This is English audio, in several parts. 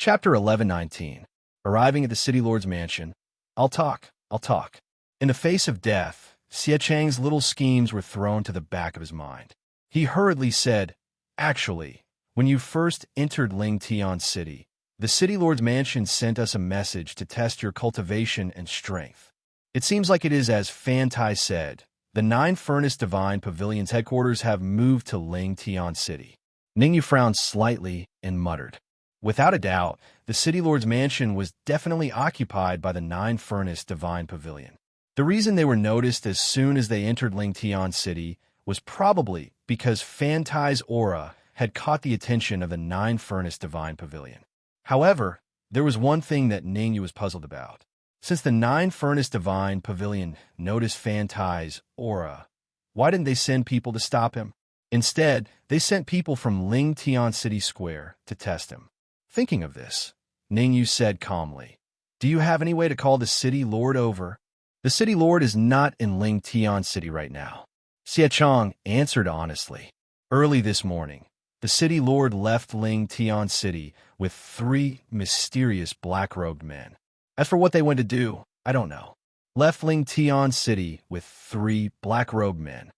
Chapter 1119. Arriving at the City Lord's mansion. I'll talk. In the face of death, Xie Chang's little schemes were thrown to the back of his mind. He hurriedly said, "Actually, when you first entered Ling Tian City, the City Lord's mansion sent us a message to test your cultivation and strength. It seems like it is as Fan Tai said. The 9-Furnace Divine Pavilion's headquarters have moved to Ling Tian City." Ningyu frowned slightly and muttered. Without a doubt, the City Lord's mansion was definitely occupied by the 9-Furnace Divine Pavilion. The reason they were noticed as soon as they entered Ling Tian City was probably because Fan Tai's aura had caught the attention of the 9-Furnace Divine Pavilion. However, there was one thing that Ningyu was puzzled about. Since the 9-Furnace Divine Pavilion noticed Fan Tai's aura, why didn't they send people to stop him? Instead, they sent people from Ling Tian City Square to test him. Thinking of this, Ningyu said calmly, "Do you have any way to call the City Lord over?" "The City Lord is not in Ling Tian City right now," Xie Chang answered honestly. "Early this morning, the City Lord left Ling Tian City with 3 mysterious black-robed men. As for what they went to do, I don't know." "Left Ling Tian City with 3 black-robed men?"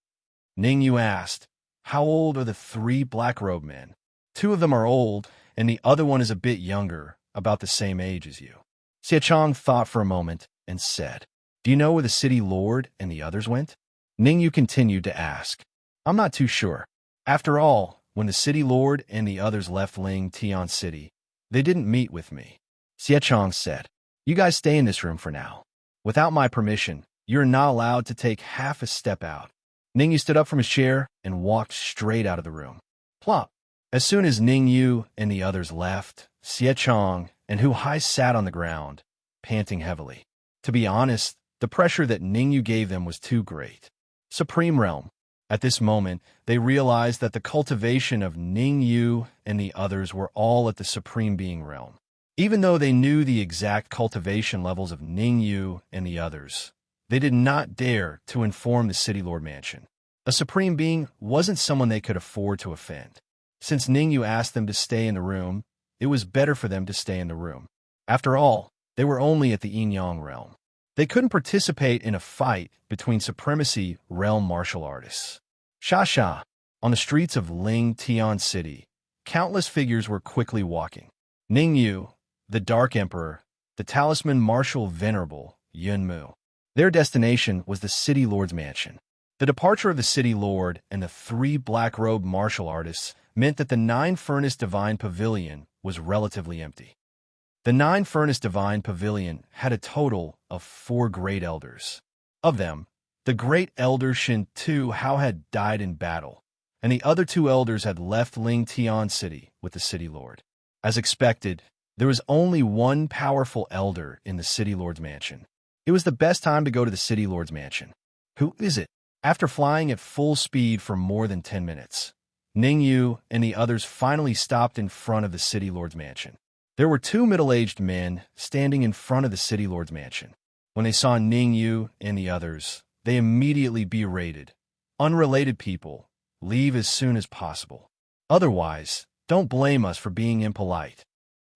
Ningyu asked. "How old are the 3 black-robed men?" "2 of them are old, and the other one is a bit younger, about the same age as you." Xie Chang thought for a moment and said, "Do you know where the City Lord and the others went?" Ningyu continued to ask, "I'm not too sure. After all, when the City Lord and the others left Ling Tian City, they didn't meet with me." Xie Chang said, "You guys stay in this room for now. Without my permission, you're not allowed to take half a step out." Ningyu stood up from his chair and walked straight out of the room. Plop! As soon as Ningyu and the others left, Xie Chang and Hu Hai sat on the ground, panting heavily. To be honest, the pressure that Ningyu gave them was too great. Supreme Realm. At this moment, they realized that the cultivation of Ningyu and the others were all at the Supreme Being Realm. Even though they knew the exact cultivation levels of Ningyu and the others, they did not dare to inform the City Lord Mansion. A Supreme Being wasn't someone they could afford to offend. Since Ningyu asked them to stay in the room, it was better for them to stay in the room. After all, they were only at the Yin-Yang Realm. They couldn't participate in a fight between Supremacy Realm martial artists. Sha. On the streets of Ling Tian City, countless figures were quickly walking. Ningyu, the Dark Emperor, the Talisman Marshal Venerable, Yunmu. Their destination was the City Lord's mansion. The departure of the City Lord and the 3 black-robed martial artists meant that the 9-Furnace Divine Pavilion was relatively empty. The 9-Furnace Divine Pavilion had a total of 4 Great Elders. Of them, the Great Elder Shin Tu Hao had died in battle, and the other 2 elders had left Ling Tian City with the City Lord. As expected, there was only one powerful elder in the City Lord's mansion. It was the best time to go to the City Lord's mansion. Who is it? After flying at full speed for more than 10 minutes, Ningyu and the others finally stopped in front of the City Lord's mansion. There were 2 middle-aged men standing in front of the City Lord's mansion. When they saw Ningyu and the others, they immediately berated. "Unrelated people, leave as soon as possible. Otherwise, don't blame us for being impolite."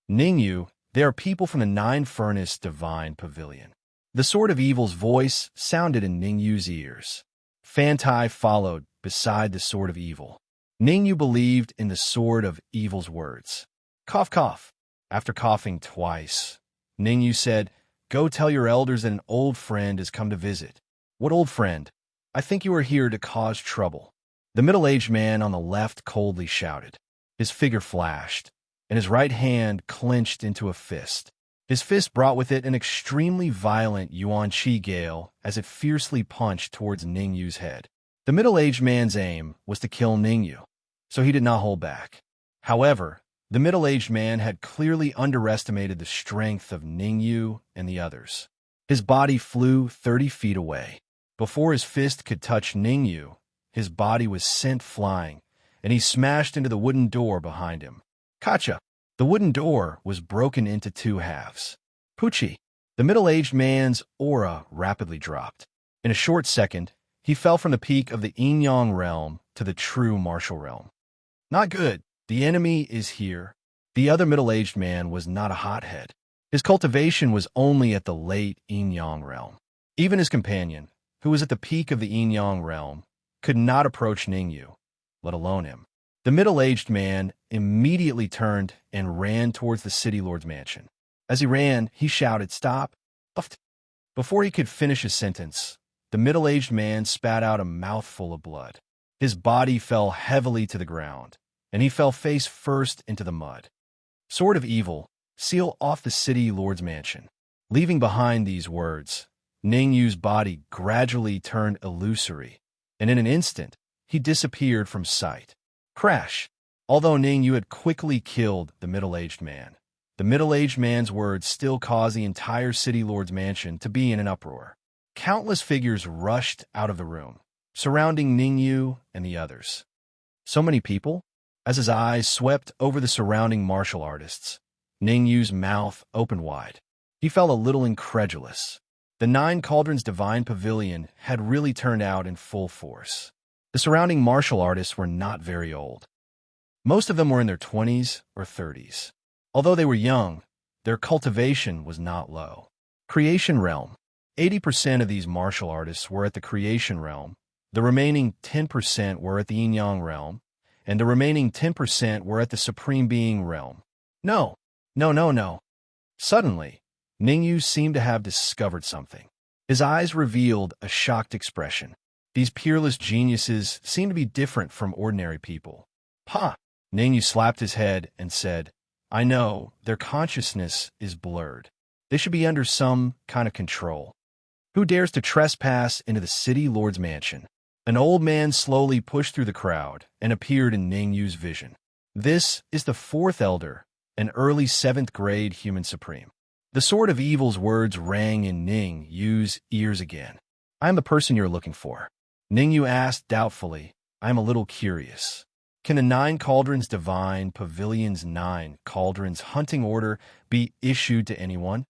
"Ningyu, they are people from the 9-Furnace Divine Pavilion." The Sword of Evil's voice sounded in Ningyu's ears. Fan Tai followed beside the Sword of Evil. Ningyu believed in the Sword of Evil's words. Cough, cough. After coughing twice, Ningyu said, "Go tell your elders that an old friend has come to visit." "What old friend? I think you are here to cause trouble." The middle-aged man on the left coldly shouted. His figure flashed, and his right hand clenched into a fist. His fist brought with it an extremely violent Yuan Qi gale as it fiercely punched towards Ningyu's head. The middle-aged man's aim was to kill Ningyu, so he did not hold back. However, the middle-aged man had clearly underestimated the strength of Ningyu and the others. His body flew 30 feet away. Before his fist could touch Ningyu, his body was sent flying, and he smashed into the wooden door behind him. Kacha! The wooden door was broken into 2 halves. Pucci! The middle-aged man's aura rapidly dropped. In a short second, he fell from the peak of the Yin-Yang realm to the true martial realm. Not good. The enemy is here. The other middle-aged man was not a hothead. His cultivation was only at the late yin-yang realm. Even his companion, who was at the peak of the yin-yang realm, could not approach Ningyu, let alone him. The middle-aged man immediately turned and ran towards the city lord's mansion. As he ran, he shouted, "Stop!" Before he could finish his sentence, the middle-aged man spat out a mouthful of blood. His body fell heavily to the ground, and he fell face first into the mud. Sword of evil, seal off the city lord's mansion. Leaving behind these words, Ningyu's body gradually turned illusory, and in an instant, he disappeared from sight. Crash! Although Ningyu had quickly killed the middle-aged man, the middle-aged man's words still caused the entire city lord's mansion to be in an uproar. Countless figures rushed out of the room, surrounding Ningyu and the others. So many people? As his eyes swept over the surrounding martial artists, Ningyu's mouth opened wide. He felt a little incredulous. The Nine Cauldrons Divine Pavilion had really turned out in full force. The surrounding martial artists were not very old. Most of them were in their 20s or 30s. Although they were young, their cultivation was not low. Creation Realm. 80% of these martial artists were at the Creation Realm, the remaining 10% were at the Yin-Yang Realm, and the remaining 10% were at the Supreme Being Realm. No. Suddenly, Ningyu seemed to have discovered something. His eyes revealed a shocked expression. These peerless geniuses seemed to be different from ordinary people. "Ha!" Ningyu slapped his head and said, "I know, their consciousness is blurred. They should be under some kind of control. Who dares to trespass into the city lord's mansion?" An old man slowly pushed through the crowd and appeared in Ningyu's vision. This is the fourth elder, an early 7th grade human supreme. The Sword of Evil's words rang in Ningyu's ears again. "I am the person you're looking for." Ningyu asked doubtfully, "I am a little curious. Can the Nine Cauldrons Divine Pavilion's 9 Cauldrons Hunting Order be issued to anyone?"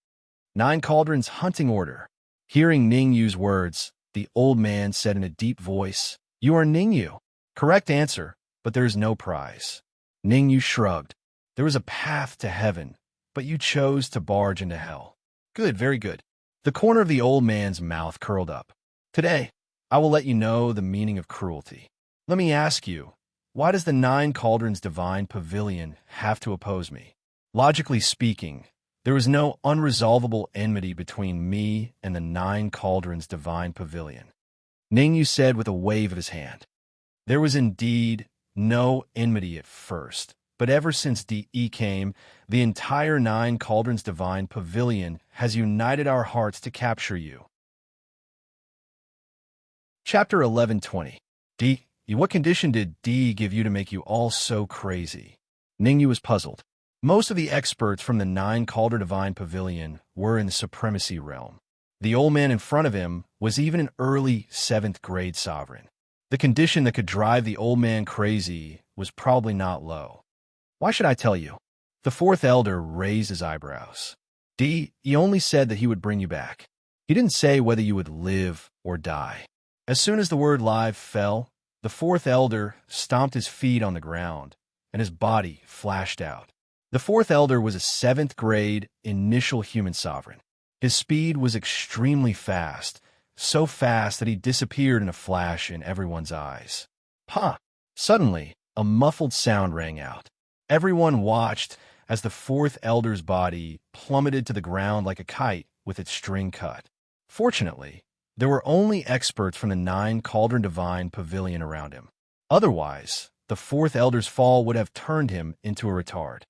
"9 Cauldrons Hunting Order." Hearing Ningyu's words, the old man said in a deep voice, "You are Ningyu." "Correct answer, but there is no prize." Ningyu shrugged. "There is a path to heaven, but you chose to barge into hell." "Good, very good." The corner of the old man's mouth curled up. "Today, I will let you know the meaning of cruelty. Let me ask you, why does the Nine Cauldrons Divine Pavilion have to oppose me? Logically speaking, there is no unresolvable enmity between me and the Nine Cauldrons Divine Pavilion." Ningyu said with a wave of his hand. "There was indeed no enmity at first, but ever since DE came, the entire Nine Cauldrons Divine Pavilion has united our hearts to capture you." Chapter 11:20. D. What condition did D give you to make you all so crazy? Ningyu was puzzled. Most of the experts from the Nine Cauldron Divine Pavilion were in the Supremacy Realm. The old man in front of him was even an early 7th grade sovereign. The condition that could drive the old man crazy was probably not low. "Why should I tell you?" The fourth elder raised his eyebrows. "D, he only said that he would bring you back. He didn't say whether you would live or die." As soon as the word live fell, the fourth elder stomped his feet on the ground, and his body flashed out. The fourth elder was a 7th grade initial human sovereign. His speed was extremely fast, so fast that he disappeared in a flash in everyone's eyes. "Ha!" Suddenly, a muffled sound rang out. Everyone watched as the fourth elder's body plummeted to the ground like a kite with its string cut. Fortunately, there were only experts from the Nine Cauldron Divine Pavilion around him. Otherwise, the fourth elder's fall would have turned him into a retard.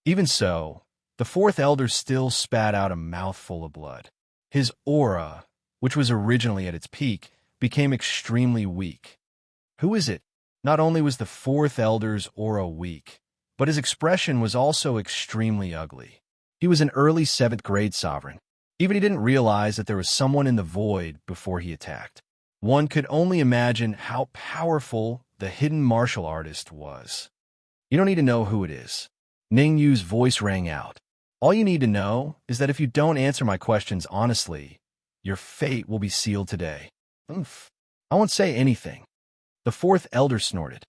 Even so, the fourth elder still spat out a mouthful of blood. His aura, which was originally at its peak, became extremely weak. Who is it? Not only was the fourth elder's aura weak, but his expression was also extremely ugly. He was an early 7th grade sovereign. Even he didn't realize that there was someone in the void before he attacked. One could only imagine how powerful the hidden martial artist was. "You don't need to know who it is." Ningyu's voice rang out. "All you need to know is that if you don't answer my questions honestly, your fate will be sealed today." "I won't say anything." The fourth elder snorted.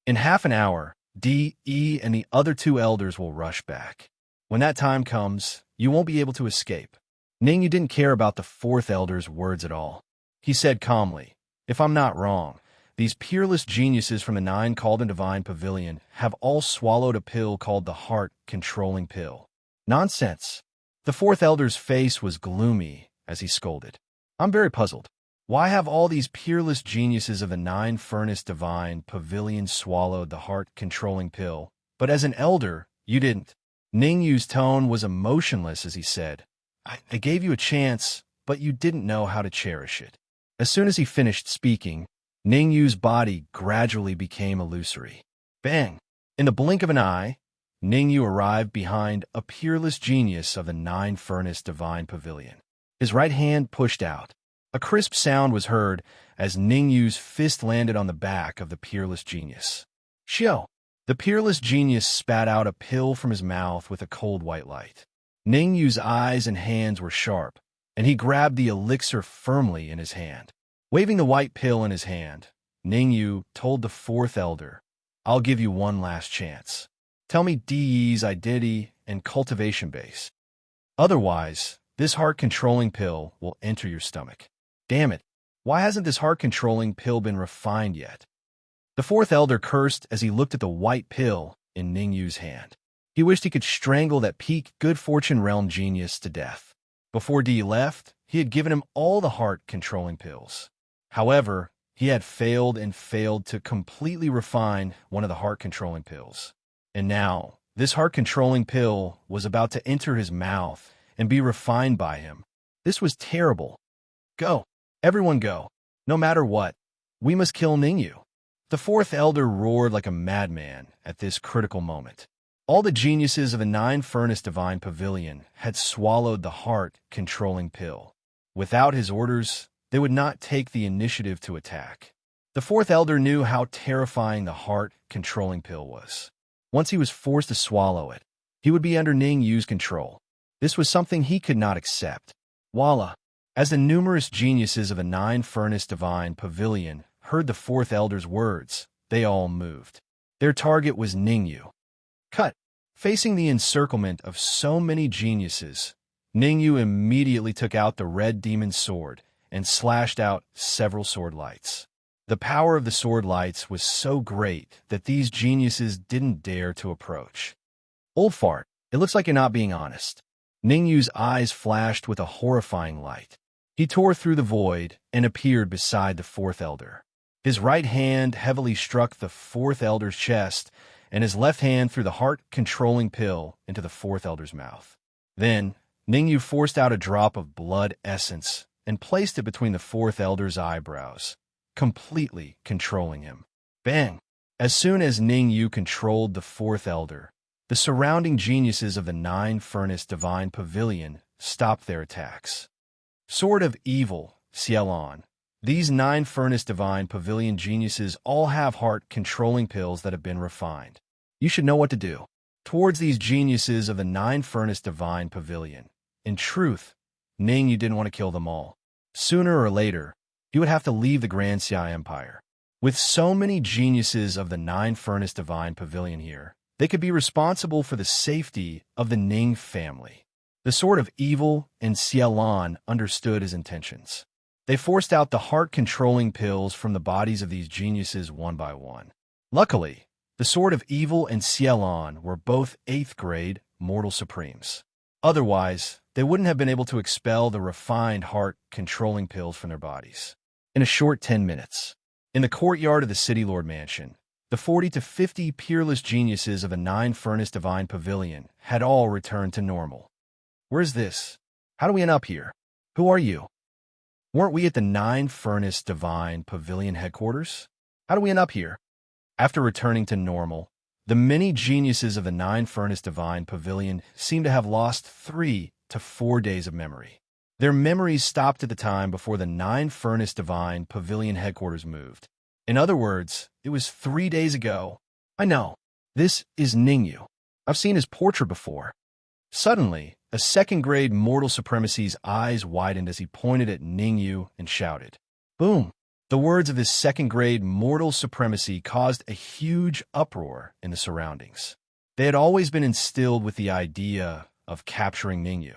In half an hour, D, E, and the other two elders will rush back. When that time comes, you won't be able to escape. Ningyu didn't care about the fourth elder's words at all. He said calmly, "If I'm not wrong, these peerless geniuses from the nine called in Divine Pavilion have all swallowed a pill called the heart-controlling pill." Nonsense. The fourth elder's face was gloomy as he scolded. "I'm very puzzled. Why have all these peerless geniuses of the nine-furnace Divine Pavilion swallowed the heart-controlling pill, but as an elder, you didn't?" Ningyu's tone was emotionless as he said, I gave you a chance, but you didn't know how to cherish it." As soon as he finished speaking, Ningyu's body gradually became illusory. Bang! In the blink of an eye, Ningyu arrived behind a peerless genius of the nine-furnace Divine Pavilion. His right hand pushed out. A crisp sound was heard as Ningyu's fist landed on the back of the peerless genius. Shio! The peerless genius spat out a pill from his mouth with a cold white light. Ningyu's eyes and hands were sharp, and he grabbed the elixir firmly in his hand. Waving the white pill in his hand, Ningyu told the fourth elder, "I'll give you one last chance. Tell me DE's identity and cultivation base. Otherwise, this heart-controlling pill will enter your stomach." Damn it, why hasn't this heart-controlling pill been refined yet? The fourth elder cursed as he looked at the white pill in Ningyu's hand. He wished he could strangle that peak good fortune realm genius to death. Before D left, he had given him all the heart-controlling pills. However, he had failed to completely refine one of the heart-controlling pills. And now, this heart-controlling pill was about to enter his mouth and be refined by him. This was terrible. Go. Everyone go. No matter what, we must kill Ningyu. The fourth elder roared like a madman at this critical moment. All the geniuses of the nine-furnace Divine Pavilion had swallowed the heart-controlling pill. Without his orders, they would not take the initiative to attack. The fourth elder knew how terrifying the heart-controlling pill was. Once he was forced to swallow it, he would be under Ningyu's control. This was something he could not accept. Voila! As the numerous geniuses of the nine-furnace Divine Pavilion heard the fourth elder's words, they all moved. Their target was Ningyu. Cut! Facing the encirclement of so many geniuses, Ningyu immediately took out the red demon sword and slashed out several sword lights. The power of the sword lights was so great that these geniuses didn't dare to approach. Old fart, it looks like you're not being honest. Ningyu's eyes flashed with a horrifying light. He tore through the void and appeared beside the fourth elder. His right hand heavily struck the fourth elder's chest, and his left hand threw the heart-controlling pill into the fourth elder's mouth. Then, Ningyu forced out a drop of blood essence and placed it between the fourth elder's eyebrows, completely controlling him. Bang! As soon as Ningyu controlled the fourth elder, the surrounding geniuses of the nine-furnace Divine Pavilion stopped their attacks. Sword of Evil, Cielon. These nine-furnace Divine Pavilion geniuses all have heart-controlling pills that have been refined. You should know what to do. Towards these geniuses of the nine-furnace Divine Pavilion. In truth, Ningyu didn't want to kill them all. Sooner or later, he would have to leave the Grand Xia Empire. With so many geniuses of the nine-furnace Divine Pavilion here, they could be responsible for the safety of the Ning family. The Sword of Evil and Cielon understood his intentions. They forced out the heart-controlling pills from the bodies of these geniuses one by one. Luckily, the Sword of Evil and Cielon were both 8th grade mortal supremes. Otherwise, they wouldn't have been able to expel the refined heart-controlling pills from their bodies. In a short 10 minutes, in the courtyard of the City Lord Mansion, the 40 to 50 peerless geniuses of a nine-furnace Divine Pavilion had all returned to normal. Where's this? How do we end up here? Who are you? Weren't we at the nine-furnace Divine Pavilion headquarters? How do we end up here? After returning to normal, the many geniuses of the nine-furnace Divine Pavilion seemed to have lost 3 to 4 days of memory. Their memories stopped at the time before the nine-furnace Divine Pavilion headquarters moved. In other words, it was 3 days ago. I know. This is Ningyu. I've seen his portrait before. Suddenly, a second-grade mortal supremacy's eyes widened as he pointed at Ningyu and shouted, "Boom! The words of this second-grade mortal supremacy caused a huge uproar in the surroundings. They had always been instilled with the idea of capturing Ningyu.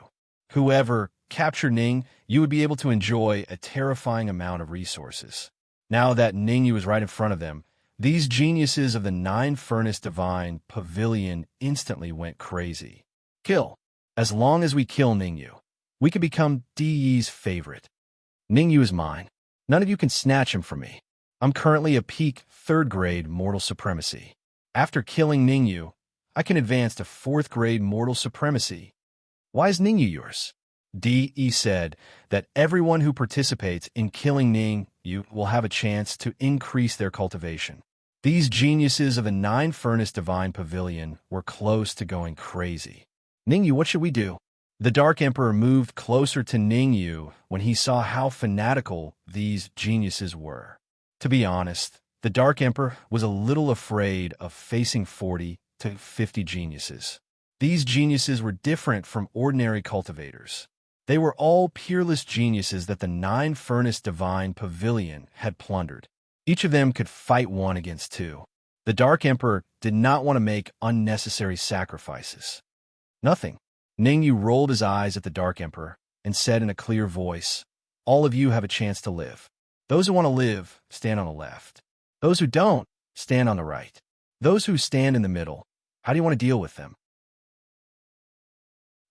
Whoever captured Ning, you would be able to enjoy a terrifying amount of resources. Now that Ningyu was right in front of them, these geniuses of the Nine-Furnace Divine Pavilion instantly went crazy. Kill. As long as we kill Ningyu, we can become De's favorite. Ningyu is mine. None of you can snatch him from me. I'm currently a peak third-grade mortal supremacy. After killing Ningyu, I can advance to fourth-grade mortal supremacy. Why is Ningyu yours? De said that everyone who participates in killing Ningyu will have a chance to increase their cultivation. These geniuses of the Nine-Furnace Divine Pavilion were close to going crazy. Ningyu, what should we do? The Dark Emperor moved closer to Ningyu when he saw how fanatical these geniuses were. To be honest, the Dark Emperor was a little afraid of facing 40 to 50 geniuses. These geniuses were different from ordinary cultivators. They were all peerless geniuses that the Nine-Furnace Divine Pavilion had plundered. Each of them could fight one against two. The Dark Emperor did not want to make unnecessary sacrifices. Nothing. Ningyu rolled his eyes at the Dark Emperor and said in a clear voice, "All of you have a chance to live. Those who want to live, stand on the left. Those who don't, stand on the right. Those who stand in the middle, how do you want to deal with them?"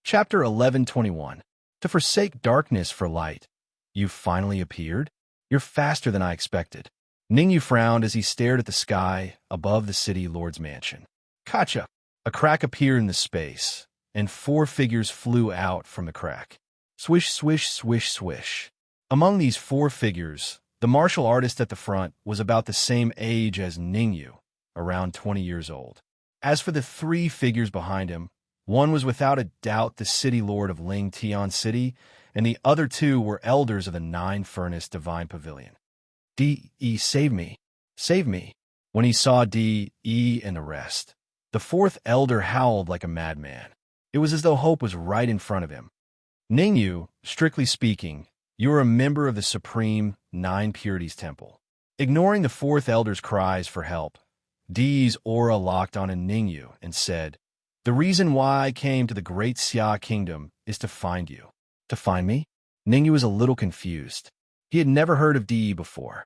Chapter 11:21. To forsake darkness for light. You finally appeared? You're faster than I expected. Ningyu frowned as he stared at the sky above the city lord's mansion. Kacha! A crack appeared in the space, and 4 figures flew out from the crack. Swish, swish, swish, swish. Among these 4 figures, the martial artist at the front was about the same age as Ningyu, around 20 years old. As for the 3 figures behind him, one was without a doubt the city lord of Ling Tian City, and the other 2 were elders of the Nine-Furnace Divine Pavilion. De, save me, save me. When he saw De and the rest, the 4th elder howled like a madman. It was as though hope was right in front of him. Ningyu, strictly speaking, you are a member of the Supreme Nine Purities Temple. Ignoring the 4th elder's cries for help, De's aura locked on a Ningyu and said, "The reason why I came to the Great Xia Kingdom is to find you." To find me? Ningyu was a little confused. He had never heard of De before.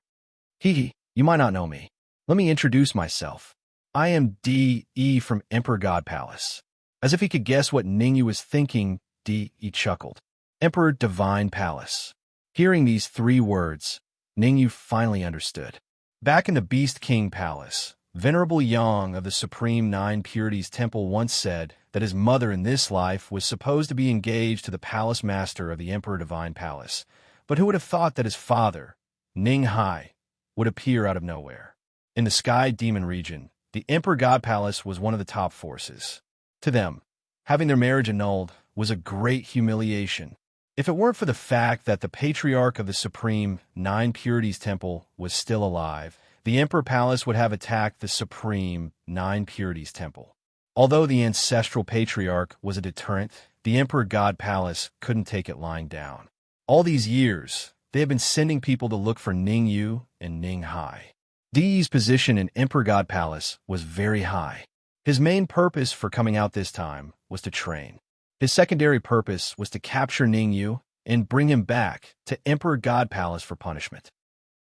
You might not know me. Let me introduce myself. I am De from Emperor God Palace. As if he could guess what Ningyu was thinking, De chuckled. Emperor Divine Palace. Hearing these 3 words, Ningyu finally understood. Back in the Beast King Palace, Venerable Yang of the Supreme Nine Purities Temple once said that his mother in this life was supposed to be engaged to the palace master of the Emperor Divine Palace, but who would have thought that his father, Ning Hai, would appear out of nowhere? In the Sky Demon region, the Emperor God Palace was one of the top forces. To them, having their marriage annulled was a great humiliation. If it weren't for the fact that the Patriarch of the Supreme Nine Purities Temple was still alive, the Emperor Palace would have attacked the Supreme Nine Purities Temple. Although the ancestral Patriarch was a deterrent, the Emperor God Palace couldn't take it lying down. All these years, they had been sending people to look for Ningyu and Ning Hai. De's position in Emperor God Palace was very high. His main purpose for coming out this time was to train. His secondary purpose was to capture Ningyu and bring him back to Emperor God Palace for punishment.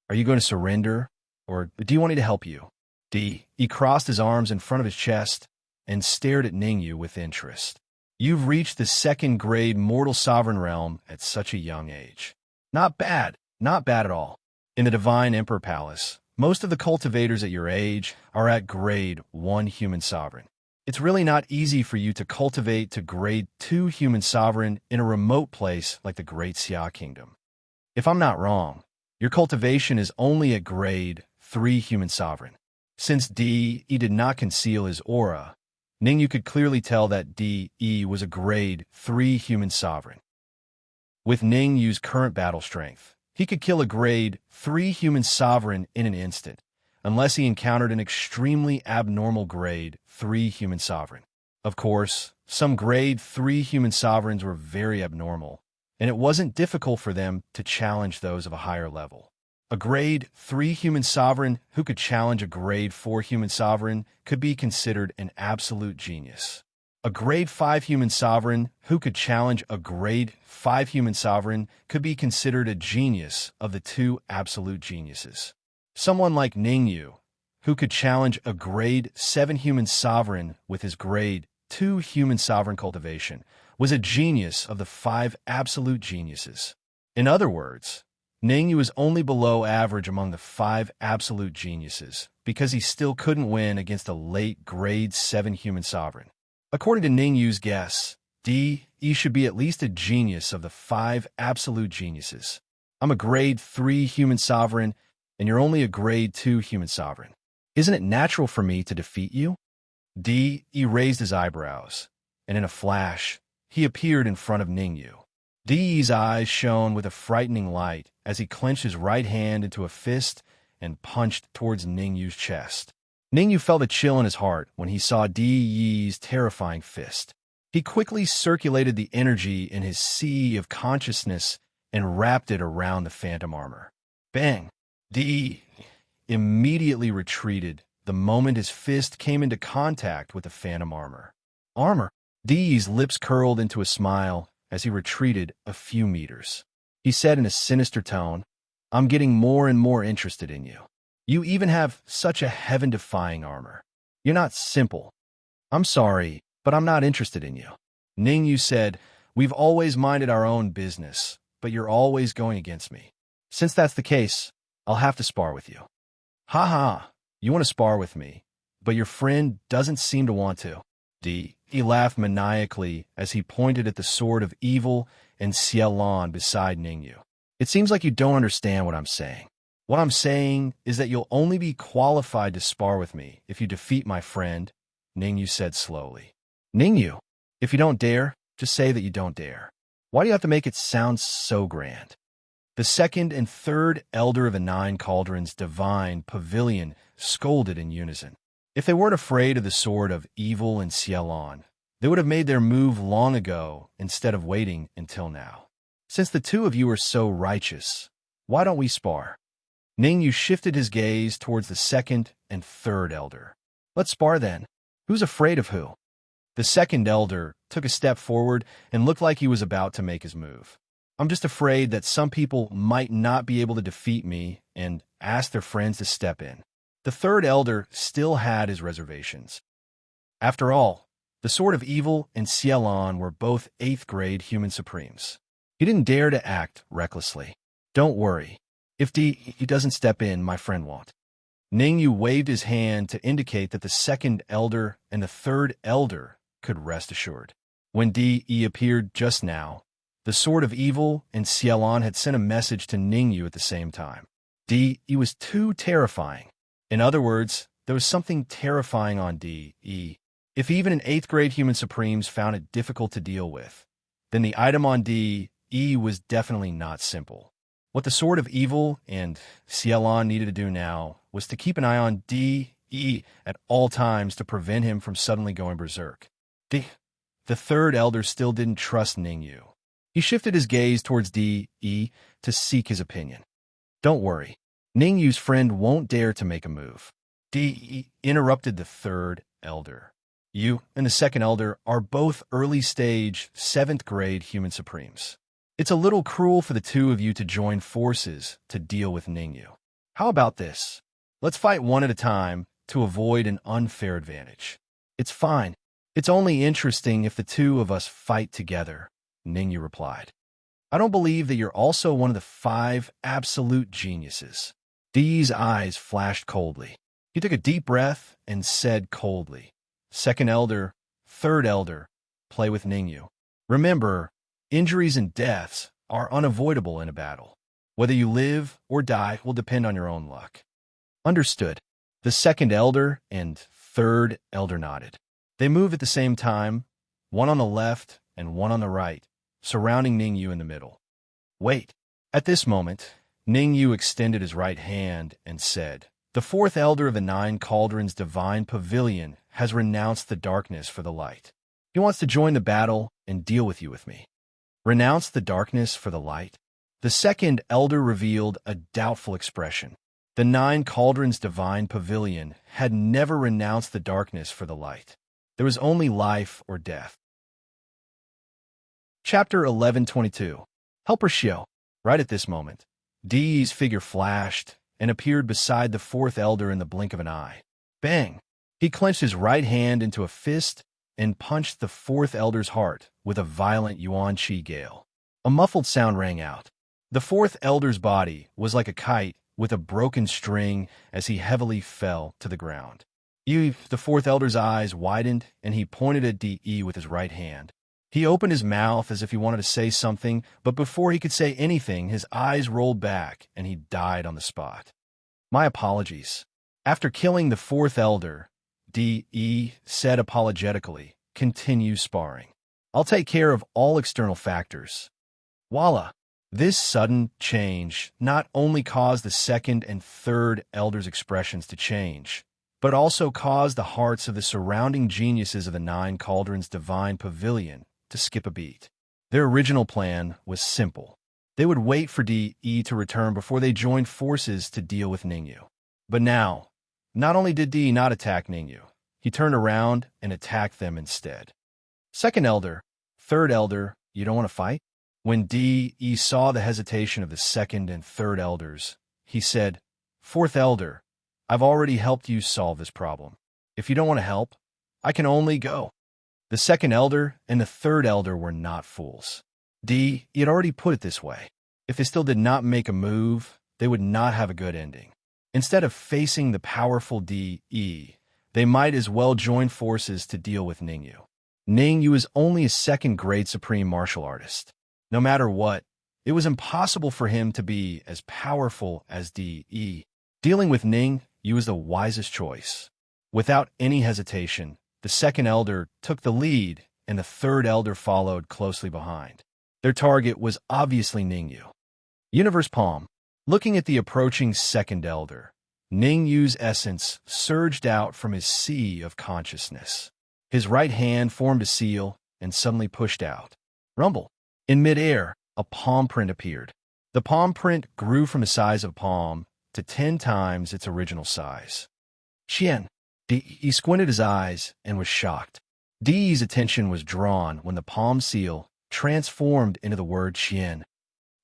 Are you going to surrender, or do you want me to help you? He crossed his arms in front of his chest and stared at Ningyu with interest. You've reached the 2nd grade mortal sovereign realm at such a young age. Not bad at all. In the Divine Emperor Palace, most of the cultivators at your age are at grade 1 human sovereign. It's really not easy for you to cultivate to grade 2 human sovereign in a remote place like the Great Xia Kingdom. If I'm not wrong, your cultivation is only at grade 3 human sovereign. Since De did not conceal his aura, Ningyu could clearly tell that De was a grade 3 human sovereign. With Ningyu's current battle strength, he could kill a grade 3 human sovereign in an instant, unless he encountered an extremely abnormal grade 3 human sovereign. Of course, some grade 3 human sovereigns were very abnormal, and it wasn't difficult for them to challenge those of a higher level. A grade 3 human sovereign who could challenge a grade 4 human sovereign could be considered an absolute genius. A grade 5 human sovereign who could challenge a grade 5 human sovereign could be considered a genius of the two absolute geniuses. Someone like Ningyu, who could challenge a grade 7 human sovereign with his grade 2 human sovereign cultivation, was a genius of the 5 absolute geniuses. In other words, Ningyu is only below average among the 5 absolute geniuses because he still couldn't win against a late grade 7 human sovereign. According to Ningyu's guess, he should be at least a genius of the 5 absolute geniuses. I'm a grade 3 human sovereign, and you're only a grade 2 human sovereign. Isn't it natural for me to defeat you? He raised his eyebrows, and in a flash, he appeared in front of Ningyu. Di's eyes shone with a frightening light as he clenched his right hand into a fist and punched towards Ningyu's chest. Ningyu felt a chill in his heart when he saw Di's terrifying fist. He quickly circulated the energy in his sea of consciousness and wrapped it around the phantom armor. Bang! Di immediately retreated the moment his fist came into contact with the phantom armor. Armor! Di's lips curled into a smile as he retreated a few meters. He said in a sinister tone, "I'm getting more and more interested in you. You even have such a heaven-defying armor. You're not simple. I'm sorry, but I'm not interested in you." Ningyu said, "We've always minded our own business, but you're always going against me. Since that's the case, I'll have to spar with you." "Ha ha, you want to spar with me, but your friend doesn't seem to want to." He laughed maniacally as he pointed at the sword of evil and Xiaolon beside Ningyu. "It seems like you don't understand what I'm saying. What I'm saying is that you'll only be qualified to spar with me if you defeat my friend," Ningyu said slowly. "Ningyu, if you don't dare, just say that you don't dare. Why do you have to make it sound so grand?" The second and third elder of the 9 cauldrons divine pavilion scolded in unison. If they weren't afraid of the sword of evil and Xiaolon, they would have made their move long ago instead of waiting until now. "Since the two of you are so righteous, why don't we spar?" Ningyu shifted his gaze towards the second and third elder. "Let's spar then. Who's afraid of who?" The second elder took a step forward and looked like he was about to make his move. "I'm just afraid that some people might not be able to defeat me and ask their friends to step in." The third elder still had his reservations. After all, the Sword of Evil and Xiaolon were both 8th grade human supremes. He didn't dare to act recklessly. "Don't worry. If he doesn't step in, my friend won't." Ningyu waved his hand to indicate that the second elder and the third elder could rest assured. When Di appeared just now, the Sword of Evil and Xiaolon had sent a message to Ningyu at the same time. Di was too terrifying. In other words, there was something terrifying on Di. If even an 8th grade human supremes found it difficult to deal with, then the item on Di was definitely not simple. What the Sword of Evil and Xiaolon needed to do now was to keep an eye on Di at all times to prevent him from suddenly going berserk. The third elder still didn't trust Ningyu. He shifted his gaze towards Di to seek his opinion. "Don't worry. Ningyu's friend won't dare to make a move." Di interrupted the third elder. "You and the second elder are both early-stage 7th grade human supremes. It's a little cruel for the two of you to join forces to deal with Ningyu. How about this? Let's fight one at a time to avoid an unfair advantage." "It's fine. It's only interesting if the two of us fight together," Ningyu replied. "I don't believe that you're also one of the 5 absolute geniuses." Di's eyes flashed coldly. He took a deep breath and said coldly, "Second elder, third elder, play with Ningyu. Remember, injuries and deaths are unavoidable in a battle. Whether you live or die will depend on your own luck." "Understood." The second elder and third elder nodded. They moved at the same time, one on the left and one on the right, surrounding Ningyu in the middle. "Wait." At this moment, Ningyu extended his right hand and said, "The 4th elder of the 9 cauldrons divine pavilion has renounced the darkness for the light. He wants to join the battle and deal with you with me." "Renounce the darkness for the light?" The second elder revealed a doubtful expression. The nine cauldrons' divine pavilion had never renounced the darkness for the light. There was only life or death. Chapter 11:22. Helper Xiao. Right at this moment, Di's figure flashed and appeared beside the fourth elder in the blink of an eye. Bang! He clenched his right hand into a fist and punched the fourth elder's heart with a violent yuan qi gale. A muffled sound rang out. The fourth elder's body was like a kite with a broken string as he heavily fell to the ground. The fourth elder's eyes widened, and he pointed at Di with his right hand. He opened his mouth as if he wanted to say something, but before he could say anything, his eyes rolled back, and he died on the spot. My apologies. After killing the fourth elder, Di said apologetically, continue sparring. I'll take care of all external factors. Voila! This sudden change not only caused the second and third elders' expressions to change, but also caused the hearts of the surrounding geniuses of the Nine Cauldrons' divine pavilion to skip a beat. Their original plan was simple. They would wait for Di to return before they joined forces to deal with Ningyu. But now, not only did Di not attack Ningyu, he turned around and attacked them instead. Second elder, third elder, you don't want to fight? When Di saw the hesitation of the second and third elders, he said, Fourth elder, I've already helped you solve this problem. If you don't want to help, I can only go. The second elder and the third elder were not fools. Di had already put it this way. If they still did not make a move, they would not have a good ending. Instead of facing the powerful Di, they might as well join forces to deal with Ningyu. Ningyu is only a second-grade supreme martial artist. No matter what, it was impossible for him to be as powerful as Di. Dealing with Ningyu was the wisest choice. Without any hesitation, the second elder took the lead, and the third elder followed closely behind. Their target was obviously Ningyu. Universe Palm. Looking at the approaching second elder, Ningyu's essence surged out from his sea of consciousness. His right hand formed a seal and suddenly pushed out. Rumble. In midair, a palm print appeared. The palm print grew from the size of a palm to 10 times its original size. Qian. He squinted his eyes and was shocked. Di's attention was drawn when the palm seal transformed into the word Qian.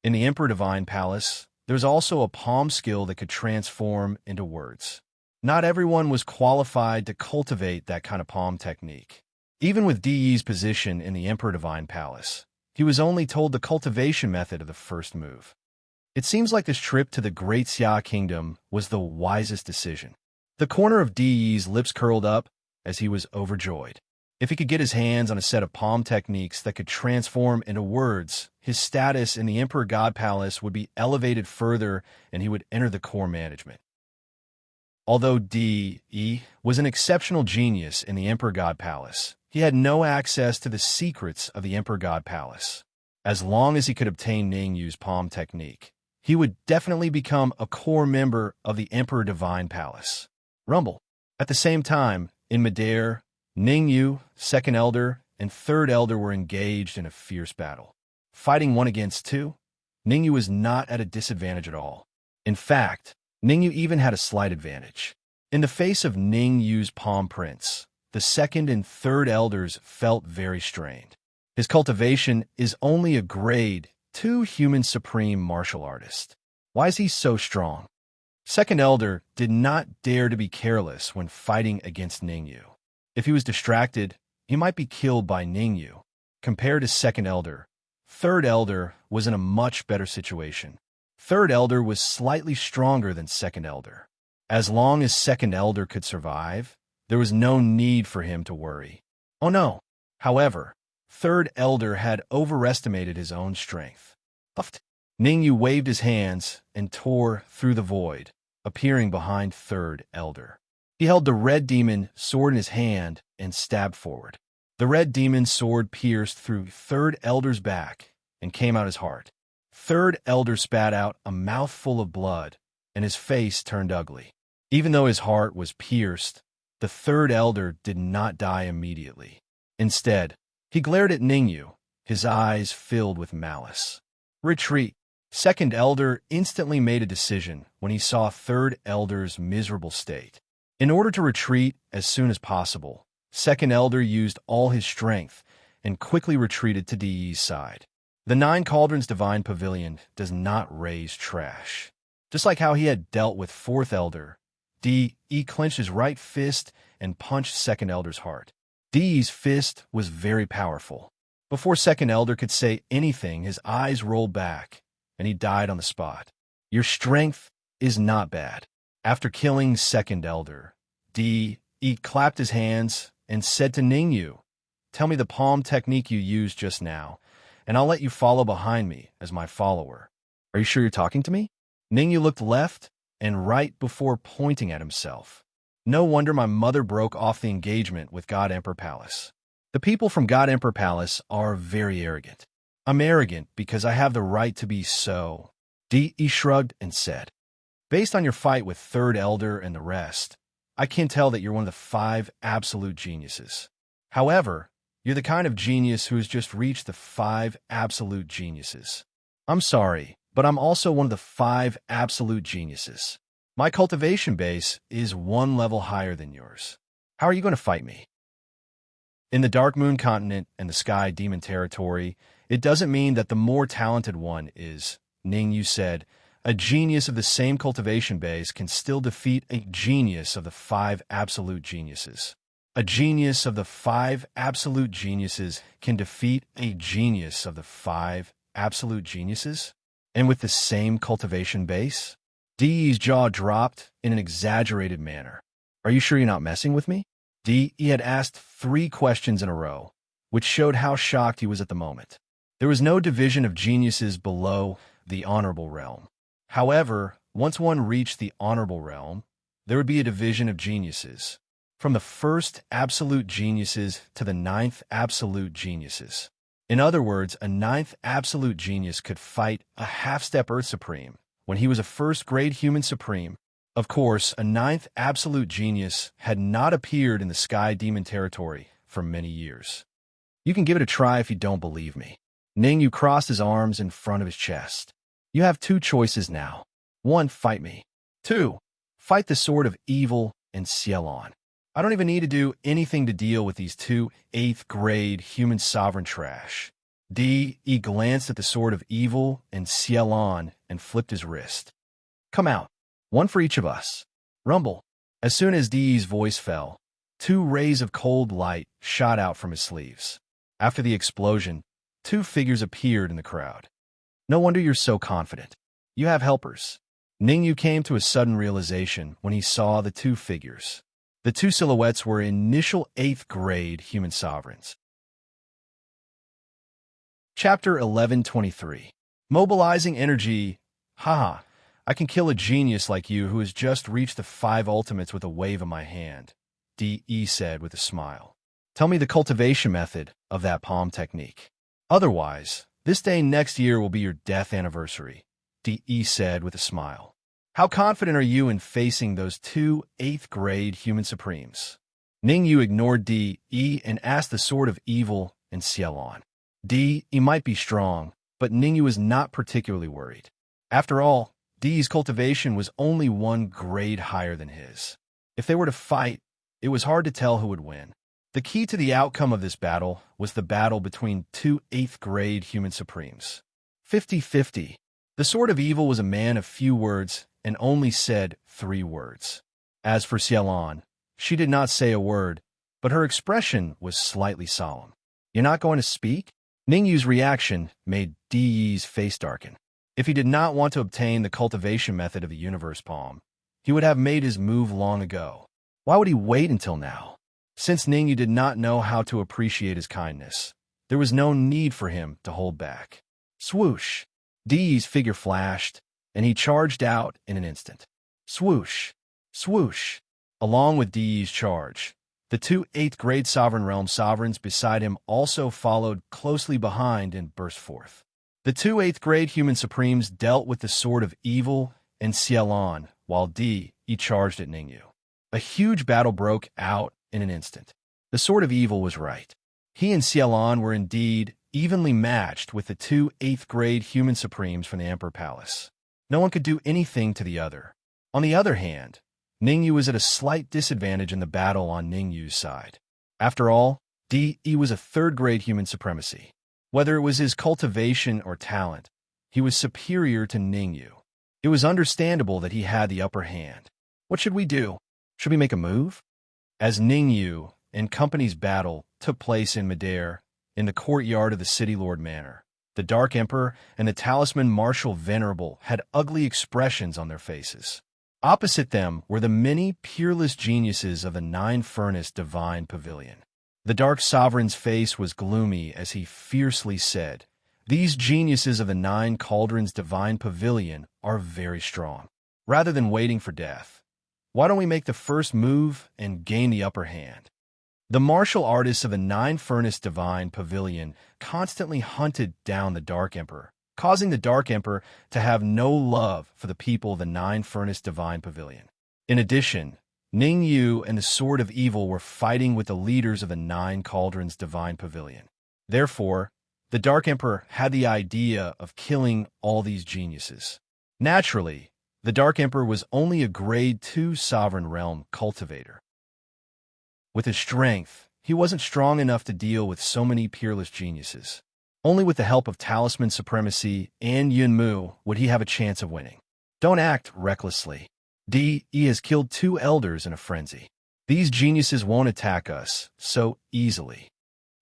In the Emperor Divine Palace, there was also a palm skill that could transform into words. Not everyone was qualified to cultivate that kind of palm technique. Even with Di's position in the Emperor Divine Palace, he was only told the cultivation method of the first move. It seems like this trip to the Great Xia Kingdom was the wisest decision. The corner of Di's lips curled up as he was overjoyed. If he could get his hands on a set of palm techniques that could transform into words, his status in the Emperor God Palace would be elevated further and he would enter the core management. Although Di was an exceptional genius in the Emperor God Palace, he had no access to the secrets of the Emperor God Palace. As long as he could obtain Ningyu's palm technique, he would definitely become a core member of the Emperor Divine Palace. Rumble. At the same time, in midair, Ningyu, second elder, and third elder were engaged in a fierce battle. Fighting 1 against 2, Ningyu was not at a disadvantage at all. In fact, Ningyu even had a slight advantage. In the face of Ningyu's palm prints, the second and third elders felt very strained. His cultivation is only a grade 2 human supreme martial artist. Why is he so strong? Second elder did not dare to be careless when fighting against Ningyu. If he was distracted, he might be killed by Ningyu. Compared to second elder, third elder was in a much better situation. Third elder was slightly stronger than second elder. As long as second elder could survive, there was no need for him to worry. Oh no! However, third elder had overestimated his own strength. Puffed. Ningyu waved his hands and tore through the void, appearing behind third elder. He held the red demon sword in his hand and stabbed forward. The red demon sword pierced through third elder's back and came out his heart. Third elder spat out a mouthful of blood, and his face turned ugly. Even though his heart was pierced, the third elder did not die immediately. Instead, he glared at Ningyu, his eyes filled with malice. Retreat. Second Elder instantly made a decision when he saw Third Elder's miserable state. In order to retreat as soon as possible, Second Elder used all his strength and quickly retreated to Dee's side. The Nine Cauldrons Divine Pavilion does not raise trash. Just like how he had dealt with Fourth Elder, Dee clenched his right fist and punched Second Elder's heart. Dee's fist was very powerful. Before Second Elder could say anything, his eyes rolled back, and he died on the spot. Your strength is not bad. After killing Second Elder, Dee clapped his hands and said to Ningyu, "Tell me the palm technique you used just now, and I'll let you follow behind me as my follower." "Are you sure you're talking to me?" Ningyu looked left and right before pointing at himself. No wonder my mother broke off the engagement with God Emperor Palace. The people from God Emperor Palace are very arrogant. I'm arrogant because I have the right to be so. Dee shrugged and said, "Based on your fight with Third Elder and the rest, I can tell that you're one of the 5 absolute geniuses. However, you're the kind of genius who has just reached the 5 absolute geniuses. I'm sorry, but I'm also one of the 5 absolute geniuses. My cultivation base is 1 level higher than yours. How are you going to fight me?" In the Dark Moon Continent and the Sky Demon Territory, it doesn't mean that the more talented one is, Ningyu said, a genius of the same cultivation base can still defeat a genius of the 5 absolute geniuses. A genius of the 5 absolute geniuses can defeat a genius of the 5 absolute geniuses? And with the same cultivation base? Dee's jaw dropped in an exaggerated manner. "Are you sure you're not messing with me?" Dee had asked 3 questions in a row, which showed how shocked he was at the moment. There was no division of geniuses below the honorable realm. However, once one reached the honorable realm, there would be a division of geniuses, from the 1st absolute geniuses to the 9th absolute geniuses. In other words, a 9th absolute genius could fight a half-step Earth Supreme when he was a 1st-grade human supreme. Of course, a 9th absolute genius had not appeared in the Sky Demon Territory for many years. "You can give it a try if you don't believe me." Ningyu crossed his arms in front of his chest. "You have 2 choices now. 1, fight me. 2, fight the Sword of Evil and Cielon. I don't even need to do anything to deal with these 2 8th-grade human sovereign trash." Dee glanced at the Sword of Evil and Cielon and flipped his wrist. "Come out. 1 for each of us. Rumble." As soon as Dee's voice fell, 2 rays of cold light shot out from his sleeves. After the explosion, 2 figures appeared in the crowd. "No wonder you're so confident. You have helpers." Ningyu came to a sudden realization when he saw the 2 figures. The 2 silhouettes were initial 8th-grade human sovereigns. Chapter 1123. Mobilizing Energy. Haha, I can kill a genius like you who has just reached the 5 ultimates with a wave of my hand, Dee said with a smile. "Tell me the cultivation method of that palm technique. Otherwise, this day next year will be your death anniversary," Dee said with a smile. "How confident are you in facing those 2 8th-grade human supremes?" Ningyu ignored Dee and asked the Sword of Evil and Cielon. Dee might be strong, but Ningyu was not particularly worried. After all, Dee's cultivation was only 1 grade higher than his. If they were to fight, it was hard to tell who would win. The key to the outcome of this battle was the battle between 2 8th-grade human supremes. 50-50. The Sword of Evil was a man of few words and only said 3 words. As for Cielon, she did not say a word, but her expression was slightly solemn. "You're not going to speak?" Ningyu's reaction made Dee's face darken. If he did not want to obtain the cultivation method of the universe palm, he would have made his move long ago. Why would he wait until now? Since Ningyu did not know how to appreciate his kindness, there was no need for him to hold back. Swoosh! Dee's figure flashed, and he charged out in an instant. Swoosh! Swoosh! Along with Dee's charge, the 2 8th-grade Sovereign Realm sovereigns beside him also followed closely behind and burst forth. The 2 8th-grade human supremes dealt with the Sword of Evil and Cielon, while Dee charged at Ningyu. A huge battle broke out in an instant. The Sword of Evil was right. He and Cielon were indeed evenly matched with the two 8th-grade human supremes from the Emperor Palace. No one could do anything to the other. On the other hand, Ningyu was at a slight disadvantage in the battle on Ningyu's side. After all, De was a 3rd-grade human supremacy. Whether it was his cultivation or talent, he was superior to Ningyu. It was understandable that he had the upper hand. What should we do? Should we make a move? As Ningyu and company's battle took place in midair, in the courtyard of the City Lord Manor, the Dark Emperor and the Talisman Marshal Venerable had ugly expressions on their faces. Opposite them were the many peerless geniuses of the Nine-Furnace Divine Pavilion. The Dark Sovereign's face was gloomy as he fiercely said, "These geniuses of the Nine Cauldrons Divine Pavilion are very strong. Rather than waiting for death, why don't we make the first move and gain the upper hand?" The martial artists of the Nine-Furnace Divine Pavilion constantly hunted down the Dark Emperor, causing the Dark Emperor to have no love for the people of the Nine-Furnace Divine Pavilion. In addition, Ningyu and the Sword of Evil were fighting with the leaders of the Nine Cauldrons Divine Pavilion. Therefore, the Dark Emperor had the idea of killing all these geniuses. Naturally, the Dark Emperor was only a Grade 2 Sovereign Realm cultivator. With his strength, he wasn't strong enough to deal with so many peerless geniuses. Only with the help of Talisman Supremacy and Yunmu would he have a chance of winning. Don't act recklessly. De has killed 2 elders in a frenzy. These geniuses won't attack us so easily.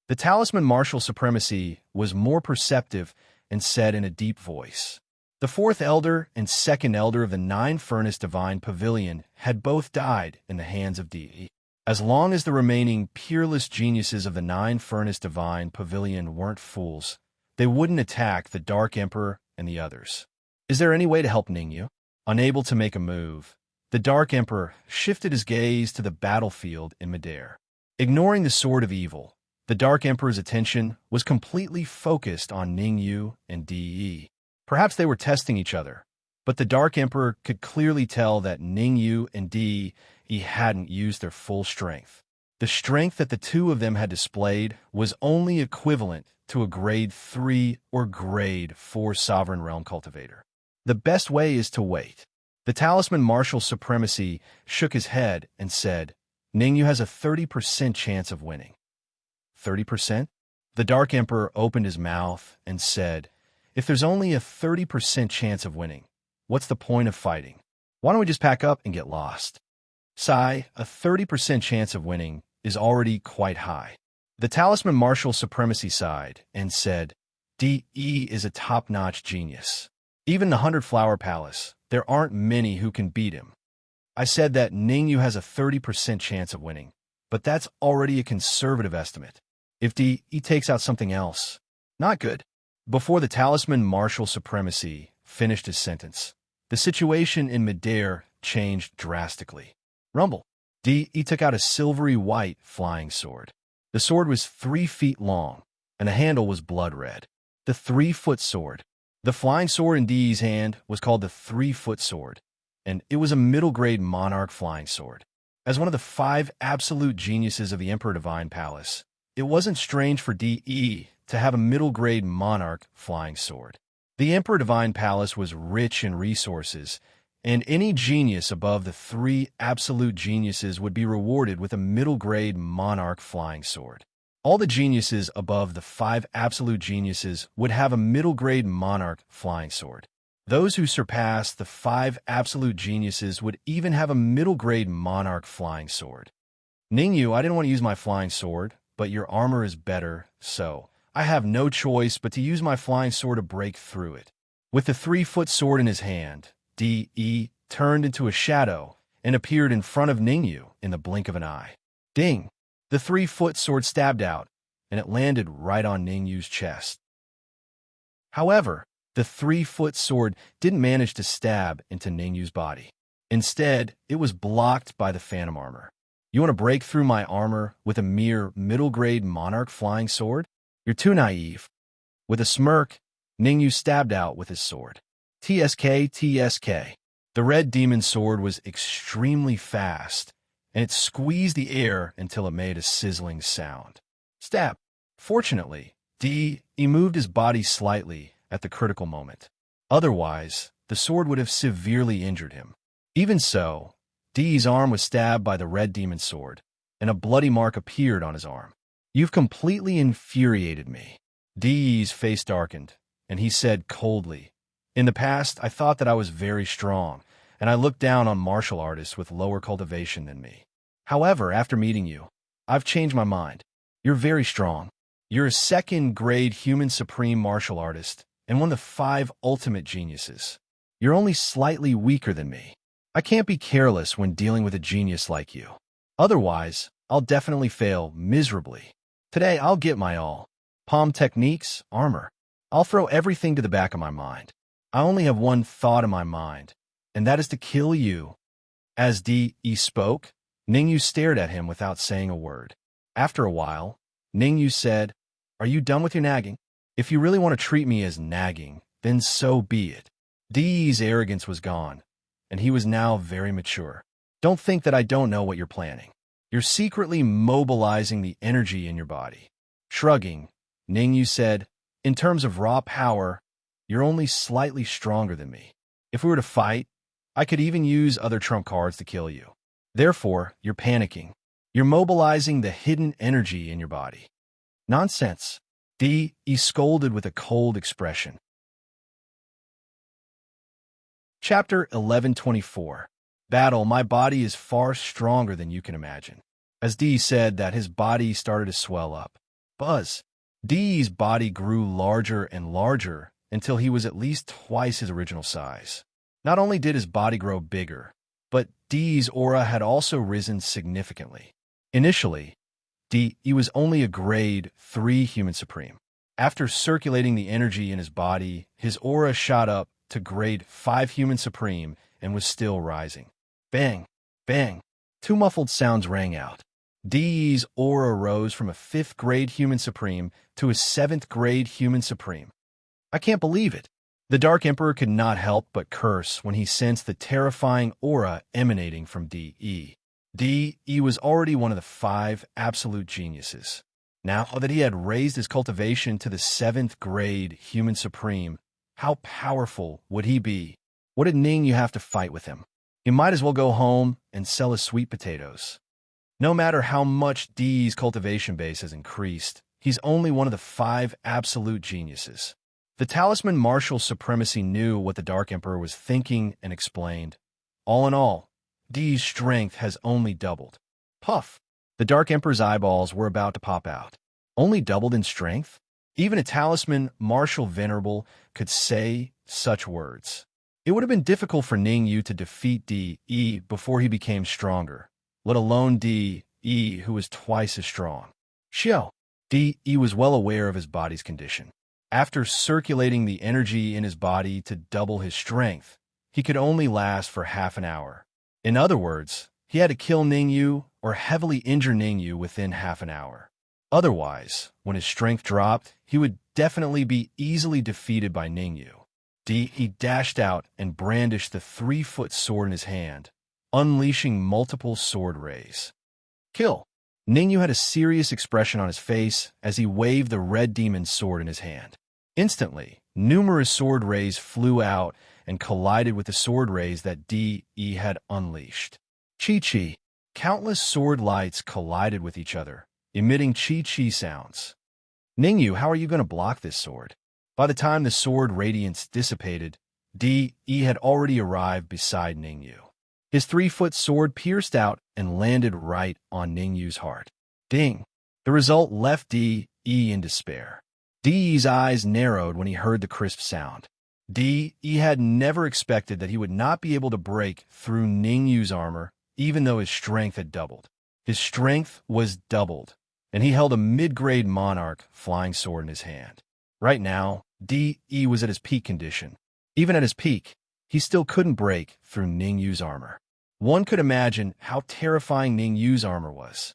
The Talisman Martial Supremacy was more perceptive and said in a deep voice. The 4th Elder and 2nd Elder of the Nine-Furnace Divine Pavilion had both died in the hands of De. As long as the remaining peerless geniuses of the Nine-Furnace Divine Pavilion weren't fools, they wouldn't attack the Dark Emperor and the others. Is there any way to help Ningyu? Unable to make a move, the Dark Emperor shifted his gaze to the battlefield in midair. Ignoring the Sword of Evil, the Dark Emperor's attention was completely focused on Ningyu and De. Perhaps they were testing each other, but the Dark Emperor could clearly tell that Ningyu and De hadn't used their full strength. The strength that the two of them had displayed was only equivalent to a Grade 3 or Grade 4 Sovereign Realm cultivator. The best way is to wait. The Talisman Martial Supremacy shook his head and said, "Ningyu has a 30% chance of winning." 30%? The Dark Emperor opened his mouth and said, "If there's only a 30% chance of winning, what's the point of fighting? Why don't we just pack up and get lost?" Sigh, a 30% chance of winning is already quite high. The Talisman Martial Supremacy sighed and said, "De is a top-notch genius. Even the 100-Flower Palace, there aren't many who can beat him. I said that Ningyu has a 30% chance of winning, but that's already a conservative estimate. If De takes out something else, not good." Before the Talisman Martial Supremacy finished his sentence, the situation in midair changed drastically. Rumble. De took out a silvery white flying sword. The sword was 3 feet long, and the handle was blood red. The 3-foot sword. The flying sword in De's hand was called the 3-foot sword, and it was a middle-grade monarch flying sword. As one of the 5 absolute geniuses of the Emperor Divine Palace, it wasn't strange for De to have a middle-grade monarch flying sword. The Emperor Divine Palace was rich in resources, and any genius above the 3 absolute geniuses would be rewarded with a middle-grade monarch flying sword. All the geniuses above the 5 absolute geniuses would have a middle-grade monarch flying sword. Those who surpassed the 5 absolute geniuses would even have a middle-grade monarch flying sword. Ningyu, I didn't want to use my flying sword, but your armor is better, so I have no choice but to use my flying sword to break through it. With the 3-foot sword in his hand, De turned into a shadow and appeared in front of Ningyu in the blink of an eye. Ding! The 3-foot sword stabbed out, and it landed right on Ningyu's chest. However, the 3-foot sword didn't manage to stab into Ningyu's body. Instead, it was blocked by the phantom armor. You want to break through my armor with a mere middle-grade monarch flying sword? You're too naive. With a smirk, Ningyu stabbed out with his sword. TSK, TSK. The red demon sword was extremely fast, and it squeezed the air until it made a sizzling sound. Stab. Fortunately, He moved his body slightly at the critical moment. Otherwise, the sword would have severely injured him. Even so, D's arm was stabbed by the red demon's sword, and a bloody mark appeared on his arm. "You've completely infuriated me." D's face darkened, and he said coldly, "In the past, I thought that I was very strong, and I looked down on martial artists with lower cultivation than me. However, after meeting you, I've changed my mind. You're very strong. You're a second-grade human supreme martial artist and one of the 5 ultimate geniuses. You're only slightly weaker than me. I can't be careless when dealing with a genius like you. Otherwise, I'll definitely fail miserably. Today, I'll get my all. Palm techniques, armor. I'll throw everything to the back of my mind. I only have one thought in my mind, and that is to kill you." As Di spoke, Ningyu stared at him without saying a word. After a while, Ningyu said, "Are you done with your nagging? If you really want to treat me as nagging, then so be it." Di's arrogance was gone, and he was now very mature. "Don't think that I don't know what you're planning. You're secretly mobilizing the energy in your body." Shrugging, Ningyu said, "In terms of raw power, you're only slightly stronger than me. If we were to fight, I could even use other trump cards to kill you. Therefore, you're panicking. You're mobilizing the hidden energy in your body." "Nonsense." Di scolded with a cold expression. Chapter 1124. Battle. My body is far stronger than you can imagine. As Di said that, his body started to swell up. Buzz. Di's body grew larger and larger until he was at least twice his original size. Not only did his body grow bigger, but Di's aura had also risen significantly. Initially, Di was only a grade 3 human supreme. After circulating the energy in his body, his aura shot up to grade 5 human supreme and was still rising. Bang! Bang! 2 muffled sounds rang out. Di's aura rose from a 5th grade human supreme to a 7th grade human supreme. "I can't believe it." The Dark Emperor could not help but curse when he sensed the terrifying aura emanating from Di. Di was already one of the 5 absolute geniuses. Now that he had raised his cultivation to the 7th grade human supreme, how powerful would he be? What did Ningyu have to fight with him? He might as well go home and sell his sweet potatoes. No matter how much Di's cultivation base has increased, he's only one of the 5 absolute geniuses. The talisman martial supremacy knew what the Dark Emperor was thinking and explained. "All in all, Di's strength has only doubled." Puff! The Dark Emperor's eyeballs were about to pop out. Only doubled in strength? Even a talisman martial venerable could say such words. It would have been difficult for Ningyu to defeat Di before he became stronger, let alone Di, who was twice as strong. Xiao! Di was well aware of his body's condition. After circulating the energy in his body to double his strength, he could only last for half an hour. In other words, he had to kill Ningyu or heavily injure Ningyu within half an hour. Otherwise, when his strength dropped, he would definitely be easily defeated by Ningyu. He dashed out and brandished the 3-foot sword in his hand, unleashing multiple sword rays. Kill! Ningyu had a serious expression on his face as he waved the red demon's sword in his hand. Instantly, numerous sword rays flew out and collided with the sword rays that Di had unleashed. Chi-chi! Countless sword lights collided with each other, emitting chi-chi sounds. Ningyu, how are you going to block this sword? By the time the sword radiance dissipated, Di had already arrived beside Ningyu. His 3-foot sword pierced out and landed right on Ningyu's heart. Ding! The result left Di in despair. Di's eyes narrowed when he heard the crisp sound. Di had never expected that he would not be able to break through Ningyu's armor, even though his strength had doubled. His strength was doubled, and he held a mid-grade monarch flying sword in his hand. Right now, Di was at his peak condition. Even at his peak, he still couldn't break through Ningyu's armor. One could imagine how terrifying Ningyu's armor was.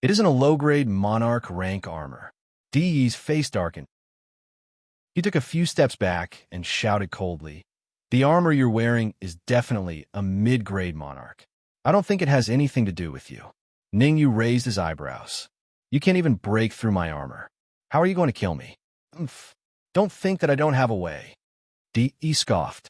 It isn't a low-grade monarch rank armor. Di's face darkened. He took a few steps back and shouted coldly, "The armor you're wearing is definitely a mid-grade monarch. I don't think it has anything to do with you." Ningyu raised his eyebrows. "You can't even break through my armor. How are you going to kill me?" "Umph. Don't think that I don't have a way." D.E. scoffed.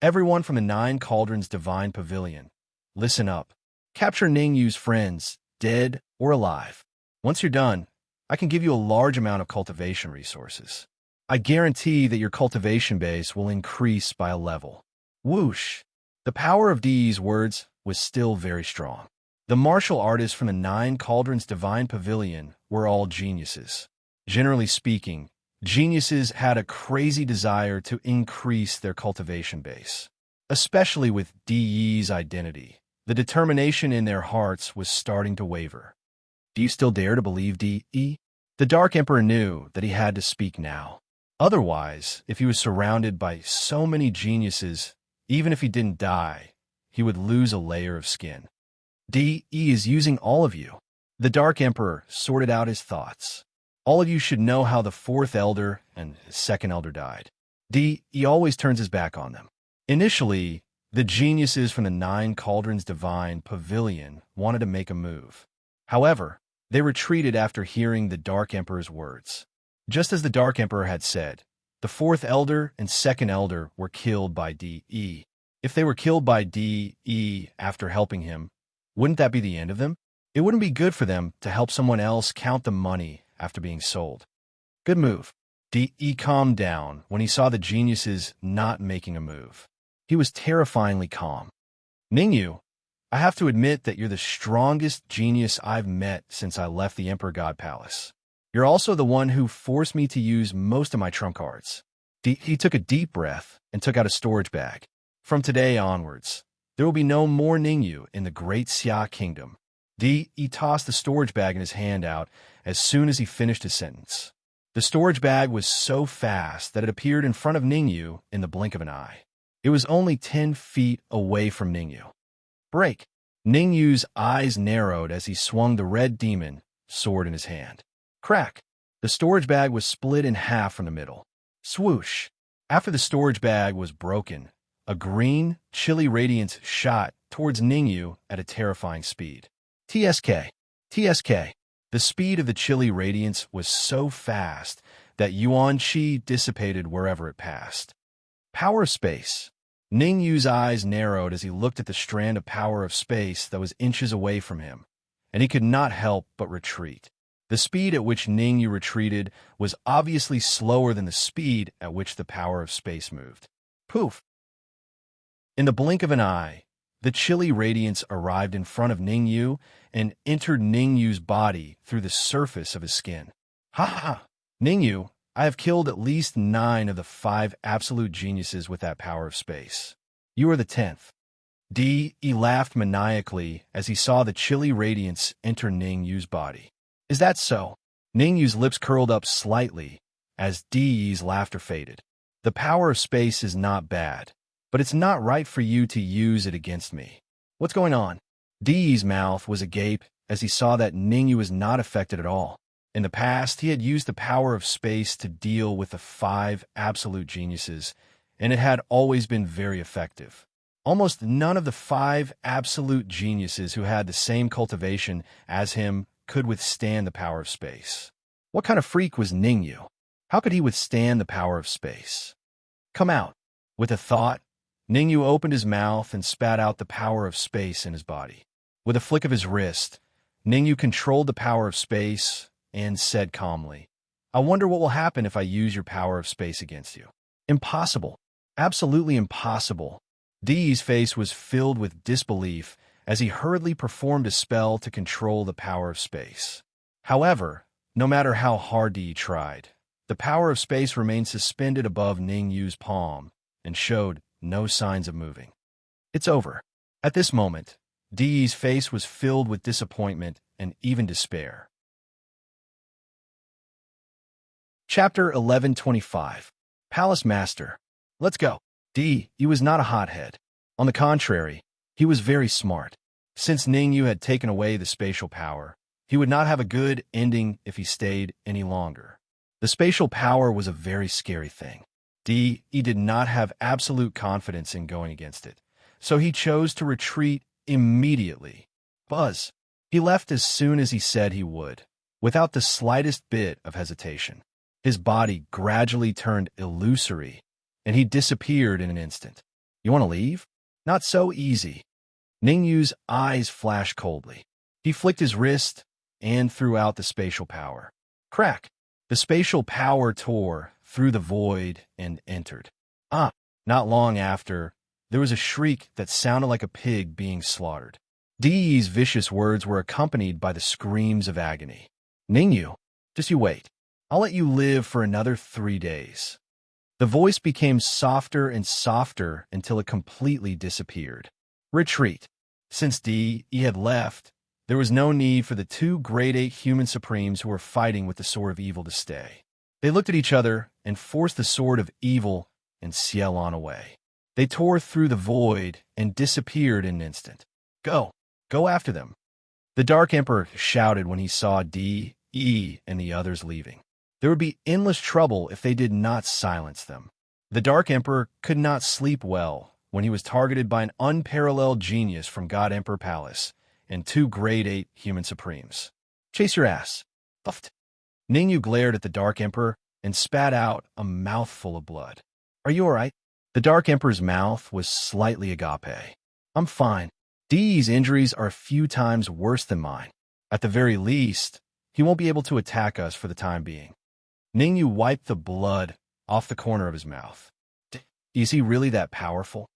"Everyone from the Nine Cauldrons Divine Pavilion, listen up. Capture Ningyu's friends, dead or alive. Once you're done, I can give you a large amount of cultivation resources. I guarantee that your cultivation base will increase by a level." Whoosh! The power of D's words was still very strong. The martial artists from the Nine Cauldrons Divine Pavilion were all geniuses. Generally speaking, geniuses had a crazy desire to increase their cultivation base. Especially with De's identity, the determination in their hearts was starting to waver. "Do you still dare to believe D.E.?" The Dark Emperor knew that he had to speak now. Otherwise, if he was surrounded by so many geniuses, even if he didn't die, he would lose a layer of skin. "D.E. is using all of you." The Dark Emperor sorted out his thoughts. "All of you should know how the fourth elder and second elder died. D.E. always turns his back on them." Initially, the geniuses from the Nine Cauldrons Divine Pavilion wanted to make a move. However, they retreated after hearing the Dark Emperor's words. Just as the Dark Emperor had said, the fourth elder and second elder were killed by D.E. If they were killed by D.E. after helping him, wouldn't that be the end of them? It wouldn't be good for them to help someone else count the money after being sold. Good move. D.E. calmed down when he saw the geniuses not making a move. He was terrifyingly calm. "Ningyu, I have to admit that you're the strongest genius I've met since I left the Emperor God Palace. You're also the one who forced me to use most of my trump cards." He took a deep breath and took out a storage bag. "From today onwards, there will be no more Ningyu in the Great Xia Kingdom." He tossed the storage bag in his hand out as soon as he finished his sentence. The storage bag was so fast that it appeared in front of Ningyu in the blink of an eye. It was only 10 feet away from Ningyu. "Break!" Ningyu's eyes narrowed as he swung the red demon sword in his hand. Crack! The storage bag was split in half from the middle. Swoosh! After the storage bag was broken, a green, chilly radiance shot towards Ningyu at a terrifying speed. TSK! TSK! The speed of the chilly radiance was so fast that Yuan Qi dissipated wherever it passed. Power of space. Ningyu's eyes narrowed as he looked at the strand of power of space that was inches away from him, and he could not help but retreat. The speed at which Ningyu retreated was obviously slower than the speed at which the power of space moved. Poof! In the blink of an eye, the chilly radiance arrived in front of Ningyu and entered Ningyu's body through the surface of his skin. "Ha ha! Ningyu, I have killed at least 9 of the 5 absolute geniuses with that power of space. You are the 10th. He laughed maniacally as he saw the chilly radiance enter Ningyu's body. "Is that so?" Ningyu's lips curled up slightly as De's laughter faded. "The power of space is not bad, but it's not right for you to use it against me. What's going on?" De's mouth was agape as he saw that Ningyu was not affected at all. In the past, he had used the power of space to deal with the 5 absolute geniuses, and it had always been very effective. Almost none of the 5 absolute geniuses who had the same cultivation as him could withstand the power of space. What kind of freak was Ningyu? How could he withstand the power of space? "Come out." With a thought, Ningyu opened his mouth and spat out the power of space in his body. With a flick of his wrist, Ningyu controlled the power of space and said calmly, "I wonder what will happen if I use your power of space against you." "Impossible. Absolutely impossible." De's face was filled with disbelief as he hurriedly performed a spell to control the power of space. However, no matter how hard De tried, the power of space remained suspended above Ningyu's palm and showed no signs of moving. "It's over." At this moment, De's face was filled with disappointment and even despair. Chapter 1125. Palace Master. Let's go. He was not a hothead. On the contrary, he was very smart. Since Ningyu had taken away the spatial power, he would not have a good ending if he stayed any longer. The spatial power was a very scary thing. He did not have absolute confidence in going against it, so he chose to retreat immediately. Buzz. He left as soon as he said he would, without the slightest bit of hesitation. His body gradually turned illusory, and he disappeared in an instant. You want to leave? Not so easy. Ningyu's eyes flashed coldly. He flicked his wrist and threw out the spatial power. Crack! The spatial power tore through the void and entered. Not long after, there was a shriek that sounded like a pig being slaughtered. Dee's vicious words were accompanied by the screams of agony. Ningyu, just you wait. I'll let you live for another 3 days. The voice became softer and softer until it completely disappeared. Retreat. Since Dee had left, there was no need for the 2 Grade 8 human supremes who were fighting with the Sword of Evil to stay. They looked at each other and forced the Sword of Evil and Ciel on away. They tore through the void and disappeared in an instant. Go after them. The Dark Emperor shouted when he saw Dee, and the others leaving. There would be endless trouble if they did not silence them. The Dark Emperor could not sleep well when he was targeted by an unparalleled genius from God Emperor Palace and 2 Grade 8 human supremes. Chase your ass. Puffed. Ningyu glared at the Dark Emperor and spat out a mouthful of blood. Are you all right? The Dark Emperor's mouth was slightly agape. I'm fine. Dee's injuries are a few times worse than mine. At the very least, he won't be able to attack us for the time being. Ningyu wiped the blood off the corner of his mouth. Is he really that powerful?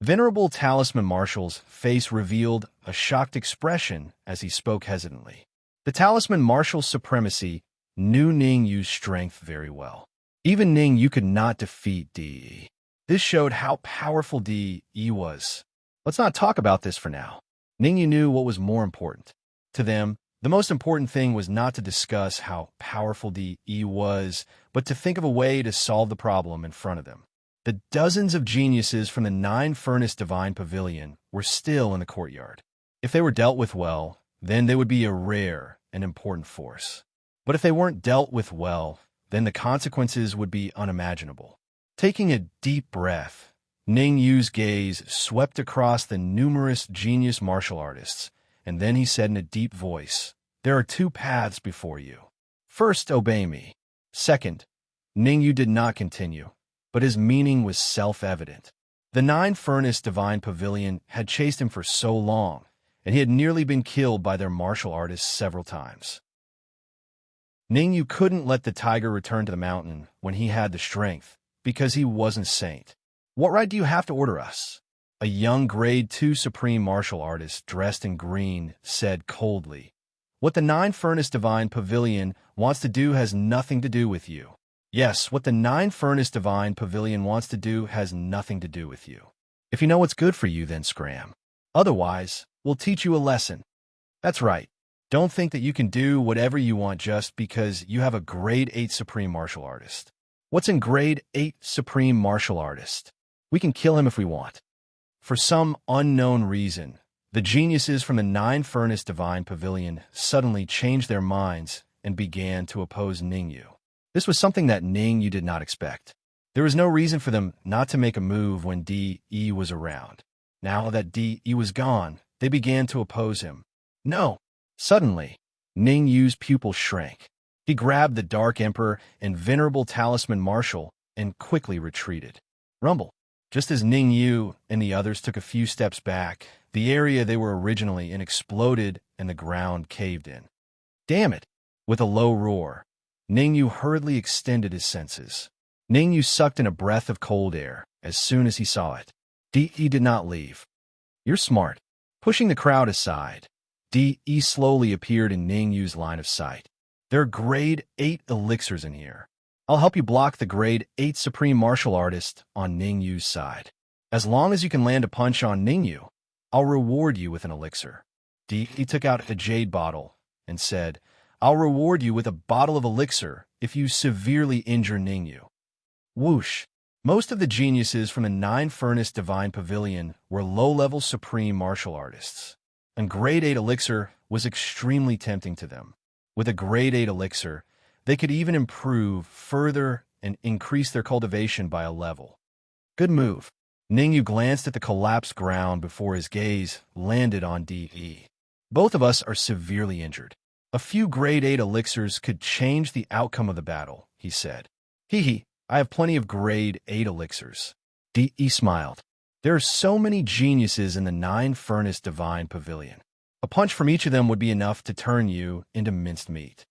Venerable Talisman Marshal's face revealed a shocked expression as he spoke hesitantly. The Talisman Marshal's supremacy knew Ningyu's strength very well. Even Ningyu could not defeat Dee. This showed how powerful Dee was. Let's not talk about this for now. Ningyu knew what was more important. To them, the most important thing was not to discuss how powerful Dee was, but to think of a way to solve the problem in front of them. The dozens of geniuses from the 9-Furnace Divine Pavilion were still in the courtyard. If they were dealt with well, then they would be a rare and important force. But if they weren't dealt with well, then the consequences would be unimaginable. Taking a deep breath, Ningyu's gaze swept across the numerous genius martial artists, and then he said in a deep voice, "There are 2 paths before you. First, obey me. Second." Ningyu did not continue, but his meaning was self-evident. The 9-Furnace Divine Pavilion had chased him for so long, and he had nearly been killed by their martial artists several times. Ningyu couldn't let the tiger return to the mountain when he had the strength, because he wasn't saint. What right do you have to order us? A young Grade 2 Supreme Martial Artist dressed in green said coldly, "What the 9-Furnace Divine Pavilion wants to do has nothing to do with you." Yes, what the 9-Furnace Divine Pavilion wants to do has nothing to do with you. If you know what's good for you, then scram. Otherwise, we'll teach you a lesson. That's right. Don't think that you can do whatever you want just because you have a Grade 8 Supreme Martial Artist. What's in Grade 8 Supreme Martial Artist? We can kill him if we want. For some unknown reason, the geniuses from the 9-Furnace Divine Pavilion suddenly changed their minds and began to oppose Ningyu. This was something that Ningyu did not expect. There was no reason for them not to make a move when Dee was around. Now that Dee was gone, they began to oppose him. No! Suddenly, Ningyu's pupil shrank. He grabbed the Dark Emperor and Venerable Talisman Marshal and quickly retreated. Rumble. Just as Ningyu and the others took a few steps back, the area they were originally in exploded and the ground caved in. Damn it! With a low roar, Ningyu hurriedly extended his senses. Ningyu sucked in a breath of cold air as soon as he saw it. Dee did not leave. You're smart. Pushing the crowd aside, Dee slowly appeared in Ningyu's line of sight. There are Grade 8 elixirs in here. I'll help you block the Grade 8 Supreme Martial Artist on Ningyu's side. As long as you can land a punch on Ningyu, I'll reward you with an elixir. Dee took out a jade bottle and said, I'll reward you with a bottle of elixir if you severely injure Ningyu. Whoosh! Most of the geniuses from the 9-Furnace Divine Pavilion were low-level Supreme Martial Artists, and Grade 8 elixir was extremely tempting to them. With a Grade 8 elixir, they could even improve further and increase their cultivation by a level. Good move. Ningyu glanced at the collapsed ground before his gaze landed on Dee. Both of us are severely injured. A few Grade 8 elixirs could change the outcome of the battle, he said. Hee, I have plenty of grade 8 elixirs. He smiled. There are so many geniuses in the 9 Furnace Divine Pavilion. A punch from each of them would be enough to turn you into minced meat.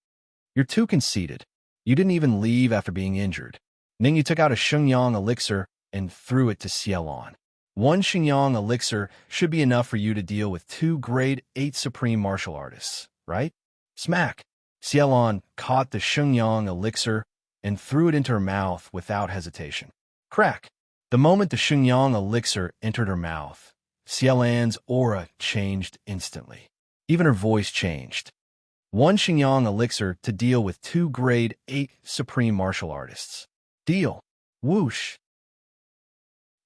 You're too conceited. You didn't even leave after being injured. Ningyu took out a Xingyang elixir and threw it to Xiaolon. 1 Xingyang elixir should be enough for you to deal with 2 grade 8 supreme martial artists, right? Smack! Xiaolon caught the Xingyang elixir and threw it into her mouth without hesitation. Crack! The moment the Xingyang elixir entered her mouth, Xiaolon's aura changed instantly. Even her voice changed. 1 Xingyang elixir to deal with 2 grade 8 supreme martial artists. Deal. Whoosh.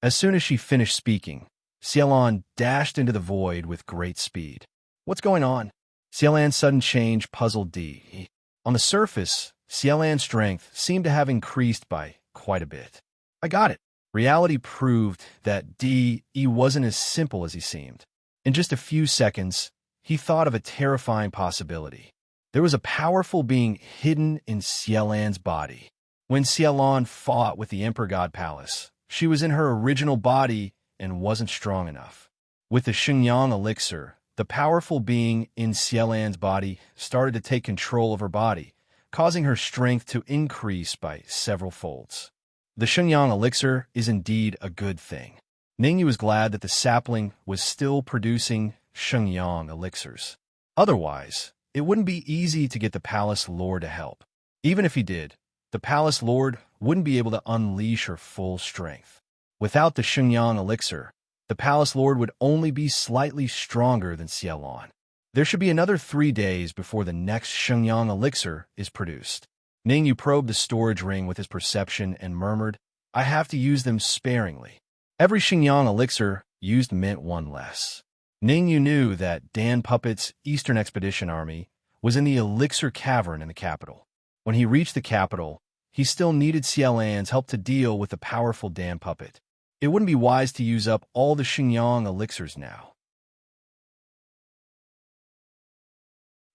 As soon as she finished speaking, Xiaolon dashed into the void with great speed. What's going on? Xiaolon's sudden change puzzled Di. On the surface, Xiaolon's strength seemed to have increased by quite a bit. I got it. Reality proved that Di wasn't as simple as he seemed. In just a few seconds, he thought of a terrifying possibility. There was a powerful being hidden in Xiaolon's body. When Xiaolon fought with the Emperor God Palace, she was in her original body and wasn't strong enough. With the Xingyang elixir, the powerful being in Xiaolon's body started to take control of her body, causing her strength to increase by several folds. The Xingyang elixir is indeed a good thing. Ningyu was glad that the sapling was still producing Xingyang elixirs. Otherwise, it wouldn't be easy to get the palace lord to help. Even if he did, the palace lord wouldn't be able to unleash her full strength. Without the Xingyang elixir, the palace lord would only be slightly stronger than Xiaolon. There should be another 3 days before the next Xingyang elixir is produced. Ningyu probed the storage ring with his perception and murmured, I have to use them sparingly. Every Xingyang elixir used meant 1 less. Ningyu knew that Dan Puppet's Eastern Expedition Army was in the Elixir Cavern in the capital. When he reached the capital, he still needed Xiaolon's help to deal with the powerful Dan Puppet. It wouldn't be wise to use up all the Xingyang elixirs now.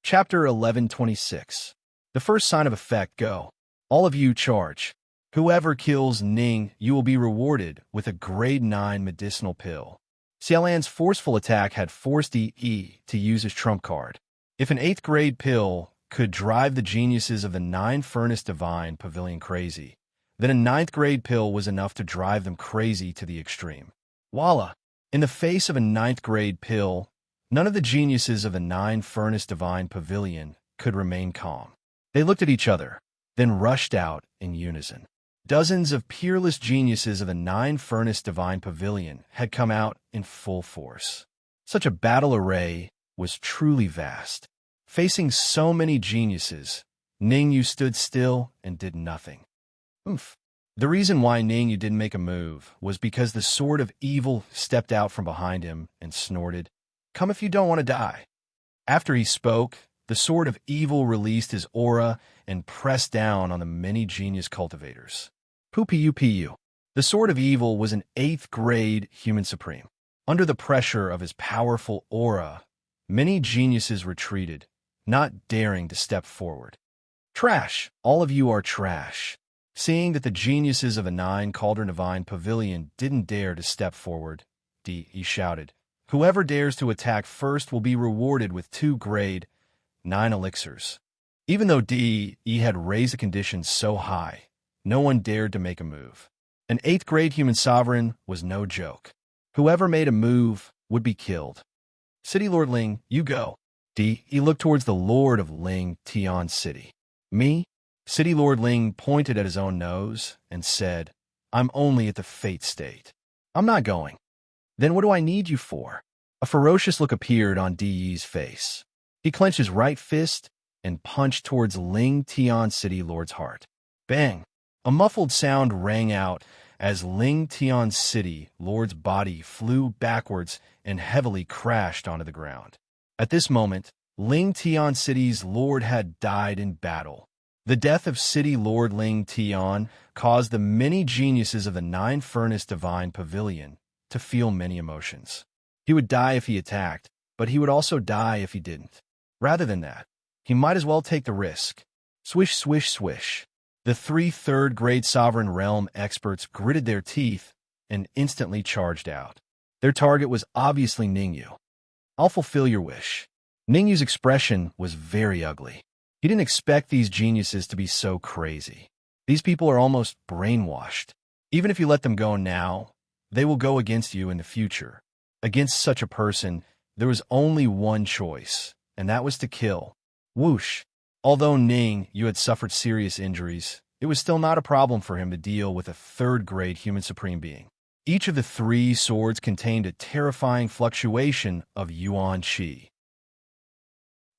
Chapter 1126. The first sign of effect, go. All of you charge. Whoever kills Ning, you will be rewarded with a grade 9 medicinal pill. Xiaolon's forceful attack had forced Yi to use his trump card. If an 8th grade pill could drive the geniuses of the 9 Furnace Divine Pavilion crazy, then a 9th grade pill was enough to drive them crazy to the extreme. Voila! In the face of a 9th grade pill, none of the geniuses of the 9 Furnace Divine Pavilion could remain calm. They looked at each other, then rushed out in unison. Dozens of peerless geniuses of the 9 Furnace Divine Pavilion had come out in full force. Such a battle array was truly vast. Facing so many geniuses, Ningyu stood still and did nothing. Oomph. The reason why Ningyu didn't make a move was because the Sword of Evil stepped out from behind him and snorted, Come if you don't want to die. After he spoke, the Sword of Evil released his aura and pressed down on the many genius cultivators. Pu. The Sword of Evil was an 8th grade human supreme. Under the pressure of his powerful aura, many geniuses retreated, not daring to step forward. Trash! All of you are trash. Seeing that the geniuses of the 9 Cauldron Divine Pavilion didn't dare to step forward, Di shouted, Whoever dares to attack first will be rewarded with 2 grade 9 elixirs. Even though Di had raised the conditions so high, no one dared to make a move. An 8th grade human sovereign was no joke. Whoever made a move would be killed. City Lord Ling, you go. Di looked towards the Lord of Ling Tian City. Me? City Lord Ling pointed at his own nose and said, I'm only at the Fate State. I'm not going. Then what do I need you for? A ferocious look appeared on Di's face. He clenched his right fist and punched towards Ling Tian City Lord's heart. Bang! A muffled sound rang out as Ling Tian City Lord's body flew backwards and heavily crashed onto the ground. At this moment, Ling Tian City's Lord had died in battle. The death of City Lord Ling Tian caused the many geniuses of the 9 Furnace Divine Pavilion to feel many emotions. He would die if he attacked, but he would also die if he didn't. Rather than that, he might as well take the risk. Swish, swish, swish. The three third-grade sovereign realm experts gritted their teeth and instantly charged out. Their target was obviously Ningyu. "I'll fulfill your wish." Ningyu's expression was very ugly. He didn't expect these geniuses to be so crazy. These people are almost brainwashed. Even if you let them go now, they will go against you in the future. Against such a person, there was only one choice, and that was to kill. Whoosh. Although Ningyu had suffered serious injuries, it was still not a problem for him to deal with a third-grade human supreme being. Each of the three swords contained a terrifying fluctuation of yuan qi.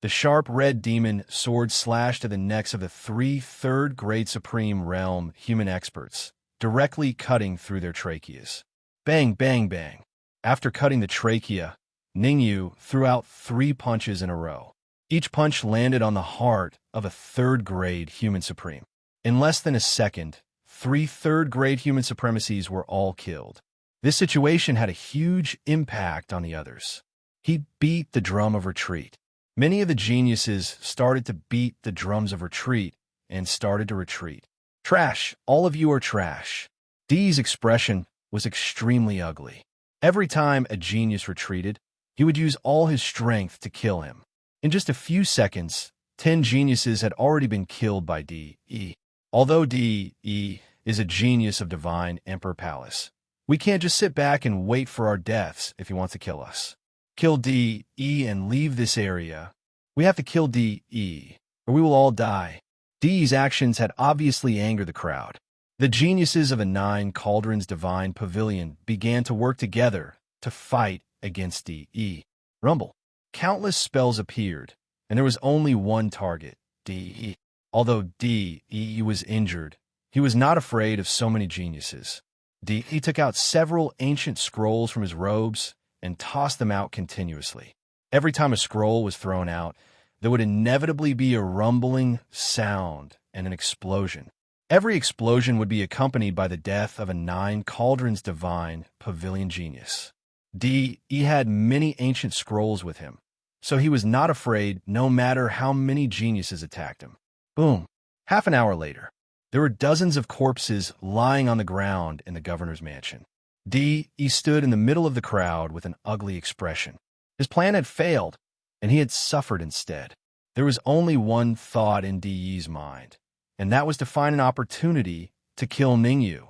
The sharp red demon sword slashed to the necks of the three third-grade supreme realm human experts, directly cutting through their tracheas. Bang, bang, bang. After cutting the trachea, Ningyu threw out 3 punches in a row. Each punch landed on the heart of a third-grade human supreme. In less than a second, 3 third-grade human supremacies were all killed. This situation had a huge impact on the others. He beat the drum of retreat. Many of the geniuses started to beat the drums of retreat and started to retreat. Trash, all of you are trash. D's expression was extremely ugly. Every time a genius retreated, he would use all his strength to kill him. In just a few seconds, 10 geniuses had already been killed by D.E. Although D.E. is a genius of Divine Emperor Palace, we can't just sit back and wait for our deaths if he wants to kill us. Kill D.E. and leave this area. We have to kill D.E., or we will all die. D.E.'s actions had obviously angered the crowd. The geniuses of the 9 Cauldrons Divine Pavilion began to work together to fight against D.E. Rumble. Countless spells appeared, and there was only one target, D.E. Although D.E. was injured, he was not afraid of so many geniuses. D.E. took out several ancient scrolls from his robes and tossed them out continuously. Every time a scroll was thrown out, there would inevitably be a rumbling sound and an explosion. Every explosion would be accompanied by the death of a 9 Cauldrons Divine Pavilion genius. D.E. had many ancient scrolls with him, so he was not afraid no matter how many geniuses attacked him. Boom. Half an hour later, there were dozens of corpses lying on the ground in the governor's mansion. D.E. stood in the middle of the crowd with an ugly expression. His plan had failed, and he had suffered instead. There was only one thought in D.E.'s mind, and that was to find an opportunity to kill Ningyu.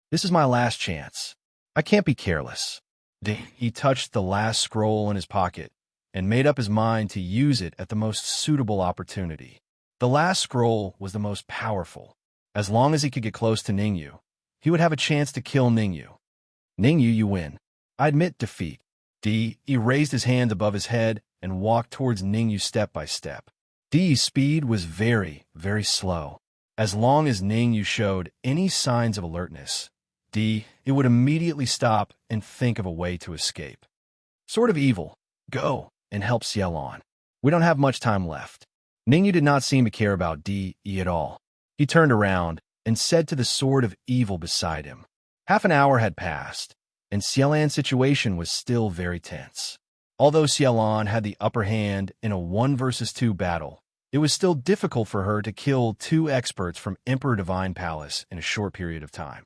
This is my last chance. I can't be careless. He touched the last scroll in his pocket and made up his mind to use it at the most suitable opportunity. The last scroll was the most powerful. As long as he could get close to Ningyu, he would have a chance to kill Ningyu. Ningyu, you win. I admit defeat. He raised his hand above his head and walked towards Ningyu step by step. D's speed was very, very slow. As long as Ningyu showed any signs of alertness, it would immediately stop and think of a way to escape. Sword of Evil, go and help Xiaolon. We don't have much time left. Ningyu did not seem to care about D at all. He turned around and said to the Sword of Evil beside him. Half an hour had passed, and Xiaolon's situation was still very tense. Although Xiaolon had the upper hand in a 1 versus 2 battle, it was still difficult for her to kill 2 experts from Emperor Divine Palace in a short period of time.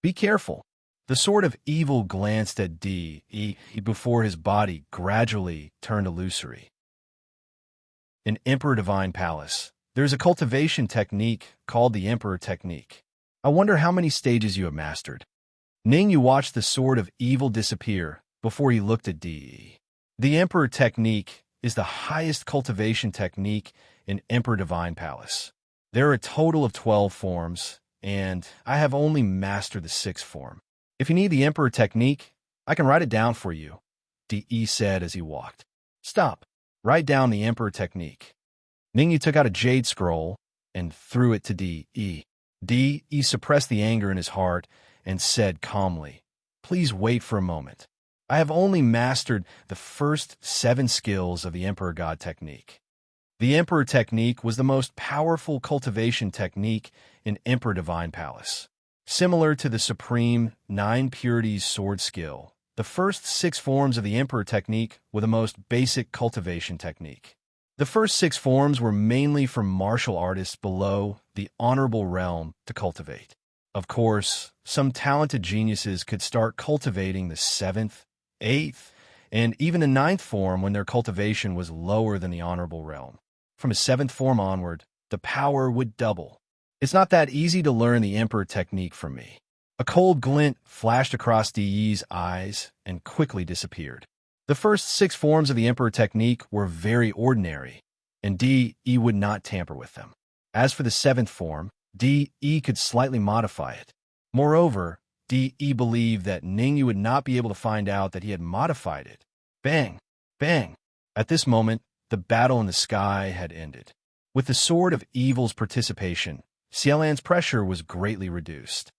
Be careful. The Sword of Evil glanced at D before his body gradually turned illusory. In Emperor Divine Palace, there's a cultivation technique called the Emperor Technique. I wonder how many stages you have mastered. Ningyu watched the Sword of Evil disappear before he looked at D. The Emperor Technique is the highest cultivation technique in Emperor Divine Palace. There are a total of 12 forms, and I have only mastered the 6th form. If you need the Emperor Technique, I can write it down for you, D.E. said as he walked. Stop. Write down the Emperor Technique. Ningyu took out a jade scroll and threw it to D.E. D.E. suppressed the anger in his heart and said calmly, Please wait for a moment. I have only mastered the first 7 skills of the Emperor God Technique. The Emperor Technique was the most powerful cultivation technique in Emperor Divine Palace. Similar to the Supreme 9 Purities Sword skill, the first 6 forms of the Emperor Technique were the most basic cultivation technique. The first 6 forms were mainly for martial artists below the honorable realm to cultivate. Of course, some talented geniuses could start cultivating the 7th, 8th, and even the 9th form when their cultivation was lower than the honorable realm. From a 7th form onward, the power would double. It's not that easy to learn the Emperor technique from me. A cold glint flashed across Di's eyes and quickly disappeared. The first 6 forms of the Emperor technique were very ordinary, and Di would not tamper with them. As for the 7th form, Di could slightly modify it. Moreover, Di believed that Ningyu would not be able to find out that he had modified it. Bang! Bang! At this moment, the battle in the sky had ended. With the Sword of Evil's participation, Xielan's pressure was greatly reduced.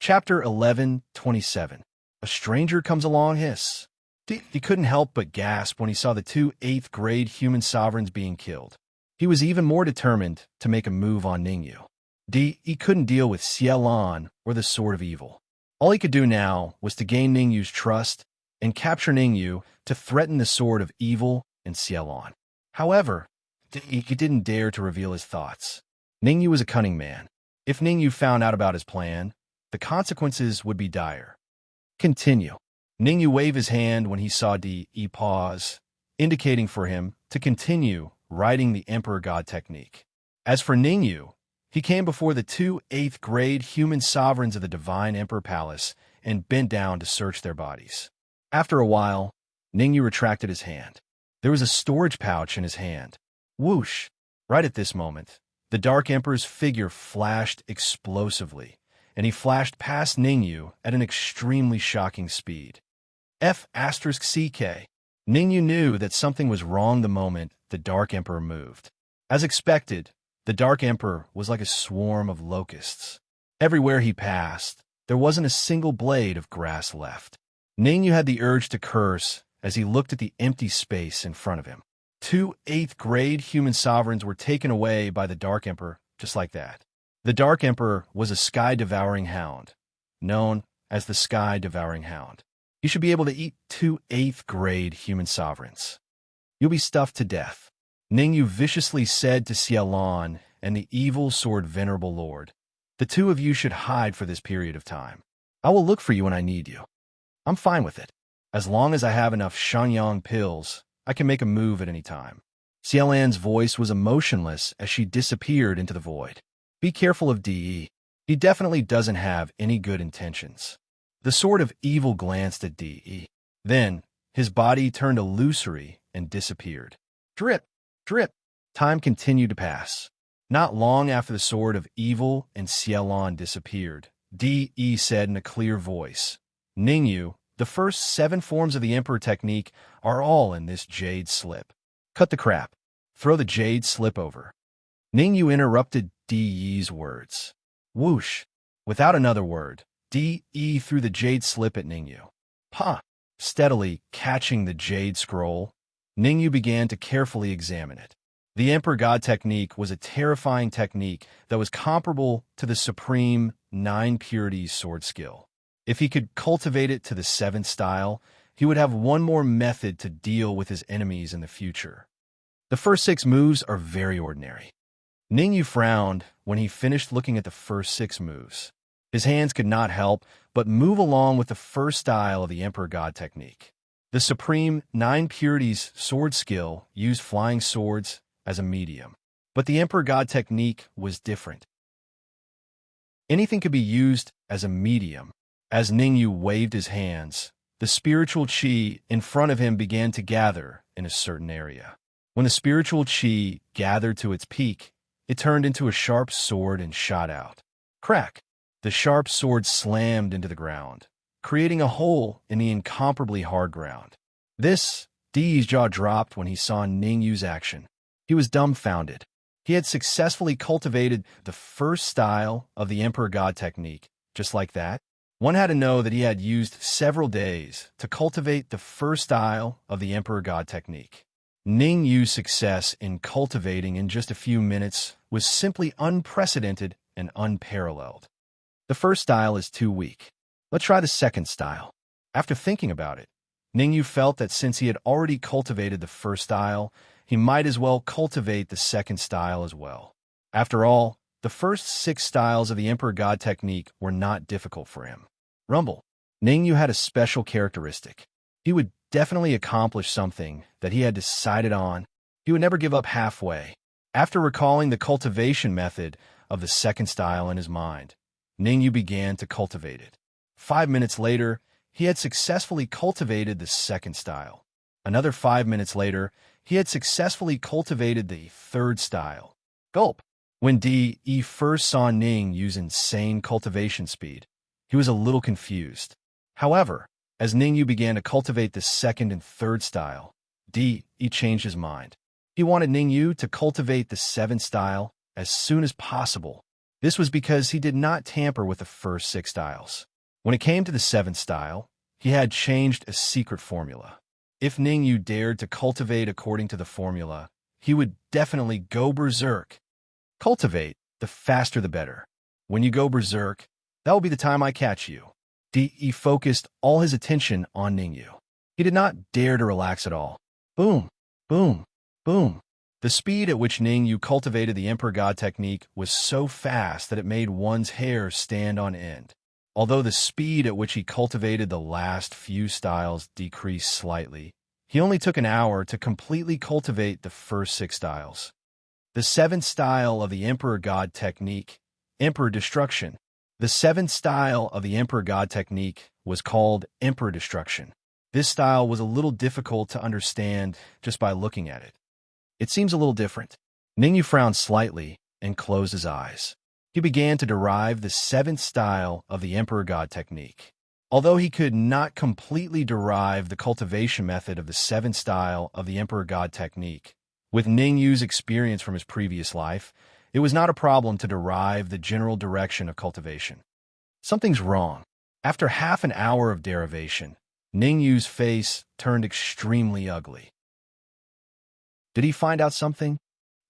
Chapter 11:27. A stranger comes along, hiss. He couldn't help but gasp when he saw the 2 8th-grade human sovereigns being killed. He was even more determined to make a move on Ningyu. He couldn't deal with Xielan or the Sword of Evil. All he could do now was to gain Ningyu's trust and capture Ningyu to threaten the Sword of Evil and Xielan. However, he didn't dare to reveal his thoughts. Ningyu was a cunning man. If Ningyu found out about his plan, the consequences would be dire. Continue. Ningyu waved his hand when he saw Di pause, indicating for him to continue writing the Emperor God technique. As for Ningyu, he came before the 2 8th-grade human sovereigns of the Divine Emperor Palace and bent down to search their bodies. After a while, Ningyu retracted his hand. There was a storage pouch in his hand. Whoosh! Right at this moment, the Dark Emperor's figure flashed explosively, and he flashed past Ningyu at an extremely shocking speed. F***CK. Ningyu knew that something was wrong the moment the Dark Emperor moved. As expected, the Dark Emperor was like a swarm of locusts. Everywhere he passed, there wasn't a single blade of grass left. Ningyu had the urge to curse as he looked at the empty space in front of him. 2 8th-grade human sovereigns were taken away by the Dark Emperor just like that. The Dark Emperor was a sky-devouring hound, known as the Sky-Devouring Hound. You should be able to eat 2 8th-grade human sovereigns. You'll be stuffed to death. Ningyu viciously said to Xielan and the evil sword Venerable Lord, the 2 of you should hide for this period of time. I will look for you when I need you. I'm fine with it. As long as I have enough Shanyang pills, I can make a move at any time. Xielan's voice was emotionless as she disappeared into the void. Be careful of Di. He definitely doesn't have any good intentions. The Sword of Evil glanced at Di. Then, his body turned illusory and disappeared. Drip, drip. Time continued to pass. Not long after the Sword of Evil and Xielan disappeared, Di said in a clear voice, Ningyu, the first 7 forms of the Emperor technique are all in this jade slip. Cut the crap. Throw the jade slip over. Ningyu interrupted Di's words. Whoosh. Without another word, Di threw the jade slip at Ningyu. Pa! Steadily catching the jade scroll, Ningyu began to carefully examine it. The Emperor God technique was a terrifying technique that was comparable to the supreme 9 purities sword skill. If he could cultivate it to the 7th style, he would have one more method to deal with his enemies in the future. The first 6 moves are very ordinary. Ningyu frowned when he finished looking at the first 6 moves. His hands could not help but move along with the first style of the Emperor God technique. The supreme 9 purities sword skill used flying swords as a medium, but the Emperor God technique was different. Anything could be used as a medium. As Ningyu waved his hands, the spiritual qi in front of him began to gather in a certain area. When the spiritual qi gathered to its peak, it turned into a sharp sword and shot out. Crack! The sharp sword slammed into the ground, creating a hole in the incomparably hard ground. Di's jaw dropped when he saw Ningyu's action. He was dumbfounded. He had successfully cultivated the first style of the Emperor God technique, just like that. One had to know that he had used several days to cultivate the first style of the Emperor God technique. Ningyu's success in cultivating in just a few minutes was simply unprecedented and unparalleled. The first style is too weak. Let's try the second style. After thinking about it, Ningyu felt that since he had already cultivated the first style, he might as well cultivate the second style as well. After all, the first 6 styles of the Emperor God technique were not difficult for him. Rumble. Ningyu had a special characteristic. He would definitely accomplish something that he had decided on. He would never give up halfway. After recalling the cultivation method of the second style in his mind, Ningyu began to cultivate it. 5 minutes later, he had successfully cultivated the second style. Another 5 minutes later, he had successfully cultivated the third style. Gulp. When D.E. first saw Ning use insane cultivation speed, he was a little confused. However, as Ningyu began to cultivate the second and third style, D.E. changed his mind. He wanted Ningyu to cultivate the seventh style as soon as possible. This was because he did not tamper with the first 6 styles. When it came to the seventh style, he had changed a secret formula. If Ningyu dared to cultivate according to the formula, he would definitely go berserk. Cultivate, the faster the better. When you go berserk, that will be the time I catch you. D.E. focused all his attention on Ningyu. He did not dare to relax at all. Boom, boom, boom. The speed at which Ningyu cultivated the Emperor God technique was so fast that it made one's hair stand on end. Although the speed at which he cultivated the last few styles decreased slightly, he only took an hour to completely cultivate the first 6 styles. The 7th style of the Emperor God technique, Emperor Destruction. The 7th style of the Emperor God technique was called Emperor Destruction. This style was a little difficult to understand just by looking at it. It seems a little different. Ningyu frowned slightly and closed his eyes. He began to derive the 7th style of the Emperor God technique. Although he could not completely derive the cultivation method of the 7th style of the Emperor God technique, with Ningyu's experience from his previous life, it was not a problem to derive the general direction of cultivation. Something's wrong. After half an hour of derivation, Ningyu's face turned extremely ugly. Did he find out something?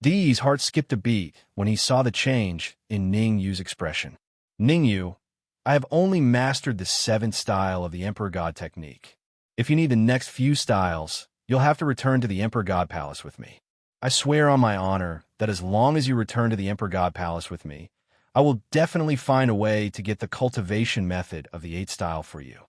Dee's heart skipped a beat when he saw the change in Ningyu's expression. Ningyu, I have only mastered the 7th style of the Emperor God technique. If you need the next few styles, you'll have to return to the Emperor God Palace with me. I swear on my honor that as long as you return to the Emperor God Palace with me, I will definitely find a way to get the cultivation method of the 8th style for you.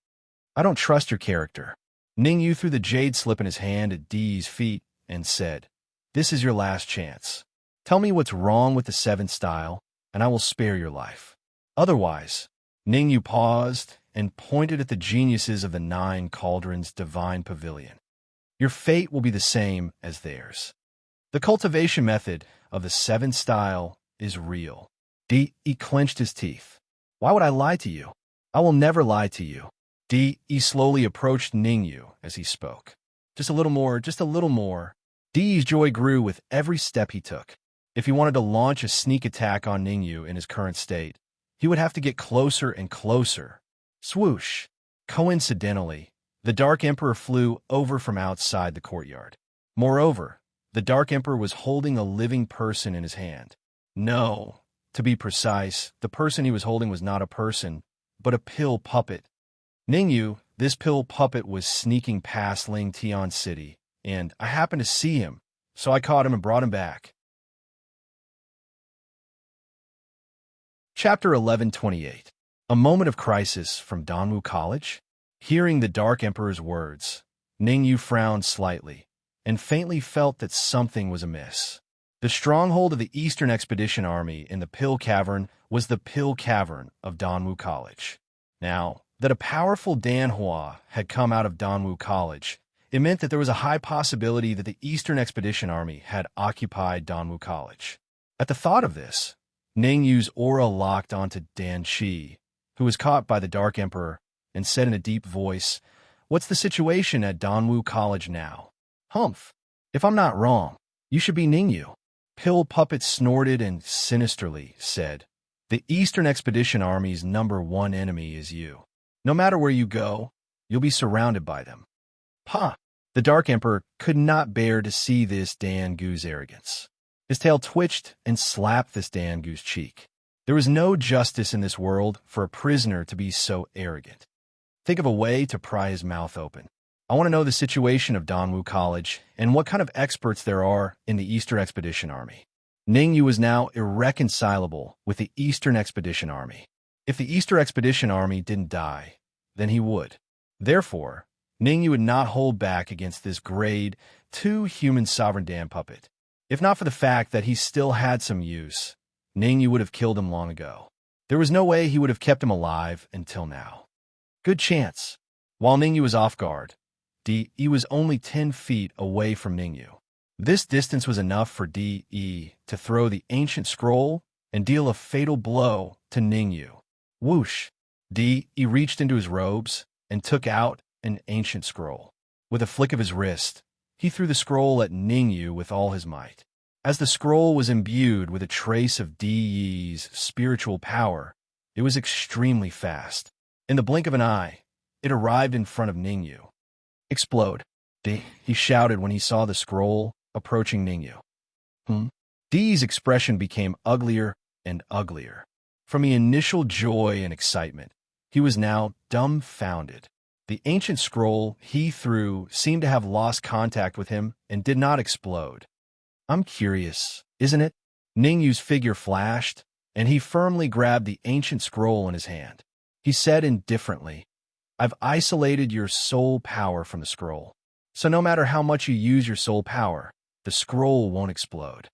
I don't trust your character. Ningyu threw the jade slip in his hand at Dee's feet and said, This is your last chance. Tell me what's wrong with the 7th style, and I will spare your life. Otherwise, Ningyu paused and pointed at the geniuses of the 9 Cauldrons Divine Pavilion. Your fate will be the same as theirs. The cultivation method of the 7th style is real. D.E. clenched his teeth. Why would I lie to you? I will never lie to you. D.E. slowly approached Ningyu as he spoke. Just a little more, just a little more. D.E.'s joy grew with every step he took. If he wanted to launch a sneak attack on Ningyu in his current state, he would have to get closer and closer. Swoosh! Coincidentally, the Dark Emperor flew over from outside the courtyard. Moreover, the Dark Emperor was holding a living person in his hand. No, to be precise, the person he was holding was not a person, but a pill puppet. Ningyu, this pill puppet was sneaking past Ling Tian City, and I happened to see him, so I caught him and brought him back. Chapter 1128. A Moment of Crisis from Danwu College? Hearing the Dark Emperor's words, Ningyu frowned slightly and faintly felt that something was amiss. The stronghold of the Eastern Expedition Army in the Pill Cavern was the Pill Cavern of Danwu College. Now, that a powerful Danhua had come out of Danwu College, it meant that there was a high possibility that the Eastern Expedition Army had occupied Danwu College. At the thought of this, Ningyu's aura locked onto Dan Qi, who was caught by the Dark Emperor, and said in a deep voice, What's the situation at Danwu College now? Humph. If I'm not wrong, you should be Ningyu. Pill Puppet snorted and sinisterly said, The Eastern Expedition Army's #1 enemy is you. No matter where you go, you'll be surrounded by them. Pah! The Dark Emperor could not bear to see this Dan-Gu's arrogance. His tail twitched and slapped this Dan-Gu's cheek. There was no justice in this world for a prisoner to be so arrogant. Think of a way to pry his mouth open. I want to know the situation of Danwu College and what kind of experts there are in the Eastern Expedition Army. Ningyu was now irreconcilable with the Eastern Expedition Army. If the Eastern Expedition Army didn't die, then he would. Therefore, Ningyu would not hold back against this grade 2 human sovereign dam puppet. If not for the fact that he still had some use, Ningyu would have killed him long ago. There was no way he would have kept him alive until now. Good chance. While Ningyu was off guard, Di was only 10 feet away from Ningyu. This distance was enough for Di to throw the ancient scroll and deal a fatal blow to Ningyu. Whoosh! Di reached into his robes and took out an ancient scroll. With a flick of his wrist, he threw the scroll at Ningyu with all his might. As the scroll was imbued with a trace of Di's spiritual power, it was extremely fast. In the blink of an eye, it arrived in front of Ningyu. Explode! He shouted when he saw the scroll approaching Ningyu. Di's expression became uglier and uglier. From the initial joy and excitement, he was now dumbfounded. The ancient scroll he threw seemed to have lost contact with him and did not explode. I'm curious, isn't it? Ningyu's figure flashed, and he firmly grabbed the ancient scroll in his hand. He said indifferently, I've isolated your soul power from the scroll. So no matter how much you use your soul power, the scroll won't explode.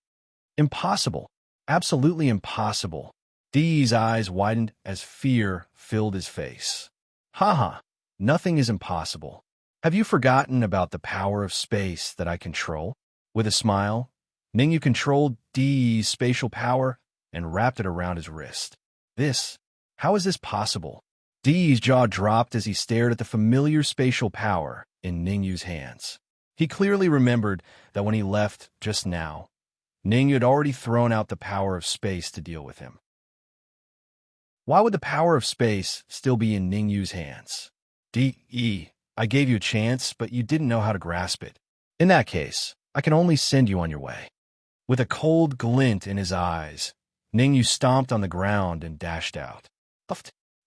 Impossible. Absolutely impossible. Di's eyes widened as fear filled his face. Haha, nothing is impossible. Have you forgotten about the power of space that I control? With a smile, Ningyu controlled Di's spatial power and wrapped it around his wrist. How is this possible? Di's jaw dropped as he stared at the familiar spatial power in Ningyu's hands. He clearly remembered that when he left just now, Ningyu had already thrown out the power of space to deal with him. Why would the power of space still be in Ningyu's hands? I gave you a chance, but you didn't know how to grasp it. In that case, I can only send you on your way. With a cold glint in his eyes, Ningyu stomped on the ground and dashed out.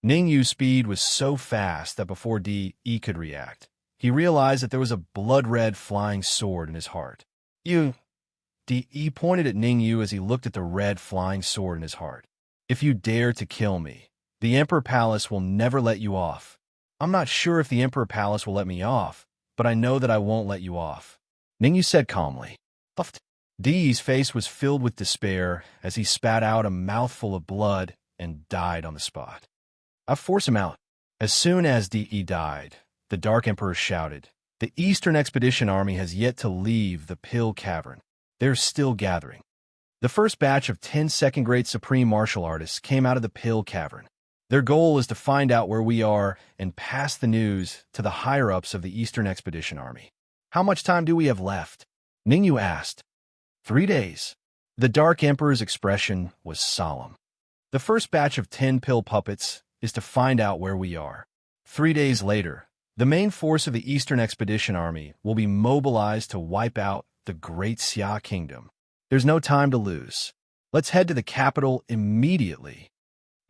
Ningyu's speed was so fast that before Di could react, he realized that there was a blood-red flying sword in his heart. Di pointed at Ningyu as he looked at the red flying sword in his heart. If you dare to kill me, the Emperor Palace will never let you off. I'm not sure if the Emperor Palace will let me off, but I know that I won't let you off, Ningyu said calmly. Di's face was filled with despair as he spat out a mouthful of blood and died on the spot. I'll force him out. As soon as Di died, the Dark Emperor shouted, the Eastern Expedition Army has yet to leave the Pill Cavern. They're still gathering. The first batch of 10 second-grade supreme martial artists came out of the Pill Cavern. Their goal is to find out where we are and pass the news to the higher-ups of the Eastern Expedition Army. How much time do we have left? Ningyu asked. 3 days. The Dark Emperor's expression was solemn. The first batch of 10 pill puppets is to find out where we are. 3 days later, the main force of the Eastern Expedition Army will be mobilized to wipe out the Great Xia Kingdom. There's no time to lose. Let's head to the capital immediately.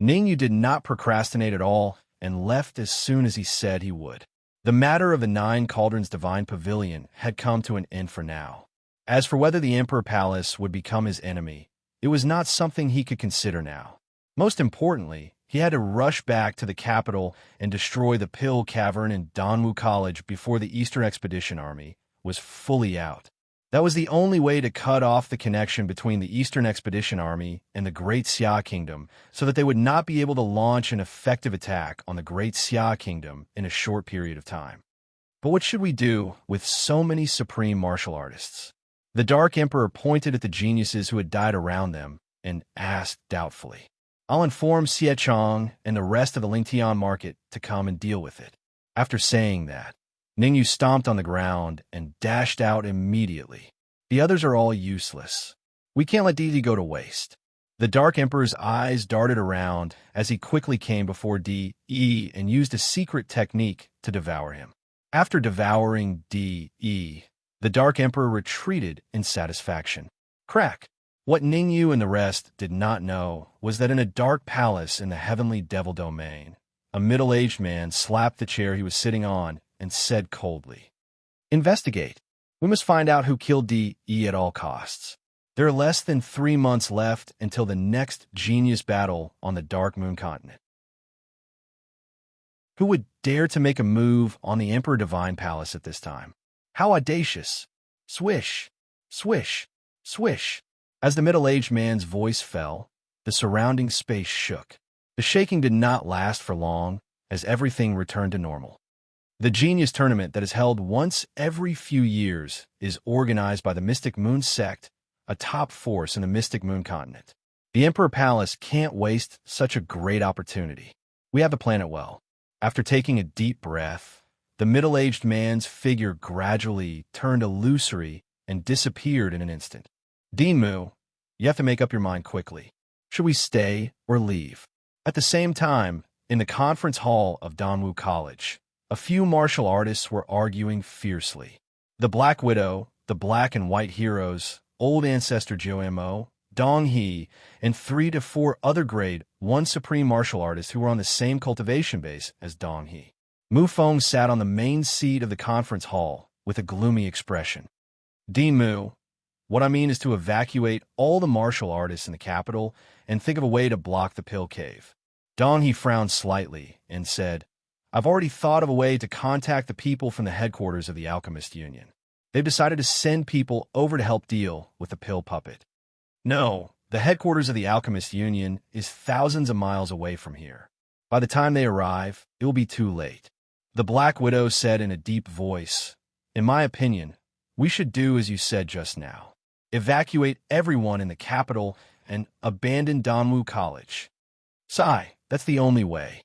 Ningyu did not procrastinate at all and left as soon as he said he would. The matter of the 9 Cauldrons Divine Pavilion had come to an end for now. As for whether the Emperor Palace would become his enemy, it was not something he could consider now. Most importantly, he had to rush back to the capital and destroy the Pill Cavern in Danwu College before the Eastern Expedition Army was fully out. That was the only way to cut off the connection between the Eastern Expedition Army and the Great Xia Kingdom so that they would not be able to launch an effective attack on the Great Xia Kingdom in a short period of time. But what should we do with so many supreme martial artists? The Dark Emperor pointed at the geniuses who had died around them and asked doubtfully, I'll inform Xie Chong and the rest of the Lingtian market to come and deal with it. After saying that, Ningyu stomped on the ground and dashed out immediately. The others are all useless. We can't let Di go to waste. The Dark Emperor's eyes darted around as he quickly came before Di and used a secret technique to devour him. After devouring Di, the Dark Emperor retreated in satisfaction. Crack! What Ningyu and the rest did not know was that in a dark palace in the heavenly devil domain, a middle-aged man slapped the chair he was sitting on and said coldly, "Investigate. We must find out who killed D.E. at all costs. There are less than 3 months left until the next genius battle on the Dark Moon continent. Who would dare to make a move on the Emperor Divine Palace at this time? How audacious! Swish, swish, swish." As the middle-aged man's voice fell, the surrounding space shook. The shaking did not last for long, as everything returned to normal. The Genius Tournament that is held once every few years is organized by the Mystic Moon Sect, a top force in the Mystic Moon continent. The Emperor Palace can't waste such a great opportunity. We have to plan it well. After taking a deep breath, the middle-aged man's figure gradually turned illusory and disappeared in an instant. "Dinmu, you have to make up your mind quickly. Should we stay or leave?" At the same time, in the conference hall of Danwu College, a few martial artists were arguing fiercely. The Black Widow, the Black and White Heroes, Old Ancestor Jomo, Dong He, and 3 to 4 other grade 1 supreme martial artists who were on the same cultivation base as Dong He. Mu Feng sat on the main seat of the conference hall with a gloomy expression. "Dinmu, what I mean is to evacuate all the martial artists in the capital and think of a way to block the pill cave." Dong He frowned slightly and said, "I've already thought of a way to contact the people from the headquarters of the Alchemist Union. They've decided to send people over to help deal with the pill puppet. No, the headquarters of the Alchemist Union is thousands of miles away from here. By the time they arrive, it will be too late." The Black Widow said in a deep voice, "In my opinion, we should do as you said just now. Evacuate everyone in the capital and abandon Danwu College. Sigh, that's the only way."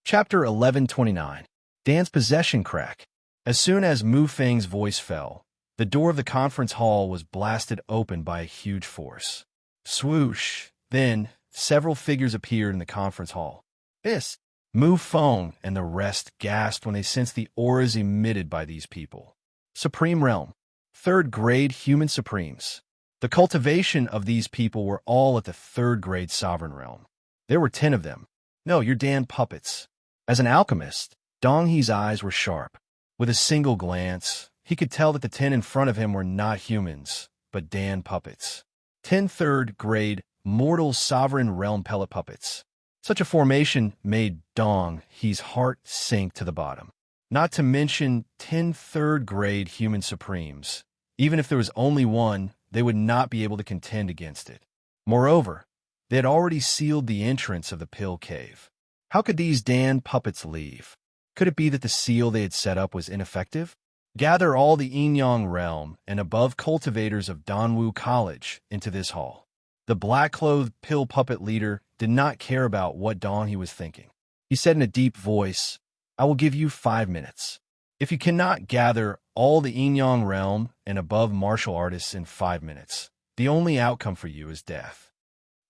Chapter 1129. Dan's Possession Crack. As soon as Mu Feng's voice fell, the door of the conference hall was blasted open by a huge force. Swoosh! Then, several figures appeared in the conference hall. This, Mu Feng and the rest gasped when they sensed the auras emitted by these people. Supreme Realm. 3rd grade human supremes. The cultivation of these people were all at the 3rd grade sovereign realm. There were 10 of them. No, you're Dan puppets. As an alchemist, Dong He's eyes were sharp. With a single glance, he could tell that the 10 in front of him were not humans, but Dan puppets. 10 3rd grade mortal sovereign realm pellet puppets. Such a formation made Dong He's heart sink to the bottom. Not to mention 10 3rd grade human supremes. Even if there was only one, they would not be able to contend against it. Moreover, they had already sealed the entrance of the pill cave. How could these Dan puppets leave? Could it be that the seal they had set up was ineffective? Gather all the Yin-Yang realm and above cultivators of Danwu College into this hall. The black-clothed pill puppet leader did not care about what Dong He was thinking. He said in a deep voice, "I will give you 5 minutes. If you cannot gather all the Yin-Yang realm and above martial artists in 5 minutes, the only outcome for you is death.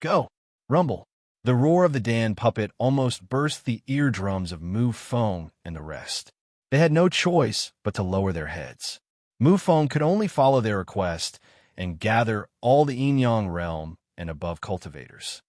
Go, rumble." The roar of the Dan puppet almost burst the eardrums of Mu Feng and the rest. They had no choice but to lower their heads. Mu Feng could only follow their request and gather all the Yin-Yang realm and above cultivators.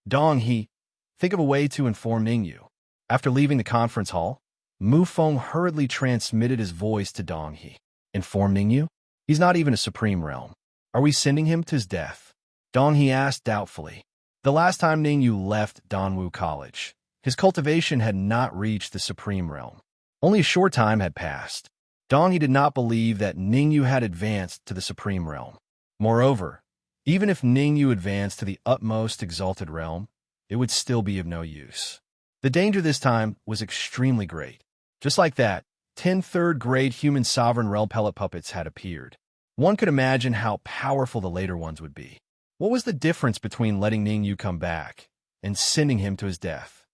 Dong He, think of a way to inform Ningyu. After leaving the conference hall, Mu Feng hurriedly transmitted his voice to Dong He. Inform Ningyu? He's not even a supreme realm. Are we sending him to his death? Dong He asked doubtfully. The last time Ningyu left Danwu College, his cultivation had not reached the supreme realm. Only a short time had passed. Dong He did not believe that Ningyu had advanced to the supreme realm. Moreover, even if Ningyu advanced to the utmost exalted realm, it would still be of no use. The danger this time was extremely great. Just like that, 10 3rd-grade human sovereign realm pellet puppets had appeared. One could imagine how powerful the later ones would be. What was the difference between letting Ningyu come back and sending him to his death?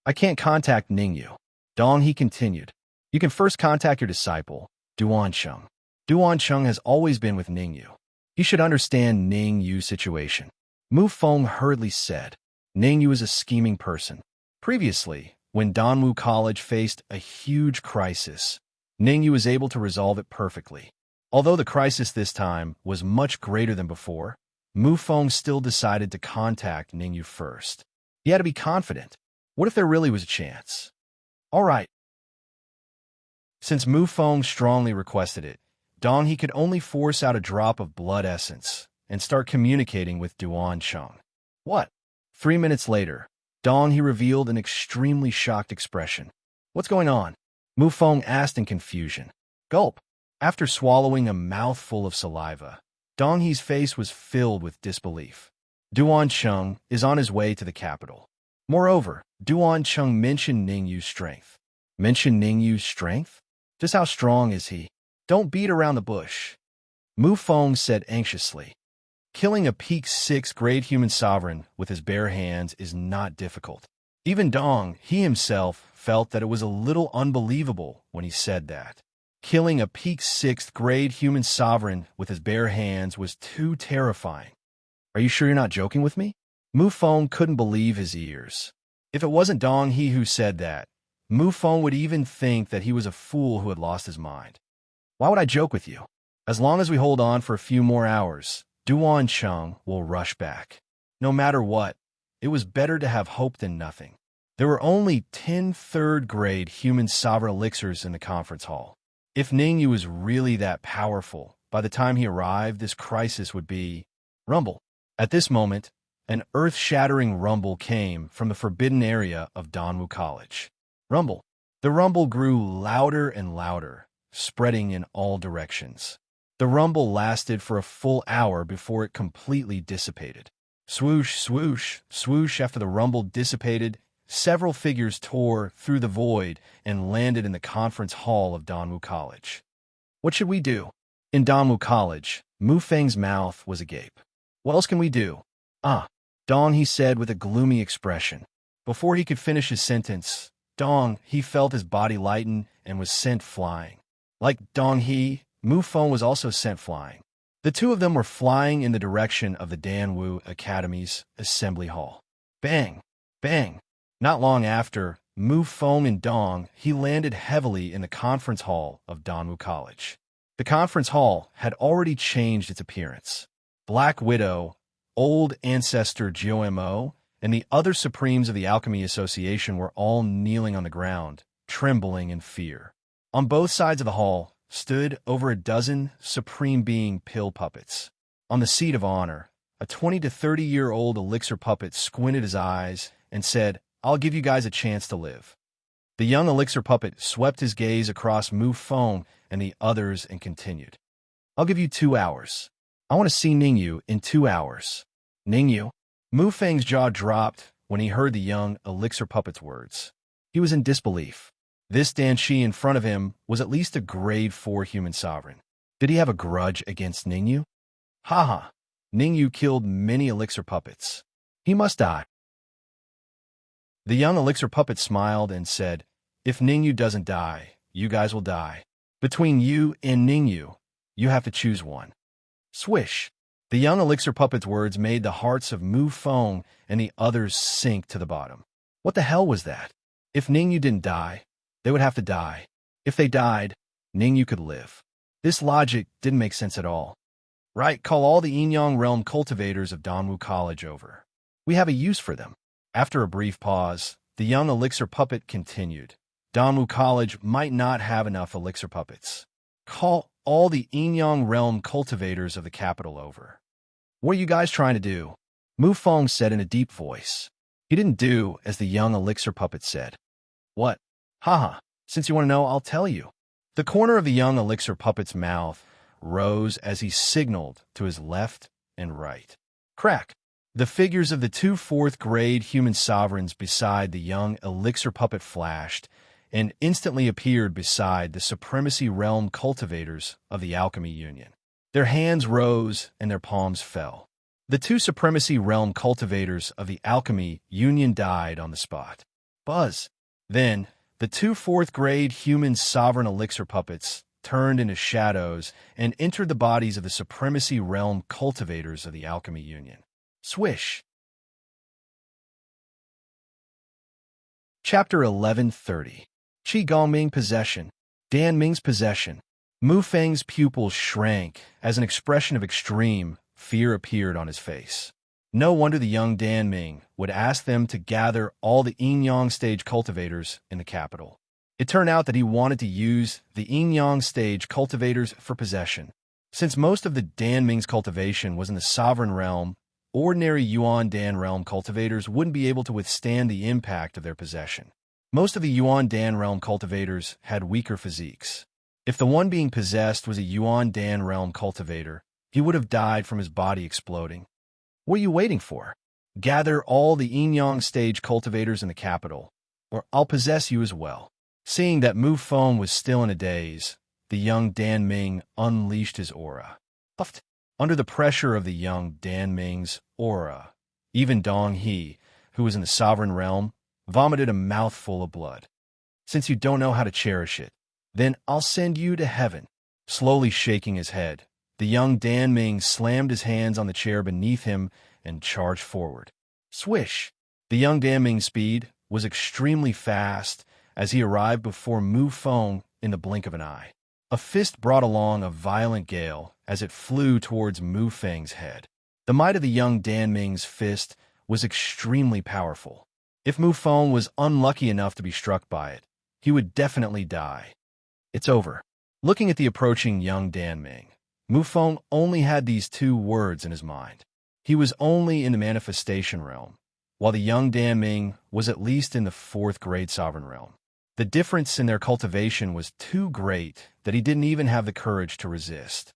I can't contact Ningyu. Dong He continued. You can first contact your disciple, Duansheng. Duansheng has always been with Ningyu. He should understand Ningyu's situation. Mu Feng hurriedly said. Ningyu is a scheming person. Previously, when Danwu College faced a huge crisis, Ningyu was able to resolve it perfectly. Although the crisis this time was much greater than before, Mu Feng still decided to contact Ningyu first. He had to be confident. What if there really was a chance? All right. Since Mu Feng strongly requested it, Dong he could only force out a drop of blood essence and start communicating with Duan Cheng. What? 3 minutes later, Dong he revealed an extremely shocked expression. What's going on? Mu Feng asked in confusion. Gulp. After swallowing a mouthful of saliva, Dong He's face was filled with disbelief. Duan Cheng is on his way to the capital. Moreover, Duan Cheng mentioned Ningyu's strength. Mentioned Ningyu's strength? Just how strong is he? Don't beat around the bush. Mu Feng said anxiously. Killing a peak 6th grade human sovereign with his bare hands is not difficult. Even Dong, he himself, felt that it was a little unbelievable when he said that. Killing a peak 6th grade human sovereign with his bare hands was too terrifying. Are you sure you're not joking with me? Mu Feng couldn't believe his ears. If it wasn't Dong He who said that, Mu Feng would even think that he was a fool who had lost his mind. Why would I joke with you? As long as we hold on for a few more hours, Duan Cheng will rush back. No matter what, it was better to have hope than nothing. There were only 10 third-grade human sovereign elixirs in the conference hall. If Ningyu was really that powerful, by the time he arrived, this crisis would be... Rumble. At this moment, an earth-shattering rumble came from the forbidden area of Danwu College. Rumble. The rumble grew louder and louder, spreading in all directions. The rumble lasted for a full hour before it completely dissipated. Swoosh, swoosh, swoosh. After the rumble dissipated, several figures tore through the void and landed in the conference hall of Danwu College. What should we do? In Danwu College, Mu Feng's mouth was agape. What else can we do? Dong, he said with a gloomy expression. Before he could finish his sentence, Dong, he felt his body lighten and was sent flying. Like Dong He, Mu Feng was also sent flying. The two of them were flying in the direction of the Danwu Academy's assembly hall. Bang! Bang! Not long after, Mu Feng and Dong he landed heavily in the conference hall of Danwu College. The conference hall had already changed its appearance. Black Widow, Old Ancestor Jiao, and the other Supremes of the Alchemy Association were all kneeling on the ground, trembling in fear. On both sides of the hall stood over a dozen Supreme Being pill puppets. On the seat of honor, a 20 to 30-year-old elixir puppet squinted his eyes and said, "I'll give you guys a chance to live." The young elixir puppet swept his gaze across Mu Feng and the others and continued. "I'll give you 2 hours. I want to see Ningyu in 2 hours." Ningyu? Mu Feng's jaw dropped when he heard the young elixir puppet's words. He was in disbelief. This Dan Shi in front of him was at least a grade 4 human sovereign. Did he have a grudge against Ningyu? Haha, Ningyu killed many elixir puppets. He must die. The young elixir puppet smiled and said, "If Ningyu doesn't die, you guys will die. Between you and Ningyu, you have to choose one." Swish! The young elixir puppet's words made the hearts of Mu Feng and the others sink to the bottom. What the hell was that? If Ningyu didn't die, they would have to die. If they died, Ningyu could live. This logic didn't make sense at all. Right, call all the Yin-Yang realm cultivators of Danwu College over. We have a use for them. After a brief pause, the young elixir puppet continued. Danwu College might not have enough elixir puppets. Call all the Yin-Yang realm cultivators of the capital over. What are you guys trying to do? Mu Feng said in a deep voice. He didn't do as the young elixir puppet said. What? Haha, since you want to know, I'll tell you. The corner of the young elixir puppet's mouth rose as he signaled to his left and right. Crack! The figures of the 2 4th-grade human sovereigns beside the young elixir puppet flashed and instantly appeared beside the Supremacy Realm cultivators of the Alchemy Union. Their hands rose and their palms fell. The 2 Supremacy Realm cultivators of the Alchemy Union died on the spot. Buzz! Then, the 2 4th-grade human sovereign elixir puppets turned into shadows and entered the bodies of the Supremacy Realm cultivators of the Alchemy Union. Swish! Chapter 1130. Qi Gongming Possession. Dan Ming's Possession. Mu Feng's pupils shrank as an expression of extreme fear appeared on his face. No wonder the young Dan Ming would ask them to gather all the Yin-Yang stage cultivators in the capital. It turned out that he wanted to use the Yin-Yang stage cultivators for possession. Since most of the Dan Ming's cultivation was in the sovereign realm, ordinary Yuan Dan realm cultivators wouldn't be able to withstand the impact of their possession. Most of the Yuan Dan realm cultivators had weaker physiques. If the one being possessed was a Yuan Dan realm cultivator, he would have died from his body exploding. What are you waiting for? Gather all the Yin-Yang stage cultivators in the capital, or I'll possess you as well. Seeing that Mu Feng was still in a daze, the young Dan Ming unleashed his aura. Puffed. Under the pressure of the young Dan Ming's aura, even Dong He, who was in the sovereign realm, vomited a mouthful of blood. Since you don't know how to cherish it, then I'll send you to heaven. Slowly shaking his head, the young Dan Ming slammed his hands on the chair beneath him and charged forward. Swish! The young Dan Ming's speed was extremely fast as he arrived before Mu Feng in the blink of an eye. A fist brought along a violent gale as it flew towards Mu Feng's head. The might of the young Dan Ming's fist was extremely powerful. If Mu Feng was unlucky enough to be struck by it, he would definitely die. It's over. Looking at the approaching young Dan Ming, Mu Feng only had these two words in his mind. He was only in the manifestation realm, while the young Dan Ming was at least in the 4th grade sovereign realm. The difference in their cultivation was too great that he didn't even have the courage to resist.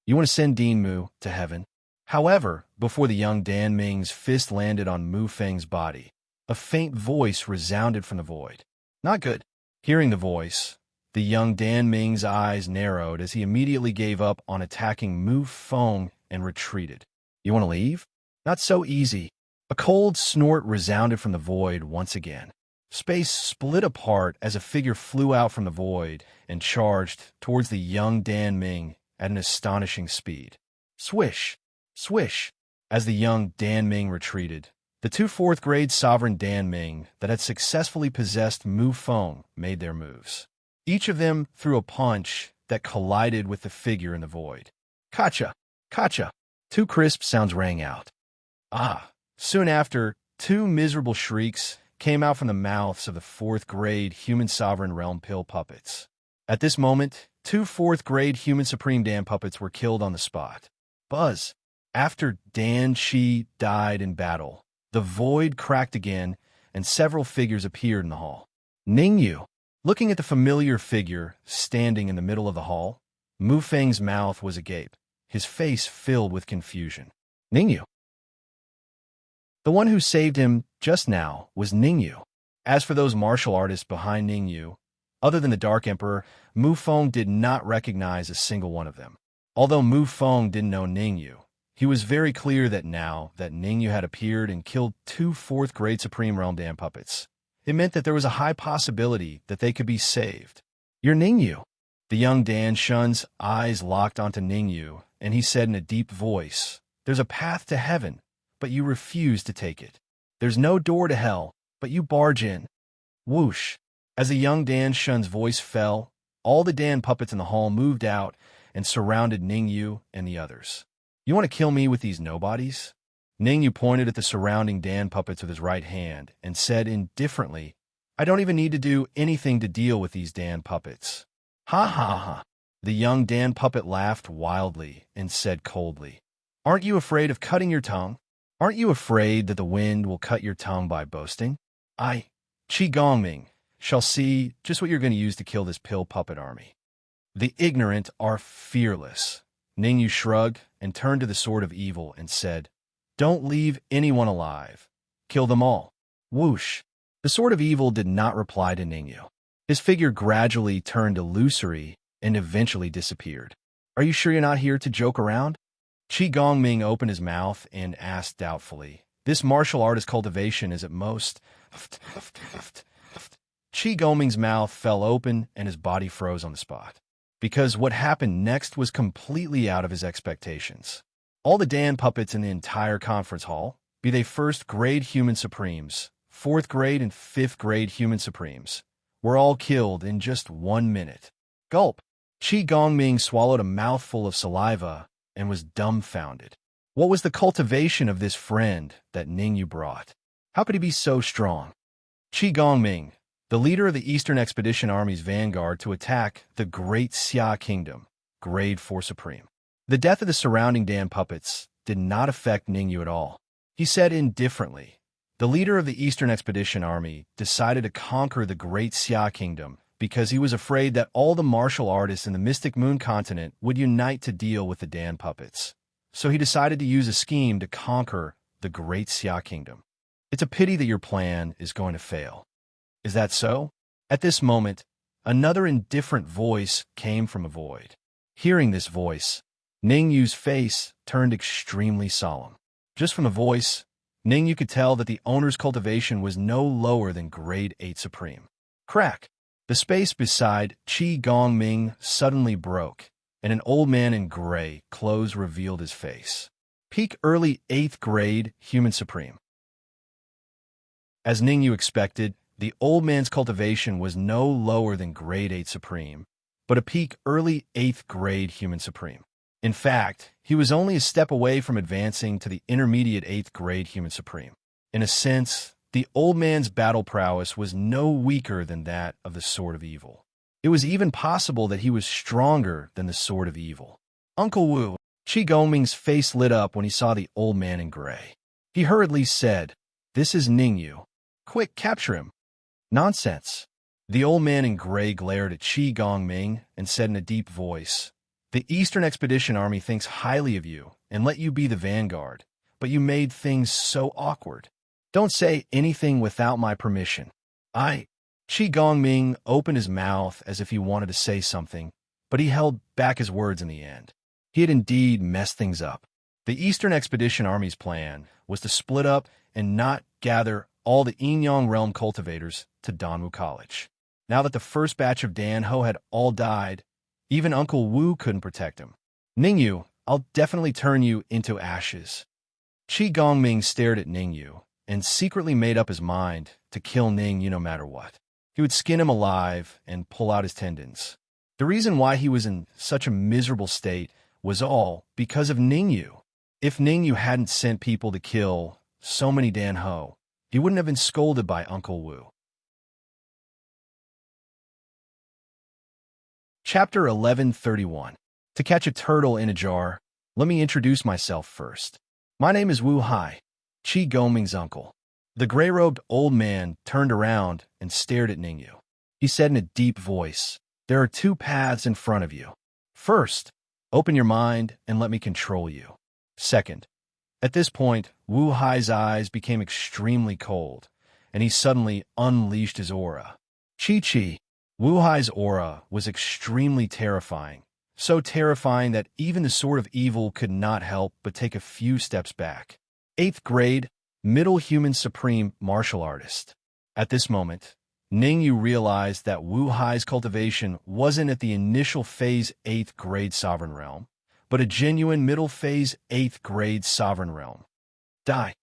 You want to send Dean Mu to heaven? However, before the young Dan Ming's fist landed on Mu Feng's body, a faint voice resounded from the void. Not good. Hearing the voice, the young Dan Ming's eyes narrowed as he immediately gave up on attacking Mu Feng and retreated. You want to leave? Not so easy. A cold snort resounded from the void once again. Space split apart as a figure flew out from the void and charged towards the young Dan Ming at an astonishing speed. Swish! Swish! As the young Dan Ming retreated, the two 4th grade sovereign Dan Ming that had successfully possessed Mu Feng made their moves. Each of them threw a punch that collided with the figure in the void. Kacha! Kacha! 2 crisp sounds rang out. Ah! Soon after, 2 miserable shrieks came out from the mouths of the 4th grade human sovereign realm pill puppets. At this moment, 2 4th grade human supreme Dan puppets were killed on the spot. Buzz! After Dan Chi died in battle, the void cracked again, and several figures appeared in the hall. Ningyu! Looking at the familiar figure standing in the middle of the hall, Mu Feng's mouth was agape, his face filled with confusion. Ningyu! The one who saved him just now was Ningyu. As for those martial artists behind Ningyu, other than the Dark Emperor, Mu Feng did not recognize a single one of them. Although Mu Feng didn't know Ningyu, he was very clear that now that Ningyu had appeared and killed 2 4th grade Supreme Realm Dan puppets, it meant that there was a high possibility that they could be saved. You're Ningyu. The young Dan Shun's eyes locked onto Ningyu, and he said in a deep voice, There's a path to heaven, but you refuse to take it. There's no door to hell, but you barge in. Whoosh! As the young Dan Shun's voice fell, all the Dan puppets in the hall moved out and surrounded Ningyu and the others. You want to kill me with these nobodies? Ningyu pointed at the surrounding Dan puppets with his right hand and said indifferently, I don't even need to do anything to deal with these Dan puppets. Ha ha ha. The young Dan puppet laughed wildly and said coldly, Aren't you afraid of cutting your tongue? Aren't you afraid that the wind will cut your tongue by boasting? I, Qi Gongming, shall see just what you're going to use to kill this pill puppet army. The ignorant are fearless. Ningyu shrugged and turned to the Sword of Evil and said, Don't leave anyone alive. Kill them all. Whoosh! The Sword of Evil did not reply to Ningyu. His figure gradually turned illusory and eventually disappeared. Are you sure you're not here to joke around? Qi Gongming opened his mouth and asked doubtfully, This martial artist cultivation is at most... Qi Gongming's mouth fell open and his body froze on the spot, because what happened next was completely out of his expectations. All the Dan puppets in the entire conference hall, be they 1st grade human supremes, 4th grade and 5th grade human supremes, were all killed in just 1 minute. Gulp! Qi Gongming swallowed a mouthful of saliva and was dumbfounded. What was the cultivation of this friend that Ningyu brought? How could he be so strong? Qi Gongming, the leader of the Eastern Expedition Army's vanguard to attack the Great Xia Kingdom, Grade 4 Supreme. The death of the surrounding Dan puppets did not affect Ningyu at all. He said indifferently, the leader of the Eastern Expedition Army decided to conquer the Great Xia Kingdom because he was afraid that all the martial artists in the Mystic Moon continent would unite to deal with the Dan puppets. So he decided to use a scheme to conquer the Great Xia Kingdom. It's a pity that your plan is going to fail. Is that so? At this moment, another indifferent voice came from a void. Hearing this voice, Ningyu's face turned extremely solemn. Just from the voice, Ningyu could tell that the owner's cultivation was no lower than Grade 8 Supreme. Crack! The space beside Qi Gongming suddenly broke, and an old man in gray clothes revealed his face. Peak early 8th grade Human Supreme. As Ningyu expected, the old man's cultivation was no lower than Grade 8 Supreme, but a peak early 8th grade Human Supreme. In fact, he was only a step away from advancing to the intermediate 8th grade Human Supreme. In a sense, the old man's battle prowess was no weaker than that of the Sword of Evil. It was even possible that he was stronger than the Sword of Evil. Uncle Wu, Qi Gongming's face lit up when he saw the old man in gray. He hurriedly said, "This is Ningyu. Quick, capture him." "Nonsense." The old man in gray glared at Qi Gongming and said in a deep voice, "The Eastern Expedition Army thinks highly of you and let you be the vanguard, but you made things so awkward. Don't say anything without my permission." Qi Gongming opened his mouth as if he wanted to say something, but he held back his words in the end. He had indeed messed things up. The Eastern Expedition Army's plan was to split up and not gather all the Yinyang realm cultivators to Danwu College. Now that the first batch of Danho had all died, even Uncle Wu couldn't protect him. "Ningyu, I'll definitely turn you into ashes." Qi Gongming stared at Ningyu and secretly made up his mind to kill Ningyu no matter what. He would skin him alive and pull out his tendons. The reason why he was in such a miserable state was all because of Ningyu. If Ningyu hadn't sent people to kill so many Danho, he wouldn't have been scolded by Uncle Wu. Chapter 1131. To catch a turtle in a jar, let me introduce myself first. My name is Wu Hai, Qi Gongming's uncle. The gray-robed old man turned around and stared at Ningyu. He said in a deep voice, "There are two paths in front of you. First, open your mind and let me control you. Second." At this point, Wu Hai's eyes became extremely cold, and he suddenly unleashed his aura. Chi. Wu Hai's aura was extremely terrifying, so terrifying that even the Sword of Evil could not help but take a few steps back. 8th grade, Middle Human Supreme Martial Artist. At this moment, Ningyu realized that Wu Hai's cultivation wasn't at the initial phase 8th grade Sovereign Realm, but a genuine middle phase 8th grade Sovereign Realm. Die.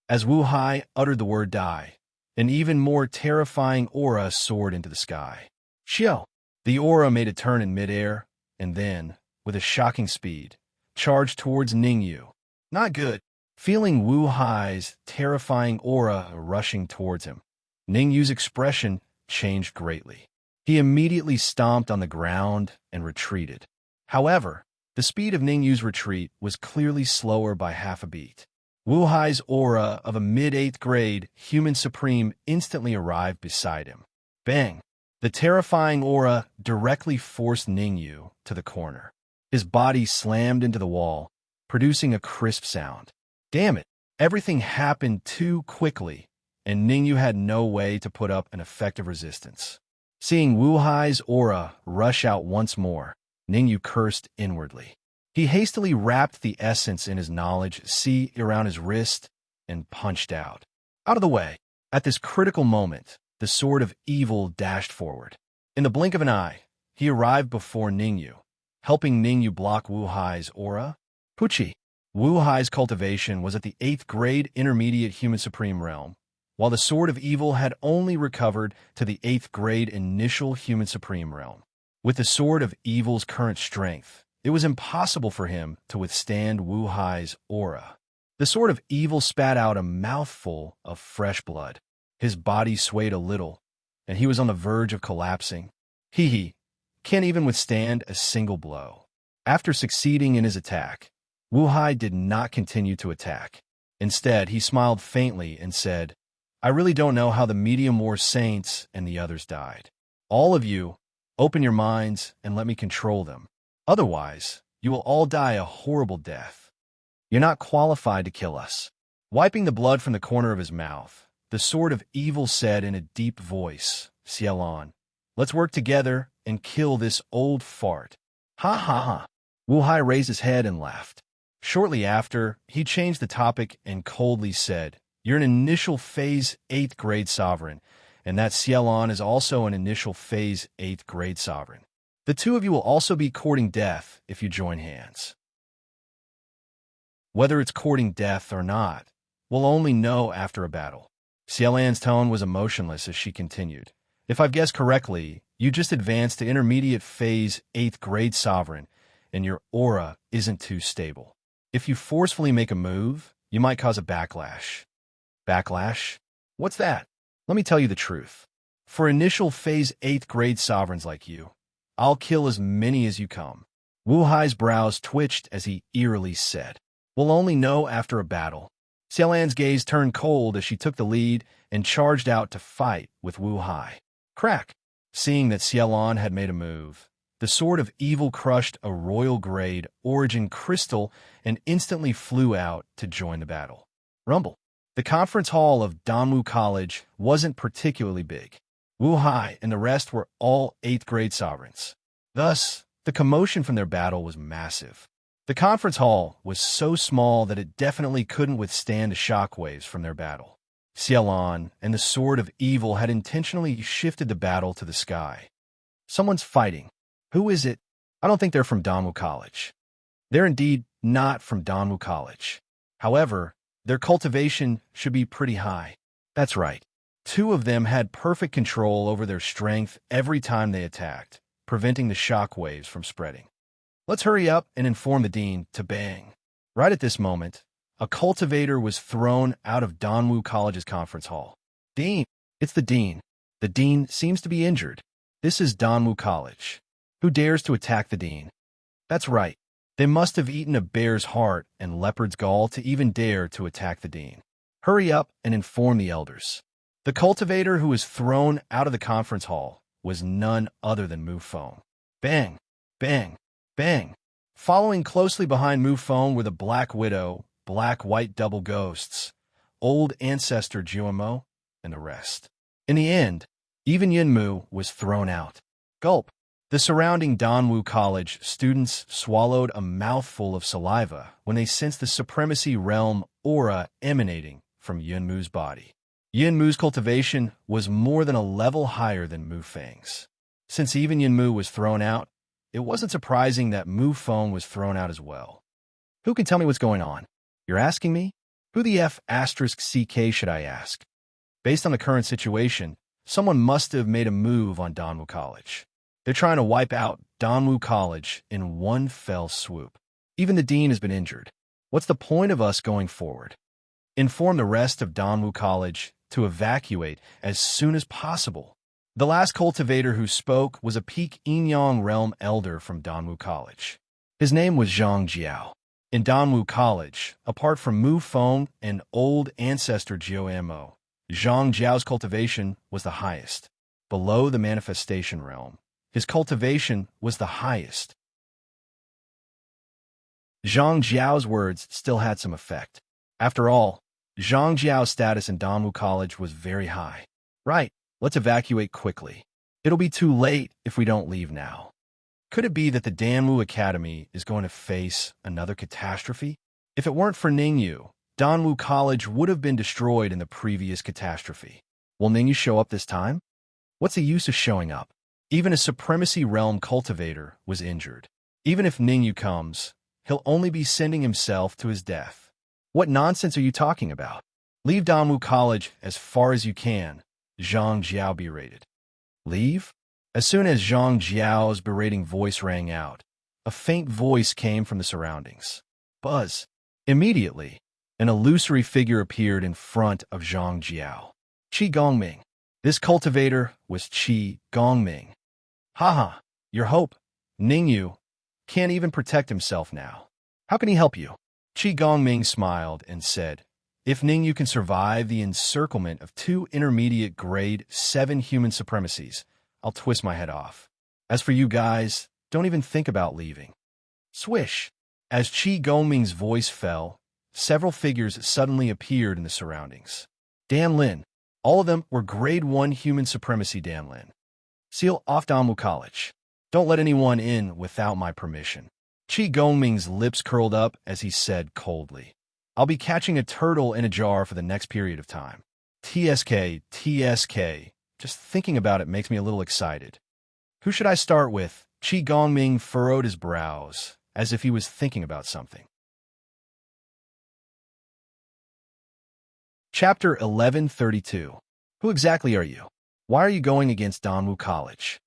As Wu Hai uttered the word die, an even more terrifying aura soared into the sky. Xiao! The aura made a turn in midair, and then, with a shocking speed, charged towards Ningyu. Not good. Feeling Wu Hai's terrifying aura rushing towards him, Ningyu's expression changed greatly. He immediately stomped on the ground and retreated. However, the speed of Ningyu's retreat was clearly slower by half a beat. Wu Hai's aura of a mid-8th grade Human Supreme instantly arrived beside him. Bang! The terrifying aura directly forced Ningyu to the corner. His body slammed into the wall, producing a crisp sound. Damn it! Everything happened too quickly, and Ningyu had no way to put up an effective resistance. Seeing Wu Hai's aura rush out once more, Ningyu cursed inwardly. He hastily wrapped the essence in his knowledge C around his wrist and punched out. Out of the way! At this critical moment, the Sword of Evil dashed forward. In the blink of an eye, he arrived before Ningyu, helping Ningyu block Wu Hai's aura. Puchi! Wu Hai's cultivation was at the 8th grade Intermediate Human Supreme Realm, while the Sword of Evil had only recovered to the 8th grade Initial Human Supreme Realm. With the Sword of Evil's current strength, it was impossible for him to withstand Wu Hai's aura. The sword of evil spat out a mouthful of fresh blood. His body swayed a little, and he was on the verge of collapsing. He can't even withstand a single blow. After succeeding in his attack, Wu Hai did not continue to attack. Instead, he smiled faintly and said, "I really don't know how the Medium War Saints and the others died. All of you, open your minds and let me control them. Otherwise, you will all die a horrible death. You're not qualified to kill us." Wiping the blood from the corner of his mouth, the sword of evil said in a deep voice, "Xiaolon, let's work together and kill this old fart." Ha ha ha. Wu Hai raised his head and laughed. Shortly after, he changed the topic and coldly said, "You're an initial phase 8th grade sovereign, and that Xiaolon is also an initial phase 8th grade sovereign. The two of you will also be courting death if you join hands. Whether it's courting death or not, we'll only know after a battle." Xiaolan's tone was emotionless as she continued. "If I've guessed correctly, you just advanced to intermediate phase 8th grade sovereign, and your aura isn't too stable. If you forcefully make a move, you might cause a backlash." Backlash? What's that? Let me tell you the truth. For initial phase 8th grade sovereigns like you, I'll kill as many as you come. Wu Hai's brows twitched as he eerily said, "We'll only know after a battle." Xiaolan's gaze turned cold as she took the lead and charged out to fight with Wu Hai. Crack! Seeing that Xiaolan had made a move, the sword of evil crushed a royal-grade origin crystal and instantly flew out to join the battle. Rumble. The conference hall of Danwu College wasn't particularly big. Wu Hai and the rest were all 8th grade sovereigns. Thus, the commotion from their battle was massive. The conference hall was so small that it definitely couldn't withstand the shockwaves from their battle. Xiaolan and the sword of evil had intentionally shifted the battle to the sky. Someone's fighting. Who is it? I don't think they're from Danwu College. They're indeed not from Danwu College. However, their cultivation should be pretty high. That's right. Two of them had perfect control over their strength every time they attacked, preventing the shock waves from spreading. Let's hurry up and inform the dean to bang. Right at this moment, a cultivator was thrown out of Danwu College's conference hall. Dean, it's the dean. The dean seems to be injured. This is Danwu College. Who dares to attack the dean? That's right. They must have eaten a bear's heart and leopard's gall to even dare to attack the dean. Hurry up and inform the elders. The cultivator who was thrown out of the conference hall was none other than Mu Feng. Bang, bang, bang. Following closely behind Mu Feng were the Black Widow, Black-White Double Ghosts, Old Ancestor Juemo, and the rest. In the end, even Yin Mu was thrown out. Gulp. The surrounding Danwu College students swallowed a mouthful of saliva when they sensed the supremacy realm aura emanating from Yin Mu's body. Yin Mu's cultivation was more than a level higher than Mu Feng's. Since even Yin Mu was thrown out, it wasn't surprising that Mu Feng was thrown out as well. Who can tell me what's going on? You're asking me? Who the F***CK should I ask? Based on the current situation, someone must have made a move on Danwu College. They're trying to wipe out Danwu College in one fell swoop. Even the dean has been injured. What's the point of us going forward? Inform the rest of Danwu College to evacuate as soon as possible. The last cultivator who spoke was a peak Yinyang realm elder from Danwu College. His name was Zhang Jiao. In Danwu College, apart from Mu Feng and Old Ancestor Jiao, Zhang Jiao's cultivation was the highest. Below the manifestation realm, his cultivation was the highest. Zhang Jiao's words still had some effect. After all, Zhang Jiao's status in Danwu College was very high. Right, let's evacuate quickly. It'll be too late if we don't leave now. Could it be that the Danwu Academy is going to face another catastrophe? If it weren't for Ningyu, Danwu College would have been destroyed in the previous catastrophe. Will Ningyu show up this time? What's the use of showing up? Even a Supremacy Realm cultivator was injured. Even if Ningyu comes, he'll only be sending himself to his death. What nonsense are you talking about? Leave Danwu College as far as you can, Zhang Jiao berated. Leave? As soon as Zhang Jiao's berating voice rang out, A faint voice came from the surroundings. Buzz. Immediately, an illusory figure appeared in front of Zhang Jiao. Qi Gongming. This cultivator was Qi Gongming. Haha, your hope, Ningyu, can't even protect himself now. How can he help you? Qi Gongming smiled and said, if Ningyu can survive the encirclement of 2 intermediate grade 7 human supremacies, I'll twist my head off. As for you guys, don't even think about leaving. Swish. As Qi Gongming's voice fell, several figures suddenly appeared in the surroundings. Dan Lin. All of them were grade 1 human supremacy Dan Lin. Seal off Danwu College. Don't let anyone in without my permission. Qi Gongming's lips curled up as he said coldly, I'll be catching a turtle in a jar for the next period of time. TSK, TSK. Just thinking about it makes me a little excited. Who should I start with? Qi Gongming furrowed his brows, as if he was thinking about something. Chapter 1132. Who exactly are you? Why are you going against Danwu College?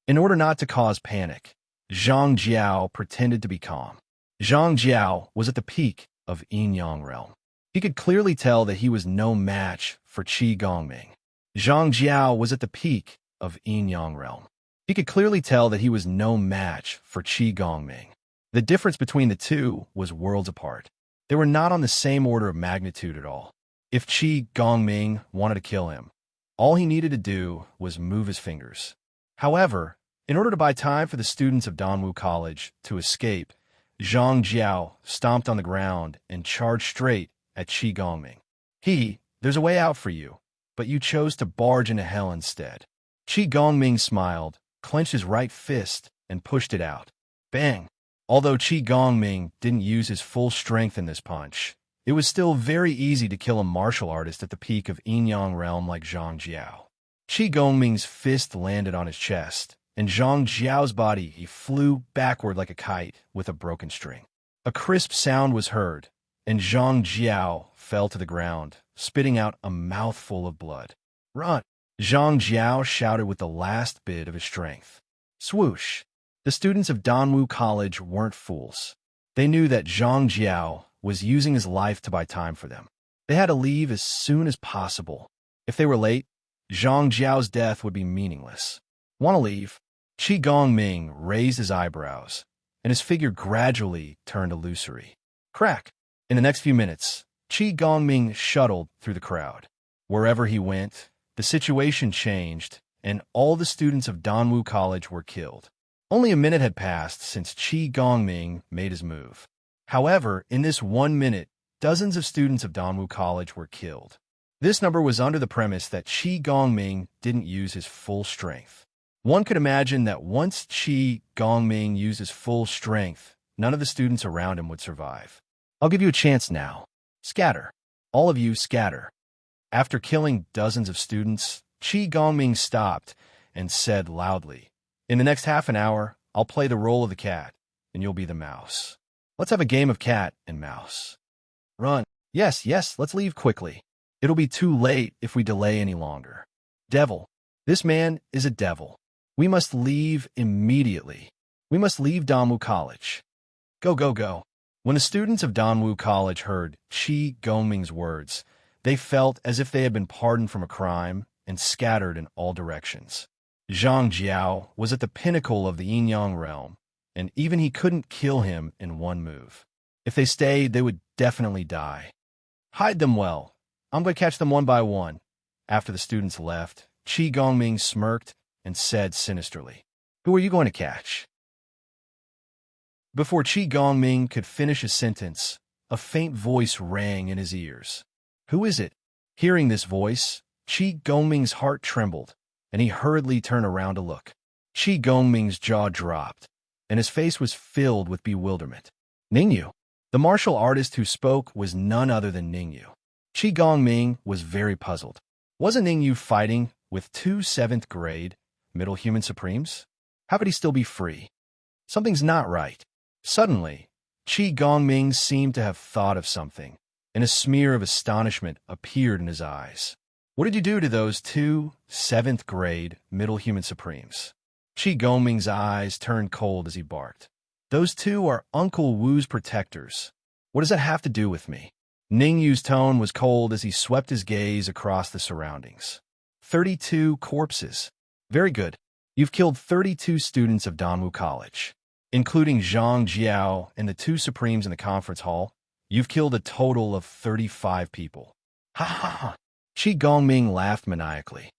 In order not to cause panic, Zhang Jiao pretended to be calm. Zhang Jiao was at the peak of Yin-Yang realm. He could clearly tell that he was no match for Qi Gongming. Zhang Jiao was at the peak of Yin-Yang realm. He could clearly tell that he was no match for Qi Gongming. The difference between the two was worlds apart. They were not on the same order of magnitude at all. If Qi Gongming wanted to kill him, all he needed to do was move his fingers. However, in order to buy time for the students of Danwu College to escape, Zhang Jiao stomped on the ground and charged straight at Qi Gongming. There's a way out for you, but you chose to barge into hell instead. Qi Gongming smiled, clenched his right fist, and pushed it out. Bang! Although Qi Gongming didn't use his full strength in this punch, it was still very easy to kill a martial artist at the peak of Yin-Yang realm like Zhang Jiao. Qi Gongming's fist landed on his chest, and Zhang Jiao's body he flew backward like a kite with a broken string. A crisp sound was heard, and Zhang Jiao fell to the ground, spitting out a mouthful of blood. Run! Zhang Jiao shouted with the last bit of his strength. Swoosh! The students of Danwu College weren't fools. They knew that Zhang Jiao was using his life to buy time for them. They had to leave as soon as possible. If they were late, Zhang Jiao's death would be meaningless. Want to leave? Qi Gongming raised his eyebrows, and his figure gradually turned illusory. Crack! In the next few minutes, Qi Gongming shuttled through the crowd. Wherever he went, the situation changed, and all the students of Danwu College were killed. Only a minute had passed since Qi Gongming made his move. However, in this 1 minute, dozens of students of Danwu College were killed. This number was under the premise that Qi Gongming didn't use his full strength. One could imagine that once Qi Gongming used his full strength, none of the students around him would survive. I'll give you a chance now. Scatter. All of you scatter. After killing dozens of students, Qi Gongming stopped and said loudly, in the next half an hour, I'll play the role of the cat, and you'll be the mouse. Let's have a game of cat and mouse. Run. Yes, let's leave quickly. It'll be too late if we delay any longer. Devil. This man is a devil. We must leave immediately. We must leave Danwu College. Go, go, go. When the students of Danwu College heard Qi Gongming's words, they felt as if they had been pardoned from a crime and scattered in all directions. Zhang Jiao was at the pinnacle of the Yin-Yang realm, and even he couldn't kill him in one move. If they stayed, they would definitely die. Hide them well. I'm going to catch them one by one. After the students left, Qi Gongming smirked and said sinisterly, Who are you going to catch? Before Qi Gongming could finish his sentence, a faint voice rang in his ears. Who is it? Hearing this voice, Qi Gongming's heart trembled, and he hurriedly turned around to look. Qi Gongming's jaw dropped, and his face was filled with bewilderment. Ningyu. The martial artist who spoke was none other than Ningyu. Qi Gongming was very puzzled. Wasn't Ningyu fighting with 2 7th-grade middle human supremes? How could he still be free? Something's not right. Suddenly, Qi Gongming seemed to have thought of something, and a smear of astonishment appeared in his eyes. What did you do to those 2 7th-grade middle human supremes? Qi Gongming's eyes turned cold as he barked. Those two are Uncle Wu's protectors. What does that have to do with me? Ning Yu's tone was cold as he swept his gaze across the surroundings. 32 corpses. Very good. You've killed 32 students of Danwu College, including Zhang Jiao and the two Supremes in the conference hall. You've killed a total of 35 people. Ha ha ha. Qi Gongming laughed maniacally.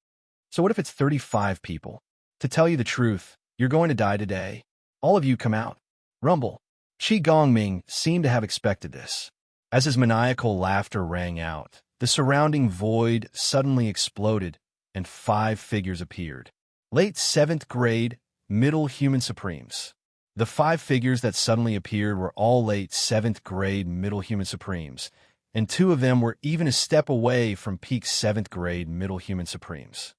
So what if it's 35 people? To tell you the truth, you're going to die today. All of you come out. Rumble. Qi Gongming seemed to have expected this. As his maniacal laughter rang out, the surrounding void suddenly exploded, and 5 figures appeared. Late 7th grade, middle human supremes. The 5 figures that suddenly appeared were all late 7th grade middle human supremes, and 2 of them were even a step away from peak 7th grade middle human supremes.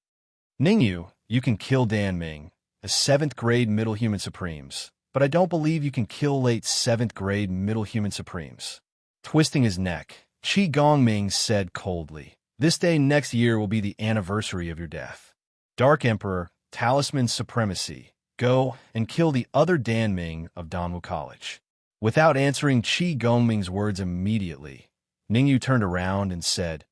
Ningyu, you can kill Dan Ming, a 7th grade middle human supremes, but I don't believe you can kill late 7th grade middle human supremes. Twisting his neck, Qi Gongming said coldly, "This day next year will be the anniversary of your death. Dark Emperor, Talisman Supremacy, go and kill the other Dan Ming of Danwu College." Without answering Qi Gongming's words immediately, Ningyu turned around and said,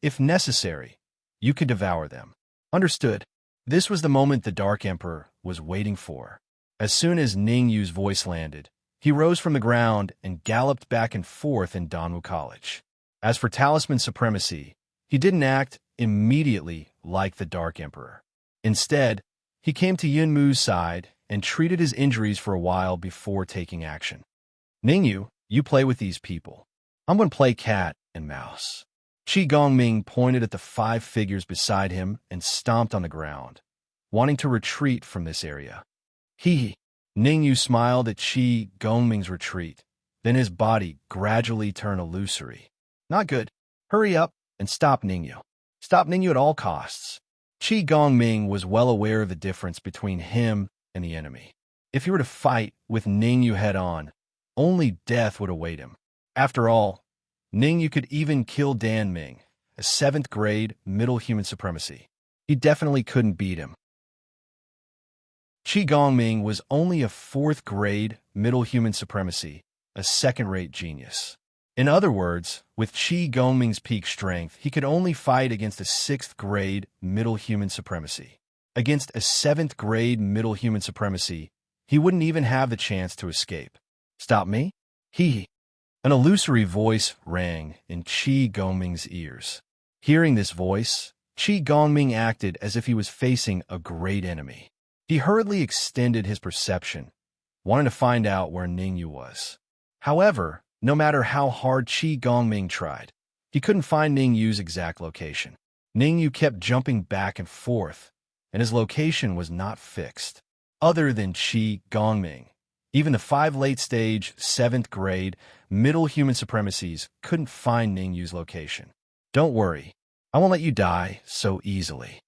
"If necessary, you could devour them." Understood. This was the moment the Dark Emperor was waiting for. As soon as Ningyu's voice landed, he rose from the ground and galloped back and forth in Danwu College. As for Talisman Supremacy, he didn't act immediately like the Dark Emperor. Instead, he came to Yunmu's side and treated his injuries for a while before taking action. "Ningyu, you play with these people. I'm going to play cat and mouse." Qi Gongming pointed at the 5 figures beside him and stomped on the ground, wanting to retreat from this area. Hee. Ningyu smiled at Qi Gongming's retreat. Then his body gradually turned illusory. Not good. Hurry up and stop Ningyu. Stop Ningyu at all costs. Qi Gongming was well aware of the difference between him and the enemy. If he were to fight with Ningyu head-on, only death would await him. After all, Ningyu could even kill Dan Ming, a 7th grade middle human supremacy. He definitely couldn't beat him. Qi Gongming was only a 4th grade middle human supremacy, a second-rate genius. In other words, with Qi Gongming's peak strength, he could only fight against a 6th grade middle human supremacy. Against a 7th grade middle human supremacy, he wouldn't even have the chance to escape. Stop me? Hee. An illusory voice rang in Qi Gongming's ears. Hearing this voice, Qi Gongming acted as if he was facing a great enemy. He hurriedly extended his perception, wanting to find out where Ningyu was. However, no matter how hard Qi Gongming tried, he couldn't find Ningyu's exact location. Ningyu kept jumping back and forth, and his location was not fixed. Other than Qi Gongming, even the 5 late-stage, 7th grade, middle human supremacies couldn't find Ningyu's location. Don't worry, I won't let you die so easily.